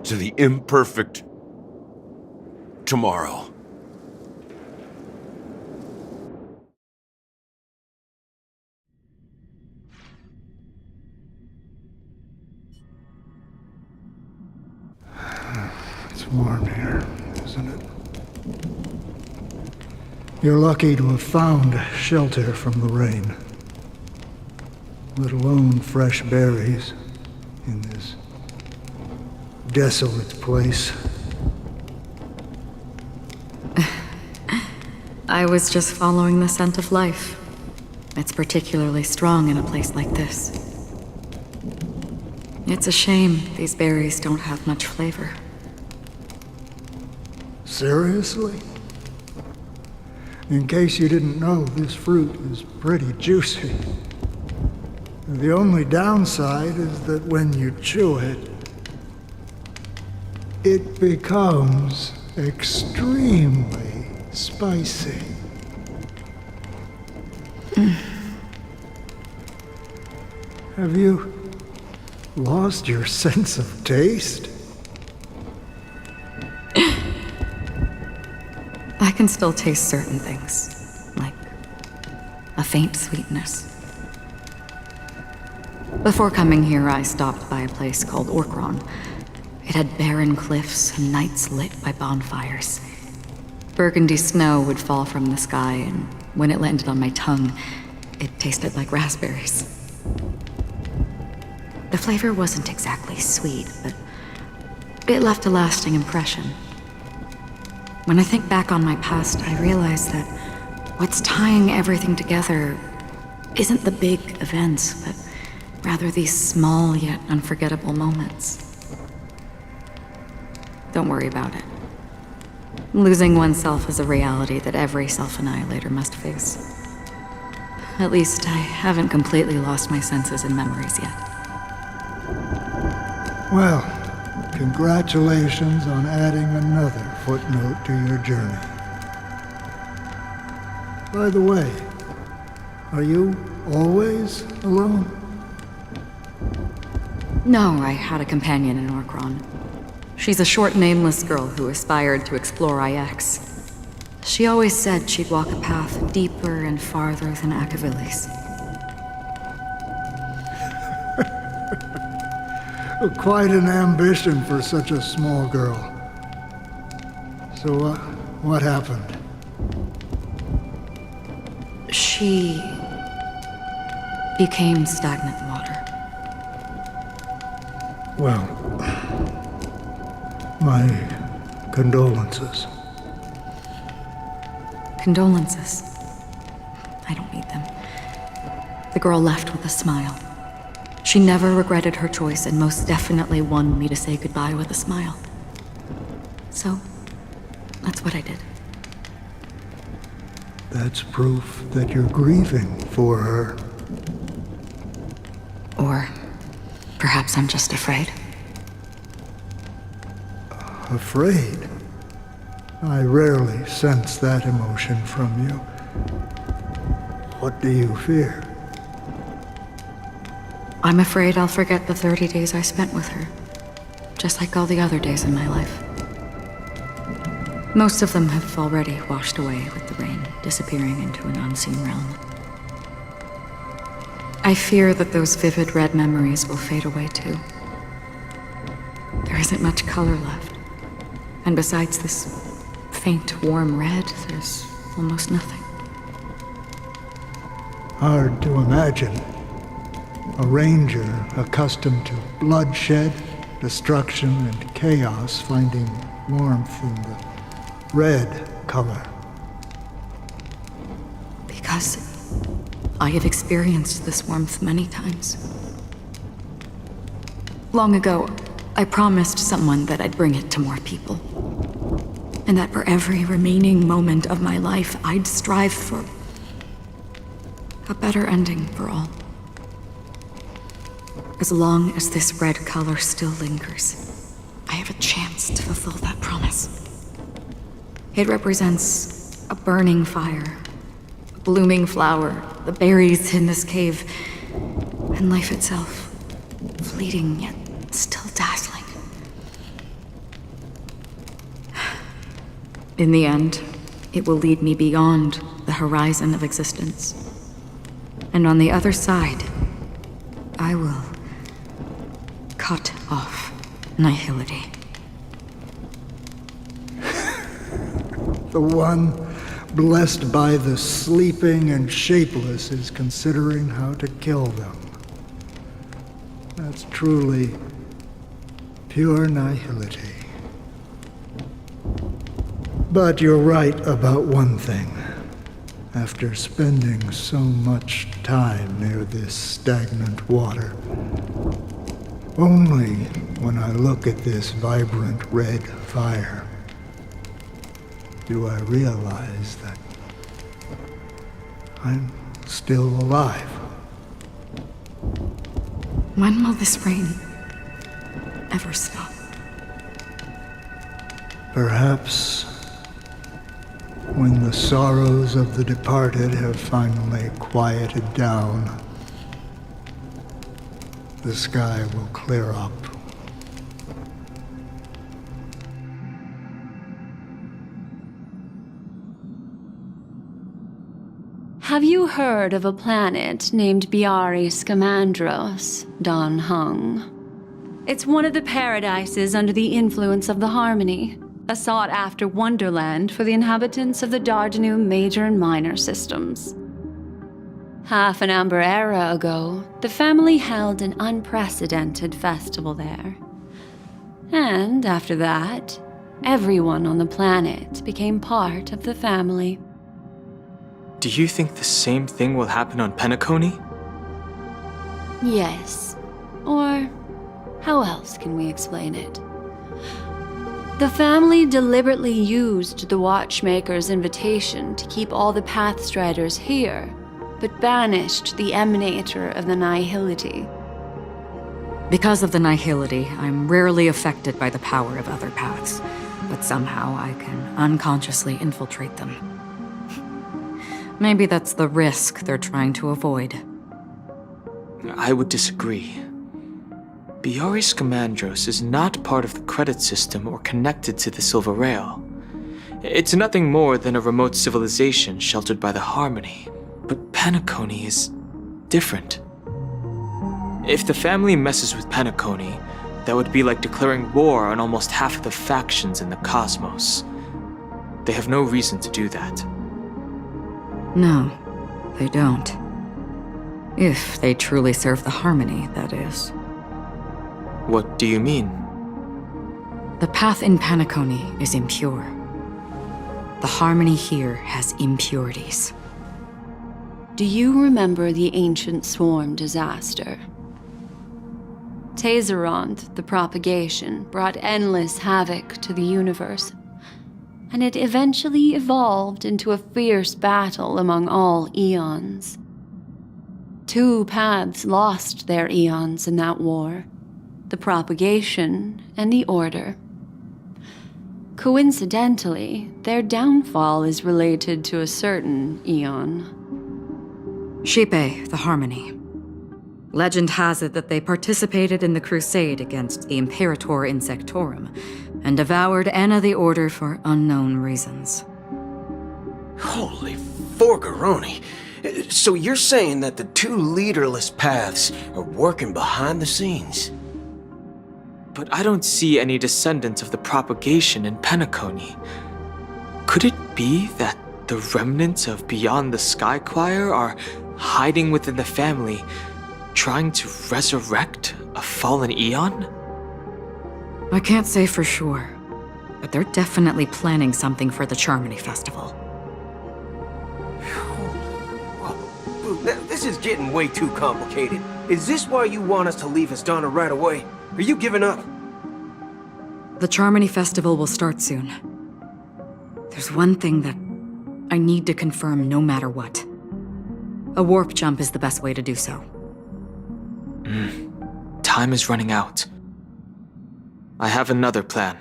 to the imperfect tomorrow.
It's warm here, isn't it? You're lucky to have found shelter from the rain. Let alone fresh berries in this desolate place.
I was just following the scent of life. It's particularly strong in a place like this. It's a shame these berries don't have much flavor.
Seriously? In case you didn't know, this fruit is pretty juicy. The only downside is that when you chew it, it becomes extremely spicy. Have you lost your sense of taste?
I can still taste certain things, like a faint sweetness. Before coming here, I stopped by a place called Orkron. It had barren cliffs and nights lit by bonfires. Burgundy snow would fall from the sky, and when it landed on my tongue, it tasted like raspberries. The flavor wasn't exactly sweet, but it left a lasting impression. When I think back on my past, I realize that what's tying everything together isn't the big events, but rather these small yet unforgettable moments. Don't worry about it. Losing oneself is a reality that every self-annihilator must face. At least I haven't completely lost my senses and memories yet.
Well, congratulations on adding another footnote to your journey. By the way, are you always alone?
No, I had a companion in Orkron. She's a short, nameless girl who aspired to explore IX. She always said she'd walk a path deeper and farther than Akavilis.
Quite an ambition for such a small girl. So, what happened?
She became stagnant water.
Well, my condolences.
Condolences. I don't need them. The girl left with a smile. She never regretted her choice and most definitely wanted me to say goodbye with a smile. So, that's what I did.
That's proof that you're grieving for her.
Or perhaps I'm just afraid.
Afraid? I rarely sense that emotion from you. What do you fear?
I'm afraid I'll forget the 30 days I spent with her, just like all the other days in my life. Most of them have already washed away with the rain, disappearing into an unseen realm. I fear that those vivid red memories will fade away too. There isn't much color left, and besides this faint, warm red, there's almost nothing.
Hard to imagine. A ranger accustomed to bloodshed, destruction, and chaos finding warmth in the red color.
Because I have experienced this warmth many times. Long ago, I promised someone that I'd bring it to more people. And that for every remaining moment of my life, I'd strive for a better ending for all. As long as this red color still lingers, I have a chance to fulfill that promise. It represents a burning fire, a blooming flower, the berries in this cave, and life itself, fleeting yet still dazzling.
In the end, it will lead me beyond the horizon of existence. And on the other side, I will cut off nihility.
The one blessed by the sleeping and shapeless is considering how to kill them. That's truly pure nihility. But you're right about one thing. After spending so much time near this stagnant water, only when I look at this vibrant red fire do I realize that I'm still alive.
When will this rain ever stop?
Perhaps when the sorrows of the departed have finally quieted down, the sky will clear up.
Have you heard of a planet named Biari Scamandros, Don Hung? It's one of the paradises under the influence of the Harmony, a sought-after wonderland for the inhabitants of the Dardanu major and minor systems. Half an Amber era ago, the family held an unprecedented festival there. And after that, everyone on the planet became part of the family.
Do you think the same thing will happen on Penacony?
Yes. Or how else can we explain it? The family deliberately used the Watchmaker's invitation to keep all the Pathstriders here, but banished the Emanator of the Nihility.
Because of the nihility, I'm rarely affected by the power of other paths, but somehow I can unconsciously infiltrate them. Maybe that's the risk they're trying to avoid.
I would disagree. Biari Scamandros is not part of the credit system or connected to the Silver Rail. It's nothing more than a remote civilization sheltered by the Harmony. But Penacony is different. If the family messes with Penacony, that would be like declaring war on almost half of the factions in the cosmos. They have no reason to do that.
No, they don't. If they truly serve the Harmony, that is.
What do you mean?
The path in Penacony is impure. The Harmony here has impurities.
Do you remember the Ancient Swarm disaster? Tazeront, the propagation, brought endless havoc to the universe, and it eventually evolved into a fierce battle among all eons. 2 paths lost their eons in that war, the propagation and the order. Coincidentally, their downfall is related to a certain eon.
Shipe, the Harmony. Legend has it that they participated in the crusade against the Imperator Insectorum and devoured Anna the Order for unknown reasons.
Holy forgaroni. So you're saying that the 2 leaderless paths are working behind the scenes?
But I don't see any descendants of the propagation in Penacony. Could it be that the remnants of Beyond the Sky Choir are hiding within the family, trying to resurrect a fallen eon?
I can't say for sure, but they're definitely planning something for the Charmony Festival.
This is getting way too complicated. Is this why you want us to leave Astana right away? Are you giving up?
The Charmony Festival will start soon. There's one thing that I need to confirm no matter what. A warp jump is the best way to do so.
Time is running out. I have another plan.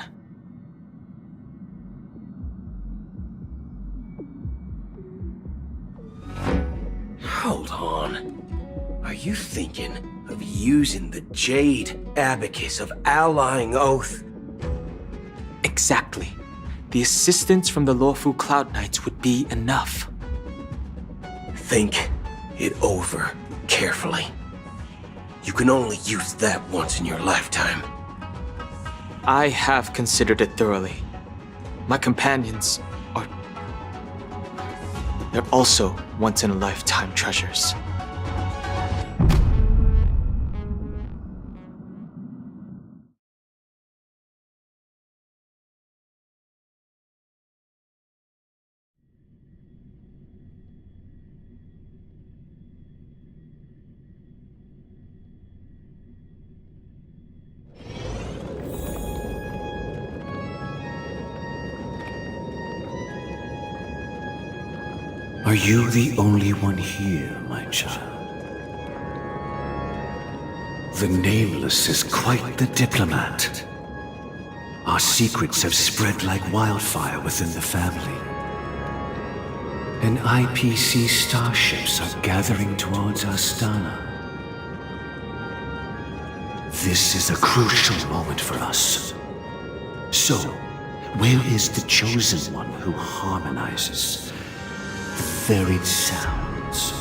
Hold on. Are you thinking of using the Jade Abacus of Allying Oath?
Exactly. The the assistance from the lawful Cloud Knights would be enough.
Think it over carefully. You can only use that once in your lifetime.
I have considered it thoroughly. My companions are... they're also once-in-a-lifetime treasures.
Are you the only one here, my child? The Nameless is quite the diplomat. Our secrets have spread like wildfire within the family. And IPC starships are gathering towards Astana. This is a crucial moment for us. So, where is the Chosen One who harmonizes the varied sounds?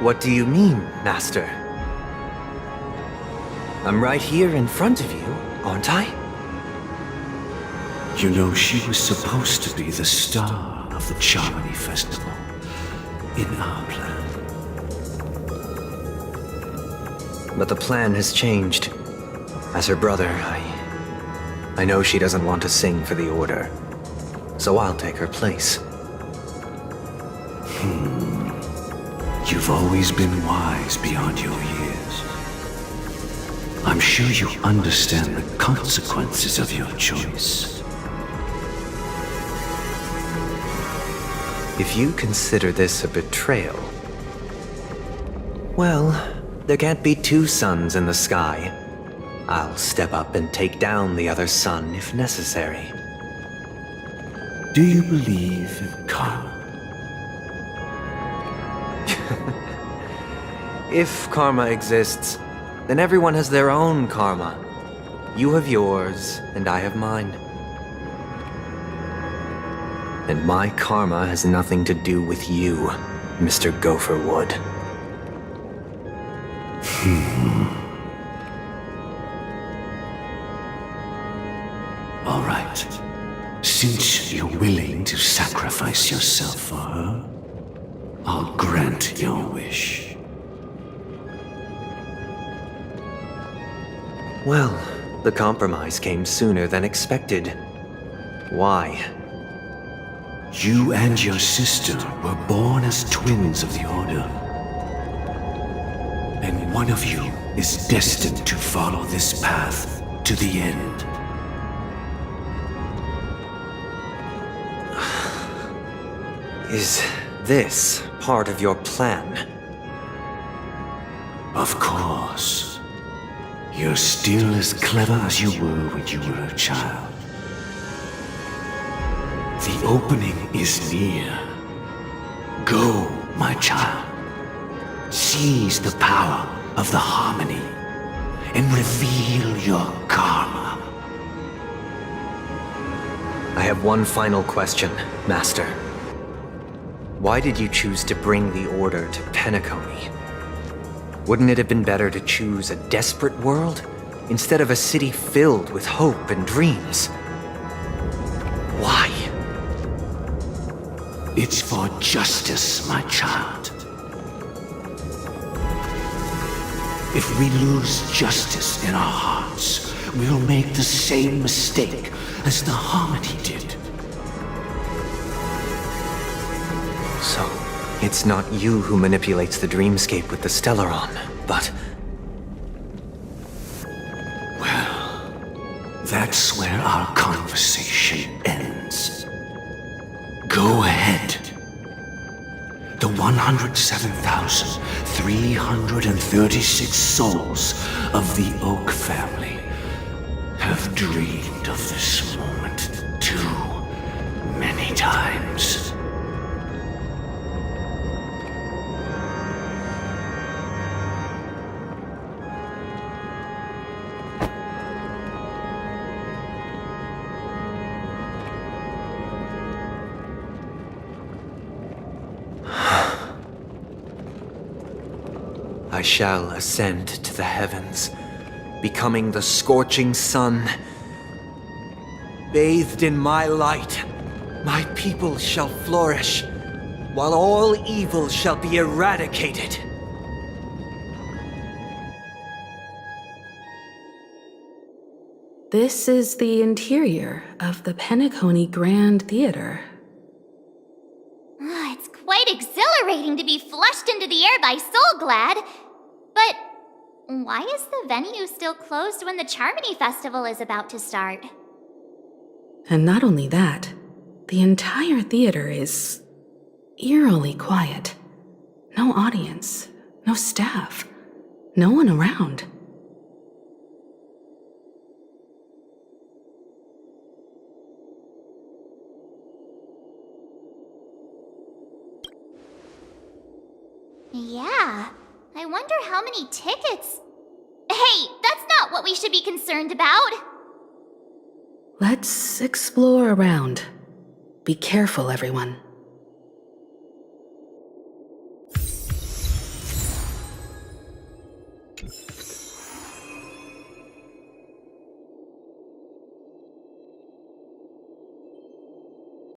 What do you mean, Master? I'm right here in front of you, aren't I?
You know, she was supposed to be the star of the Charmony Festival in our plan.
But the plan has changed. As her brother, I know she doesn't want to sing for the Order. So I'll take her place.
You've always been wise beyond your years. I'm sure you understand the consequences of your choice.
If you consider this a betrayal, well, there can't be two suns in the sky. I'll step up and take down the other sun if necessary.
Do you believe in karma?
If karma exists, then everyone has their own karma. You have yours, and I have mine. And my karma has nothing to do with you, Mr. Gopherwood.
All right. Since you're willing to sacrifice yourself for her, I'll grant your wish.
Well, the compromise came sooner than expected. Why?
You and your sister were born as twins of the Order. And one of you is destined to follow this path to the end.
Is this part of your plan?
Of course. You're still as clever as you were when you were a child. The opening is near. Go, my child. Seize the power of the harmony and reveal your karma.
I have one final question, Master. Why did you choose to bring the Order to Penacony? Wouldn't it have been better to choose a desperate world instead of a city filled with hope and dreams? Why?
It's for justice, my child. If we lose justice in our hearts, we'll make the same mistake as the Harmony did.
So, it's not you who manipulates the dreamscape with the Stellaron, but...
Well, that's where our conversation ends. Go ahead. The 107,336 souls of the Oak family have dreamed of this moment too many times.
I shall ascend to the heavens, becoming the scorching sun. Bathed in my light, my people shall flourish, while all evil shall be eradicated.
This is the interior of the Penacony Grand Theater.
It's quite exhilarating to be flushed into the air by Soulglad. But why is the venue still closed when the Charmony Festival is about to start?
And not only that, the entire theater is eerily quiet. No audience, no staff, no one around.
Yeah, I wonder how many tickets... Hey, that's not what we should be concerned about!
Let's explore around. Be careful, everyone.